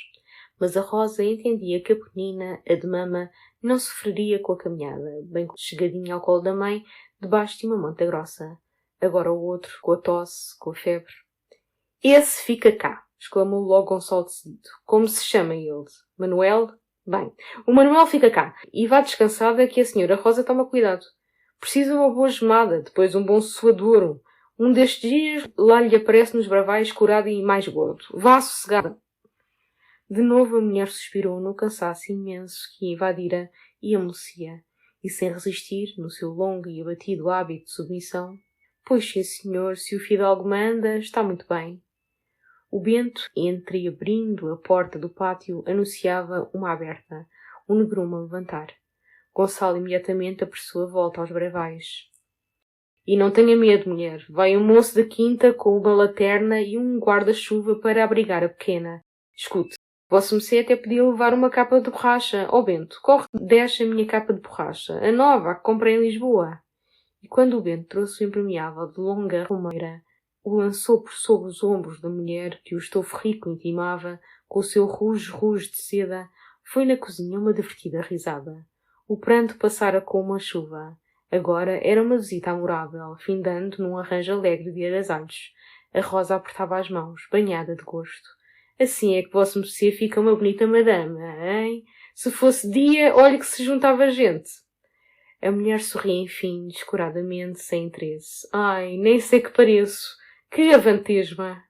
Mas a Rosa entendia que a pequenina, a de mama, não sofreria com a caminhada, bem chegadinha ao colo da mãe, debaixo de uma manta grossa. Agora o outro, com a tosse, com a febre. Esse fica cá, exclamou logo Gonçalo decidido. Como se chama ele? Manuel? Bem, o Manuel fica cá, e vá descansada que a senhora Rosa toma cuidado. Precisa uma boa gemada, depois um bom suadouro. Um destes dias lá lhe aparece nos bravais curado e mais gordo. Vá sossegada. De novo a mulher suspirou no cansaço imenso que invadira e amolecia, e sem resistir, no seu longo e abatido hábito de submissão, pois sim, senhor, se o fidalgo manda, está muito bem. O Bento, entreabrindo a porta do pátio, anunciava uma aberta, um negrume a levantar. Gonçalo imediatamente apressou a volta aos bravais. E não tenha medo, mulher. Vai um moço da quinta com uma lanterna e um guarda-chuva para abrigar a pequena. Escute, vosso Mecê até podia levar uma capa de borracha. Ó Bento, corre, deixa a minha capa de borracha, a nova, a que comprei em Lisboa. E quando o Bento trouxe o impermeável de longa romeira, o lançou por sobre os ombros da mulher que o estofo rico intimava, com o seu ruge-ruge de seda, foi na cozinha uma divertida risada. O pranto passara com uma chuva. Agora era uma visita amorável, findando num arranjo alegre de agasalhos. A Rosa apertava as mãos, banhada de gosto. Assim é que vosso Mecê fica uma bonita madama, hein? Se fosse dia, olhe que se juntava gente. A mulher sorria, enfim, descuradamente, sem interesse. Ai, nem sei que pareço. Que avantesma!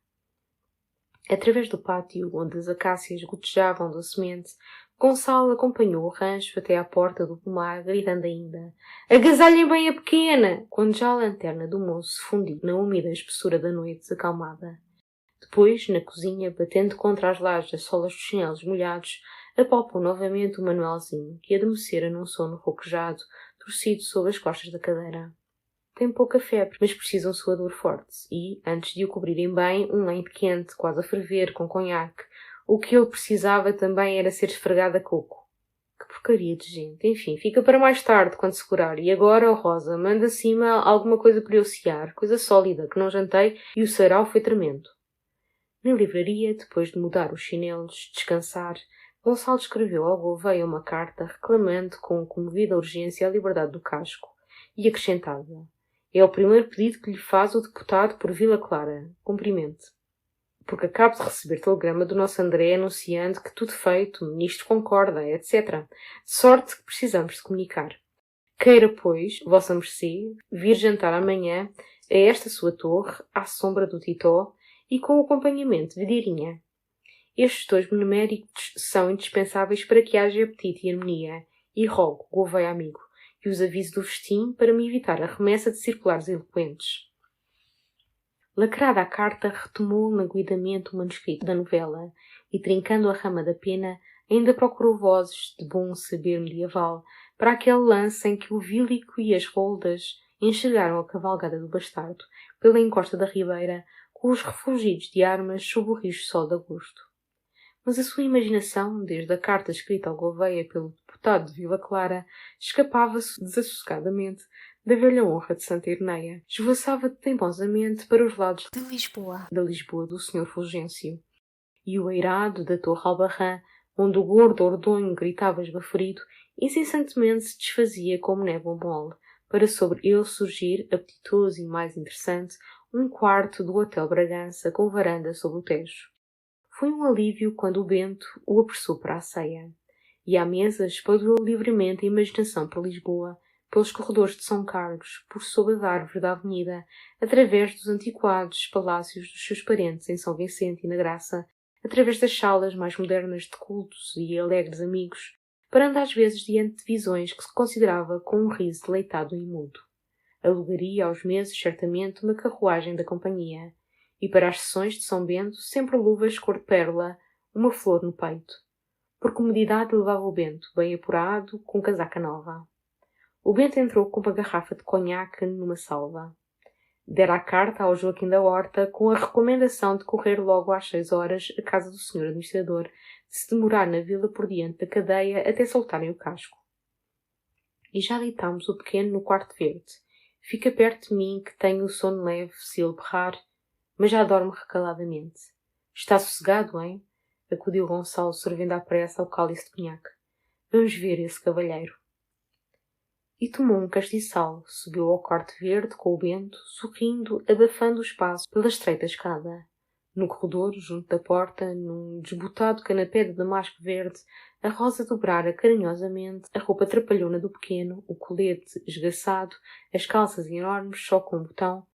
Através do pátio, onde as acácias gotejavam docemente, Gonçalo acompanhou o rancho até à porta do pomar, gritando ainda «Agasalhem bem a pequena!» quando já a lanterna do moço se fundiu na úmida espessura da noite desacalmada. Depois, na cozinha, batendo contra as lajes das solas dos chinelos molhados, apalpou novamente o Manuelzinho, que adormecera num sono roquejado, torcido sobre as costas da cadeira. Tem pouca febre, mas precisa um suador forte e, antes de o cobrirem bem, um leite quente, quase a ferver, com conhaque. O que ele precisava também era ser esfregado a coco. Que porcaria de gente. Enfim, fica para mais tarde, quando se curar. E agora, oh Rosa, manda acima alguma coisa para eu cear, coisa sólida, que não jantei, e o sarau foi tremendo. Na livraria, depois de mudar os chinelos, descansar, Gonçalo escreveu ao Gouveia uma carta reclamando com comovida urgência a liberdade do casco e acrescentava: é o primeiro pedido que lhe faz o deputado por Vila Clara. Cumprimente. Porque acabo de receber telegrama do nosso André anunciando que tudo feito, o ministro concorda, etc. De sorte que precisamos de comunicar. Queira, pois, vossa mercê, vir jantar amanhã a esta sua torre, à sombra do Titó, e com o acompanhamento de Dirinha. Estes 2 beneméritos são indispensáveis para que haja apetite e harmonia, e rogo, Gouveia amigo, que os avise do festim para me evitar a remessa de circulares eloquentes. Lacrada a carta, retomou languidamente o manuscrito da novela e, trincando a rama da pena, ainda procurou vozes de bom saber medieval para aquele lance em que o Vílico e as Roldas enxergaram a cavalgada do bastardo pela encosta da ribeira com os refugidos de armas sob o rijo sol de agosto. mas a sua imaginação, desde a carta escrita ao Gouveia pelo deputado de Vila Clara, escapava-se desassossegadamente da velha honra de Santa Irneia. Esvoaçava teimosamente para os lados de Lisboa. da Lisboa do Sr. Fulgêncio. E o eirado da Torre Albarrã, onde o gordo Ordonho gritava esbaforido, incessantemente se desfazia como névoa mole, para sobre ele surgir, apetitoso e mais interessante, um quarto do Hotel Bragança com varanda sobre o Tejo. Foi um alívio quando o Bento o apressou para a ceia. E à mesa espalhou livremente a imaginação por Lisboa, pelos corredores de São Carlos, por sob as árvores da avenida, através dos antiquados palácios dos seus parentes em São Vicente e na Graça, através das salas mais modernas de cultos e alegres amigos, parando às vezes diante de visões que se considerava com um riso deleitado e mudo. Alugaria aos meses, certamente, uma carruagem da companhia, e para as sessões de São Bento sempre luvas cor de pérola, uma flor no peito. Por comodidade levava o Bento, bem apurado, com casaca nova. O Bento entrou com uma garrafa de conhaque numa salva. Dera a carta ao Joaquim da Horta com a recomendação de correr logo às 6 horas à casa do senhor administrador, de se demorar na vila por diante da cadeia até soltarem o casco. E já deitámos o pequeno no quarto verde. Fica perto de mim que tenho o sono leve se ele berrar, mas já dorme recaladamente. Está sossegado, hein? Acudiu Gonçalo, sorvendo à pressa ao cálice de conhaque. Vamos ver esse cavalheiro. E tomou um castiçal, subiu ao quarto verde com o Bento, sorrindo, abafando o espaço pela estreita escada. No corredor, junto da porta, num desbotado canapé de damasco verde, a Rosa dobrara carinhosamente a roupa trapalhona do pequeno, o colete esgaçado, as calças enormes, só com um botão.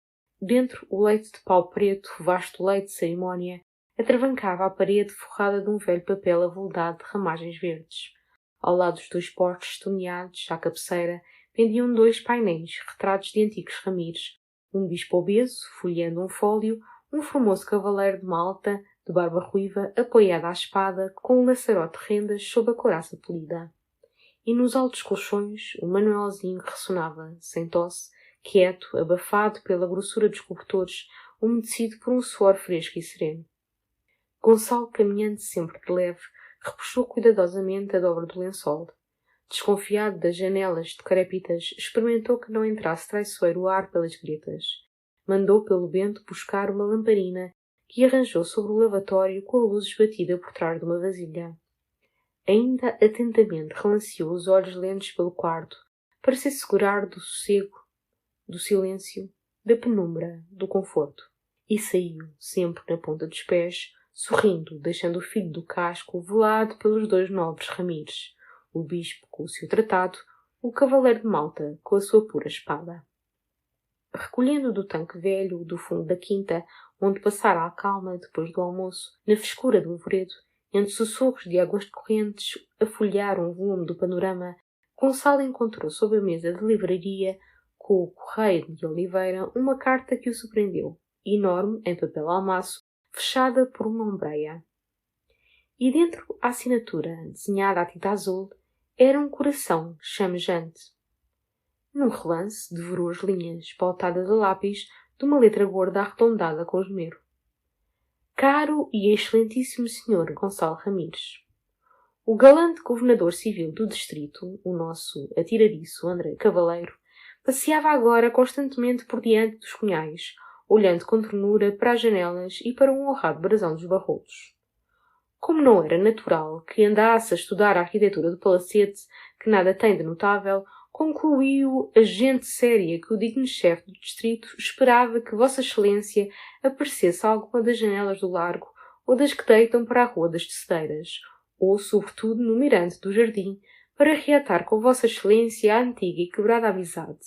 Dentro, o leite de pau preto, vasto leite de cerimónia, atravancava a parede forrada de um velho papel aveldado de ramagens verdes. Ao lado dos dois postes toneados, à cabeceira, pendiam 2 painéis, retratos de antigos ramires. Um bispo obeso, folheando um fólio, um formoso cavaleiro de Malta, de barba ruiva, apoiado à espada, com um laçarote de rendas sob a couraça polida. E nos altos colchões, o Manuelzinho ressonava, sem tosse, quieto, abafado pela grossura dos cobertores, umedecido por um suor fresco e sereno. Gonçalo, caminhando sempre de leve, repuxou cuidadosamente a dobra do lençol. Desconfiado das janelas decrépitas, experimentou que não entrasse traiçoeiro ar pelas gretas. Mandou pelo Bento buscar uma lamparina que arranjou sobre o lavatório com a luz esbatida por trás de uma vasilha. Ainda atentamente relanceou os olhos lentos pelo quarto, para se assegurar do sossego, do silêncio, da penumbra, do conforto. E saiu, sempre na ponta dos pés, sorrindo, deixando o filho do casco velado pelos 2 nobres Ramires, o bispo com o seu tratado, o cavaleiro de Malta com a sua pura espada. Recolhendo do tanque velho, do fundo da quinta, onde passara a calma depois do almoço, na frescura do arvoredo, entre sussurros de águas correntes, a folhear um volume do panorama, Gonçalo encontrou sob a mesa de livraria, com o correio de Oliveira, uma carta que o surpreendeu, enorme, em papel almaço, fechada por uma ombreia. E dentro a assinatura, desenhada à tinta azul, era um coração chamejante. Num relance, devorou as linhas, pautadas a lápis, de uma letra gorda arredondada com esmero. Caro e excelentíssimo Sr. Gonçalo Ramires, o galante governador civil do distrito, o nosso atiradiço André Cavaleiro, passeava agora constantemente por diante dos cunhais, olhando com ternura para as janelas e para um honrado brasão dos Barrolos. Como não era natural que andasse a estudar a arquitetura do palacete, que nada tem de notável, concluiu a gente séria que o digno chefe do distrito esperava que Vossa Excelência aparecesse a alguma das janelas do largo ou das que deitam para a Rua das Tecedeiras, ou, sobretudo, no mirante do jardim, para reatar com Vossa Excelência a antiga e quebrada amizade.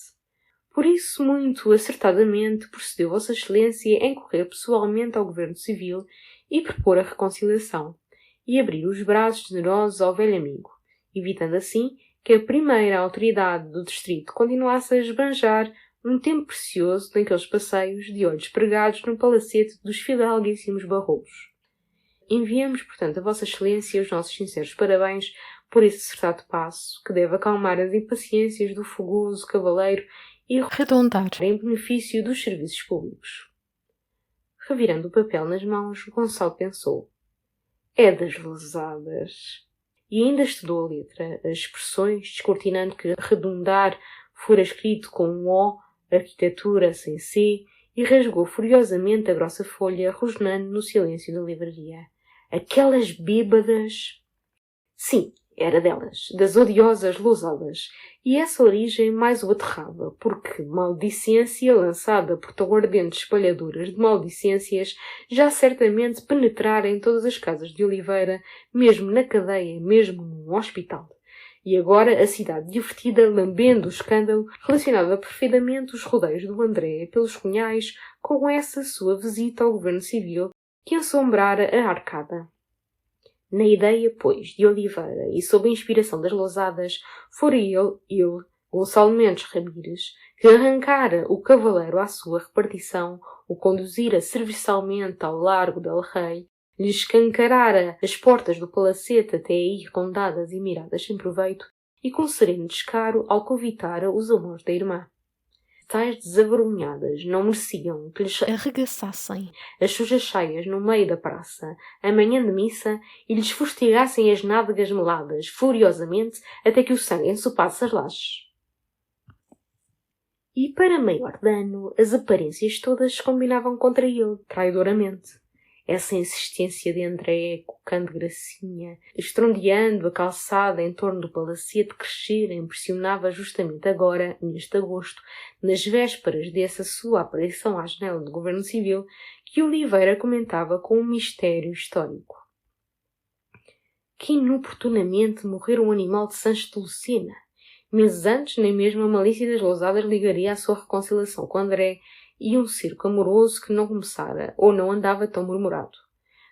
Por isso, muito acertadamente, procedeu Vossa Excelência em correr pessoalmente ao Governo Civil e propor a reconciliação, e abrir os braços generosos ao velho amigo, evitando assim que a primeira autoridade do distrito continuasse a esbanjar um tempo precioso naqueles passeios de olhos pregados no palacete dos fidalguíssimos Barrolos. Enviamos, portanto, a Vossa Excelência os nossos sinceros parabéns por esse acertado passo, que deve acalmar as impaciências do fogoso cavaleiro e Arredondar. em benefício dos serviços públicos. Revirando o papel nas mãos, Gonçalo pensou: é das lousadas. E ainda estudou a letra, as expressões, descortinando que redundar fora escrito com um O, arquitetura sem C, e rasgou furiosamente a grossa folha, rosnando no silêncio da livraria. Aquelas bêbadas... Sim, era delas, das odiosas lousadas, e essa origem mais o aterrava, porque maldicência lançada por tão ardentes espalhadoras de maldicências já certamente penetrara em todas as casas de Oliveira, mesmo na cadeia, mesmo num hospital. E agora a cidade divertida, lambendo o escândalo, relacionava perfeitamente os rodeios do André pelos Cunhais com essa sua visita ao governo civil que assombrara a arcada. Na ideia, pois, de Oliveira e sob a inspiração das lousadas, fora ele, Gonçalo Mendes Ramires, que arrancara o cavaleiro à sua repartição, o conduzira serviçalmente ao largo del Rei, lhe escancarara as portas do palacete até aí rondadas e miradas sem proveito, e com sereno descaro alcovitara os amores da irmã. Tais desavergonhadas não mereciam que lhes arregaçassem as sujas saias no meio da praça, a manhã de missa, e lhes fustigassem as nádegas meladas, furiosamente, até que o sangue ensopasse as lajes. E, para maior dano, as aparências todas combinavam contra ele, traidoramente. Essa insistência de André, cocando gracinha, estrondeando a calçada em torno do palacete crescer, impressionava justamente agora, neste agosto, nas vésperas dessa sua aparição à janela do governo civil, que Oliveira comentava com um mistério histórico. Que inoportunamente morrera um animal de Sancho de Lucena. Meses antes, nem mesmo a malícia das lousadas ligaria a sua reconciliação com André, e um cerco amoroso que não começara ou não andava tão murmurado.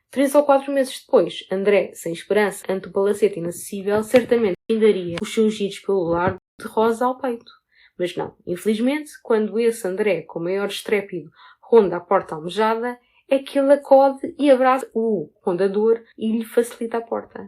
3 ou 4 meses depois, André, sem esperança, ante o palacete inacessível, certamente findaria os seus giros pelo largo de rosa ao peito. Mas não, infelizmente, quando esse André, com maior estrépido, ronda a porta almejada, é que ele acode e abraça o rondador e lhe facilita a porta.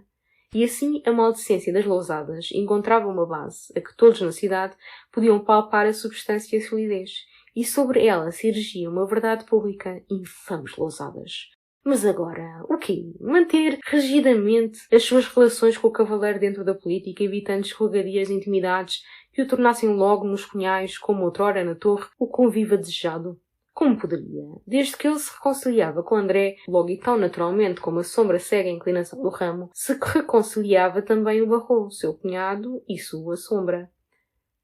E assim a maldicência das lousadas encontrava uma base a que todos na cidade podiam palpar a substância e a solidez, e sobre ela se erigia uma verdade pública: infames lousadas. Mas agora, o quê? Manter rigidamente as suas relações com o cavaleiro dentro da política, evitando escorregadias de intimidades que o tornassem logo nos Cunhais, como outrora na Torre, o convívio desejado? Como poderia? Desde que ele se reconciliava com André, logo e tão naturalmente como a sombra segue a inclinação do ramo, se reconciliava também o Barrol, seu cunhado e sua sombra.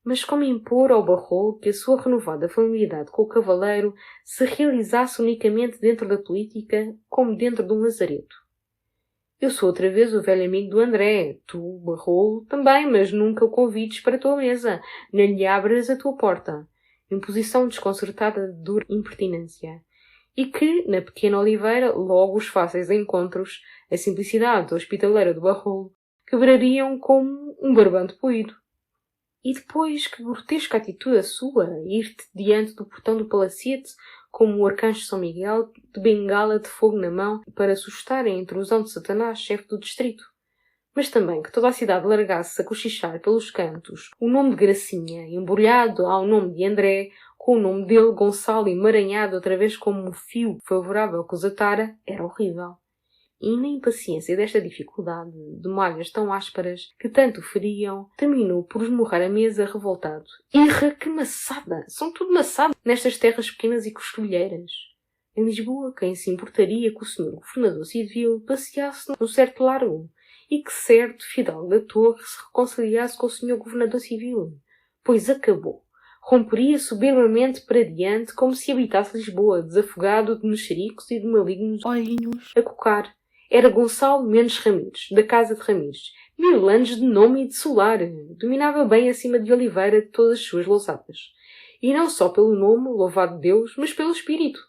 Mas como impor ao Barrol que a sua renovada familiaridade com o cavaleiro se realizasse unicamente dentro da política, como dentro de um lazareto? Eu sou outra vez o velho amigo do André. Tu, Barrol, também, mas nunca o convides para a tua mesa, nem lhe abras a tua porta. Imposição desconcertada de dura impertinência. E que, na pequena Oliveira, logo os fáceis encontros, a simplicidade hospitaleira do Barrol, quebrariam como um barbante poído. E depois, que grotesca atitude a sua, ir-te diante do portão do palacete, como o arcanjo São Miguel, de bengala de fogo na mão, para assustar a intrusão de Satanás, chefe do distrito. Mas também que toda a cidade largasse a cochichar pelos cantos o nome de Gracinha, embrulhado ao nome de André, com o nome dele, Gonçalo, emaranhado outra vez como um fio favorável que os atara, era horrível. E na impaciência desta dificuldade, de malhas tão ásperas que tanto feriam, terminou por esmurrar a mesa revoltado. Irra, que maçada! São tudo maçadas nestas terras pequenas e costelheiras. Em Lisboa, quem se importaria que o senhor governador civil passeasse no certo largo, e que certo fidalgo da Torre se reconciliasse com o senhor governador civil? Pois acabou. Romperia soberbamente para diante como se habitasse Lisboa, desafogado de mexericos e de malignos olhinhos a cocar. Era Gonçalo Mendes Ramires, da casa de Ramires, 1000 anos de nome e de solar. Dominava bem acima de Oliveira de todas as suas lousadas. E não só pelo nome, louvado Deus, mas pelo espírito.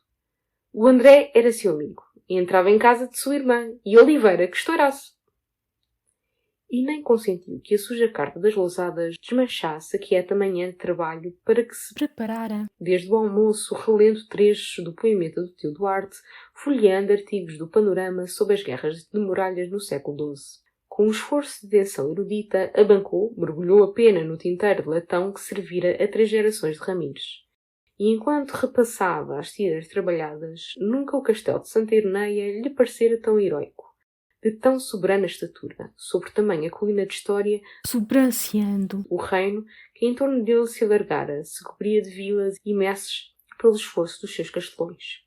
O André era seu amigo, e entrava em casa de sua irmã, e Oliveira que estourasse. E nem consentiu que a suja carta das lousadas desmanchasse a quieta manhã de trabalho para que se preparara, desde o almoço, relendo trechos do poemeta do tio Duarte, folheando artigos do Panorama sobre as guerras de muralhas no século XII. Com um esforço de atenção erudita, abancou, mergulhou a pena no tinteiro de latão que servira a 3 gerações de Ramires. E enquanto repassava as tiras trabalhadas, nunca o castelo de Santa Ireneia lhe parecera tão heroico. de tão soberana estatura, sobre tamanha colina de história, sobranciando o reino que em torno dele se alargara, se cobria de vilas e messes pelo esforço dos seus castelões.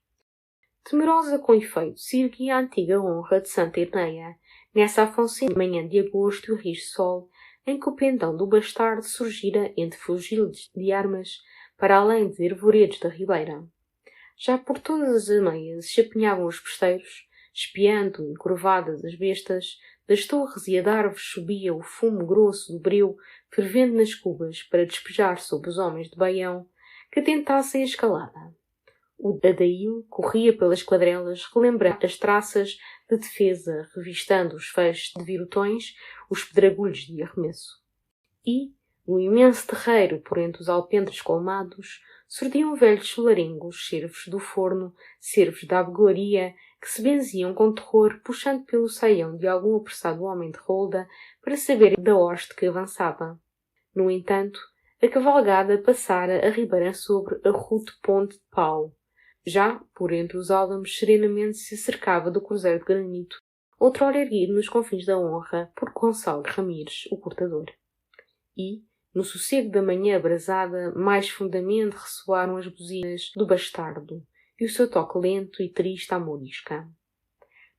Temerosa com efeito, se erguia a antiga honra de Santa Irneia, nessa afonsina manhã de agosto e o rijo sol, em que o pendão do bastardo surgira entre fugiles de armas, para além de arvoredos da ribeira. Já por todas as ameias se apinhavam os besteiros, espiando encurvadas as bestas, das torres e árvores subia o fumo grosso do breu, fervendo nas cubas para despejar sobre os homens de Baião que tentassem a escalada. O Adail corria pelas quadrelas, relembrando as traças de defesa, revistando os feixes de virotões, os pedragulhos de arremesso. E, no imenso terreiro por entre os alpendres colmados, surdiam velhos solarengos, servos do forno, servos da abgoaria, que se benziam com terror, puxando pelo saião de algum apressado homem de rolda para saber da hoste que avançava. No entanto, a cavalgada passara a ribeira sobre a rude ponte de pau. Já, por entre os álamos, serenamente se acercava do cruzeiro de granito, outrora erguido nos confins da honra por Gonçalo Ramires, o cortador. E, no sossego da manhã abrasada, mais fundamente ressoaram as buzinas do bastardo e o seu toque lento e triste à morisca.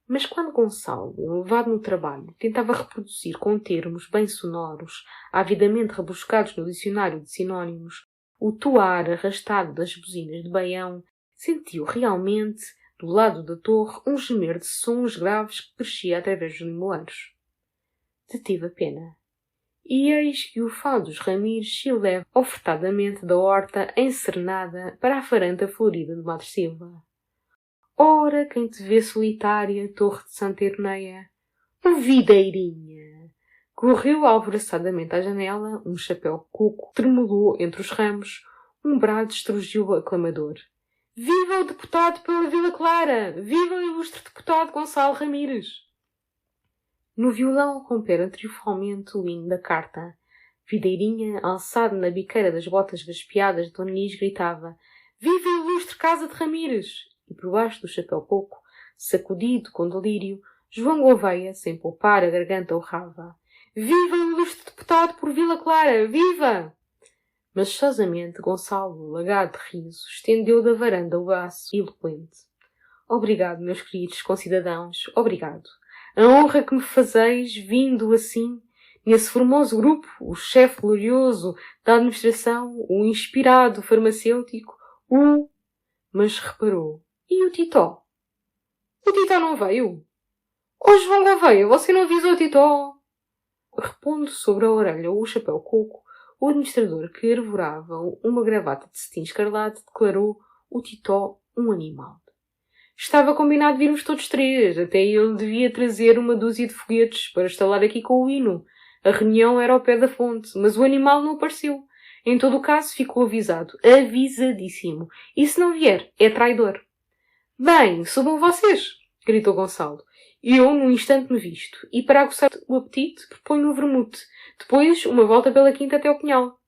Mas quando Gonçalo, elevado no trabalho, tentava reproduzir com termos bem sonoros, avidamente rebuscados no dicionário de sinónimos, o toar arrastado das buzinas de Baião, sentiu realmente, do lado da torre, um gemer de sons graves que crescia através dos limoeiros. Detive a pena. E eis que o fado dos Ramires se eleva ofertadamente da horta encenada para a faranta florida de Madre Silva. Ora, quem te vê solitária, torre de Santa Irneia, videirinha! Correu alvoroçadamente à janela, um chapéu coco tremulou entre os ramos, um brado estrugiu aclamador. Viva o deputado pela Vila Clara! Viva o ilustre deputado Gonçalo Ramires! No violão rompera triunfalmente o hino da carta. Videirinha, alçado na biqueira das botas vespeadas de Dona Nis, gritava Viva a ilustre casa de Ramires! E por baixo do chapéu coco, sacudido com delírio, João Gouveia, sem poupar a garganta, urrava Viva o ilustre deputado por Vila Clara! Viva! Mas chosamente Gonçalo, lagado de riso, estendeu da varanda o braço eloquente. Obrigado, meus queridos concidadãos, obrigado. A honra que me fazeis, vindo assim, nesse formoso grupo, o chefe glorioso da administração, o inspirado farmacêutico, Mas reparou, e o Titó? O Titó não veio? Ô João Gouveia, você não avisou o Titó? Repondo sobre a orelha o chapéu coco, o administrador, que arvorava uma gravata de cetim escarlate, declarou o Titó um animal. Estava combinado virmos todos três. Até ele devia trazer uma dúzia de foguetes para estalar aqui com o hino. A reunião era ao pé da fonte, mas o animal não apareceu. Em todo o caso, ficou avisado. Avisadíssimo. E se não vier, é traidor. Bem, subam vocês, gritou Gonçalo. Eu, num instante, me visto. E para aguçar o apetite, proponho um vermute. Depois, uma volta pela quinta até ao Pinhal.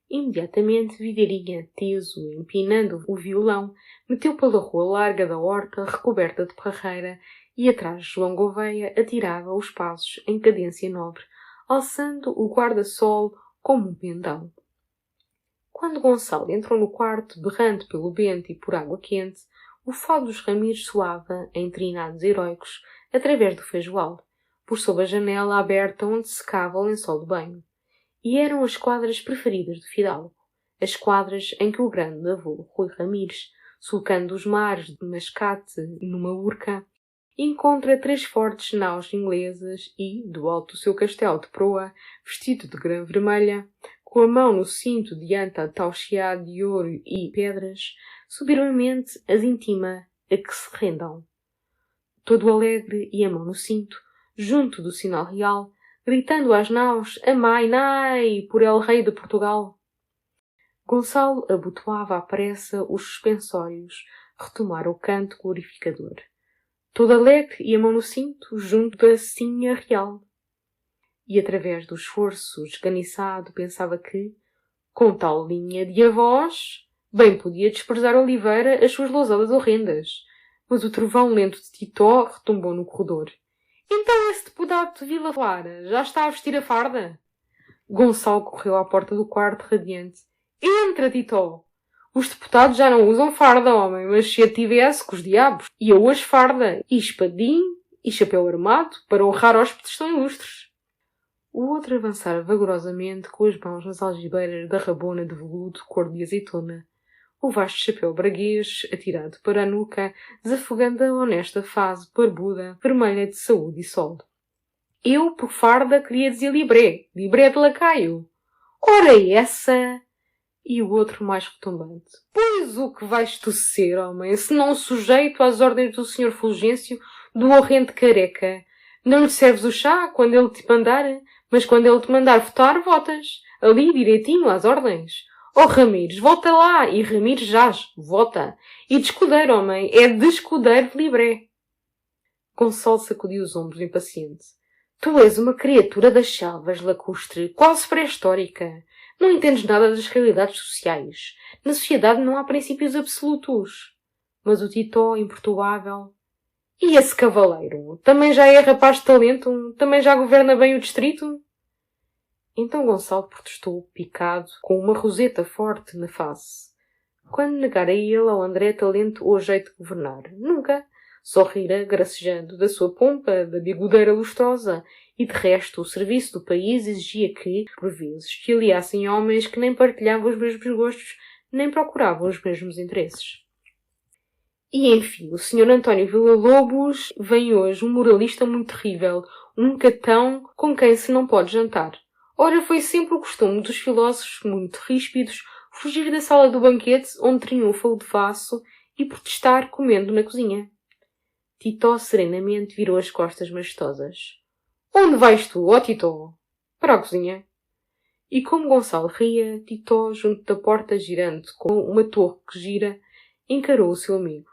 Imediatamente, Videirinha, teso, empinando o violão, meteu pela rua larga da horta, recoberta de parreira, e atrás de João Gouveia atirava os passos em cadência nobre, alçando o guarda-sol como um pendão. Quando Gonçalo entrou no quarto, berrando pelo bento e por água quente, o fado dos Ramires soava, em trinados heróicos, através do feijoal, por sob a janela aberta onde secava o lençol de banho. E eram as quadras preferidas do fidalgo, as quadras em que o grande avô Rui Ramires, sulcando os mares de mascate numa urca, encontra 3 fortes naus inglesas e, do alto do seu castelo de proa, vestido de grã vermelha, com a mão no cinto diante a tauxiado de ouro e pedras, subitamente as intima a que se rendam. Todo alegre e a mão no cinto, junto do sinal real, gritando às naus, amai, nai, por El Rei de Portugal. Gonçalo abotoava à pressa os suspensórios, retomara o canto glorificador. Todo alegre e a mão no cinto, junto da cinha real. E através do esforço esganiçado pensava que, com tal linha de avós, bem podia desprezar Oliveira as suas lousadas horrendas. Mas o trovão lento de Titó retumbou no corredor. Então esse deputado de Vila Clara já está a vestir a farda? Gonçalo correu à porta do quarto radiante. Entra, Titó! Os deputados já não usam farda, homem, mas se a tivesse, com os diabos. E eu hoje farda, e espadinho, e chapéu armado, para honrar hóspedes tão ilustres. O outro avançara vagarosamente, com as mãos nas algibeiras da rabona de veludo cor de azeitona, o vasto chapéu braguês atirado para a nuca, desafogando a honesta face barbuda, vermelha de saúde e sol. Eu, por farda, queria dizer libré de lacaio. Ora essa! E o outro mais retumbante. Pois o que vais tu ser, homem, se não sujeito às ordens do Sr. Fulgêncio, do horrendo careca? Não lhe serves o chá quando ele te mandar, mas quando ele te mandar votar, votas. Ali, direitinho, às ordens. Oh, Ramires, volta lá! E Ramires jaz, vota. E de escudeiro, homem, é de escudeiro de libré. Gonçalo sacudiu os ombros impaciente. Tu és uma criatura das selvas, lacustre, quase pré-histórica. Não entendes nada das realidades sociais. Na sociedade não há princípios absolutos. Mas o Titó, imperturbável... E esse cavaleiro? Também já é rapaz de talento? Também já governa bem o distrito? Então Gonçalo protestou, picado, com uma roseta forte na face. Quando negara ele ao André talento ou jeito de governar? Nunca. Só rira, gracejando, da sua pompa, da bigodeira lustrosa, e de resto o serviço do país exigia que, por vezes, que aliassem homens que nem partilhavam os mesmos gostos, nem procuravam os mesmos interesses. E, enfim, o Sr. António Villa-Lobos vem hoje um moralista muito terrível, um catão com quem se não pode jantar. Ora, foi sempre o costume dos filósofos muito ríspidos fugir da sala do banquete onde triunfa o devasso e protestar comendo na cozinha. Titó serenamente virou as costas majestosas. Onde vais tu, ó Titó? Para a cozinha. E como Gonçalo ria, Titó, junto da porta girando com uma torre que gira, encarou o seu amigo.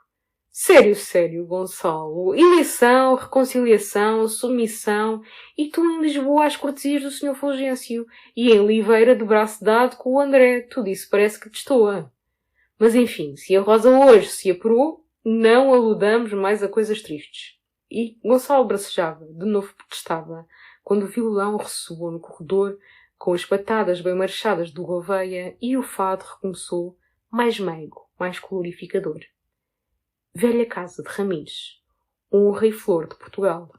Sério, sério, Gonçalo. Eleição, reconciliação, submissão, e tu em Lisboa às cortesias do Sr. Fulgêncio, e em Oliveira de braço dado com o André. Tudo isso parece que destoa. Mas enfim, se a Rosa hoje se apurou, não aludamos mais a coisas tristes. E Gonçalo bracejava, de novo protestava, quando o violão ressoou no corredor, com as patadas bem marchadas do Gouveia, e o fado recomeçou, mais meigo, mais glorificador. Velha casa de Ramires, honra e flor de Portugal.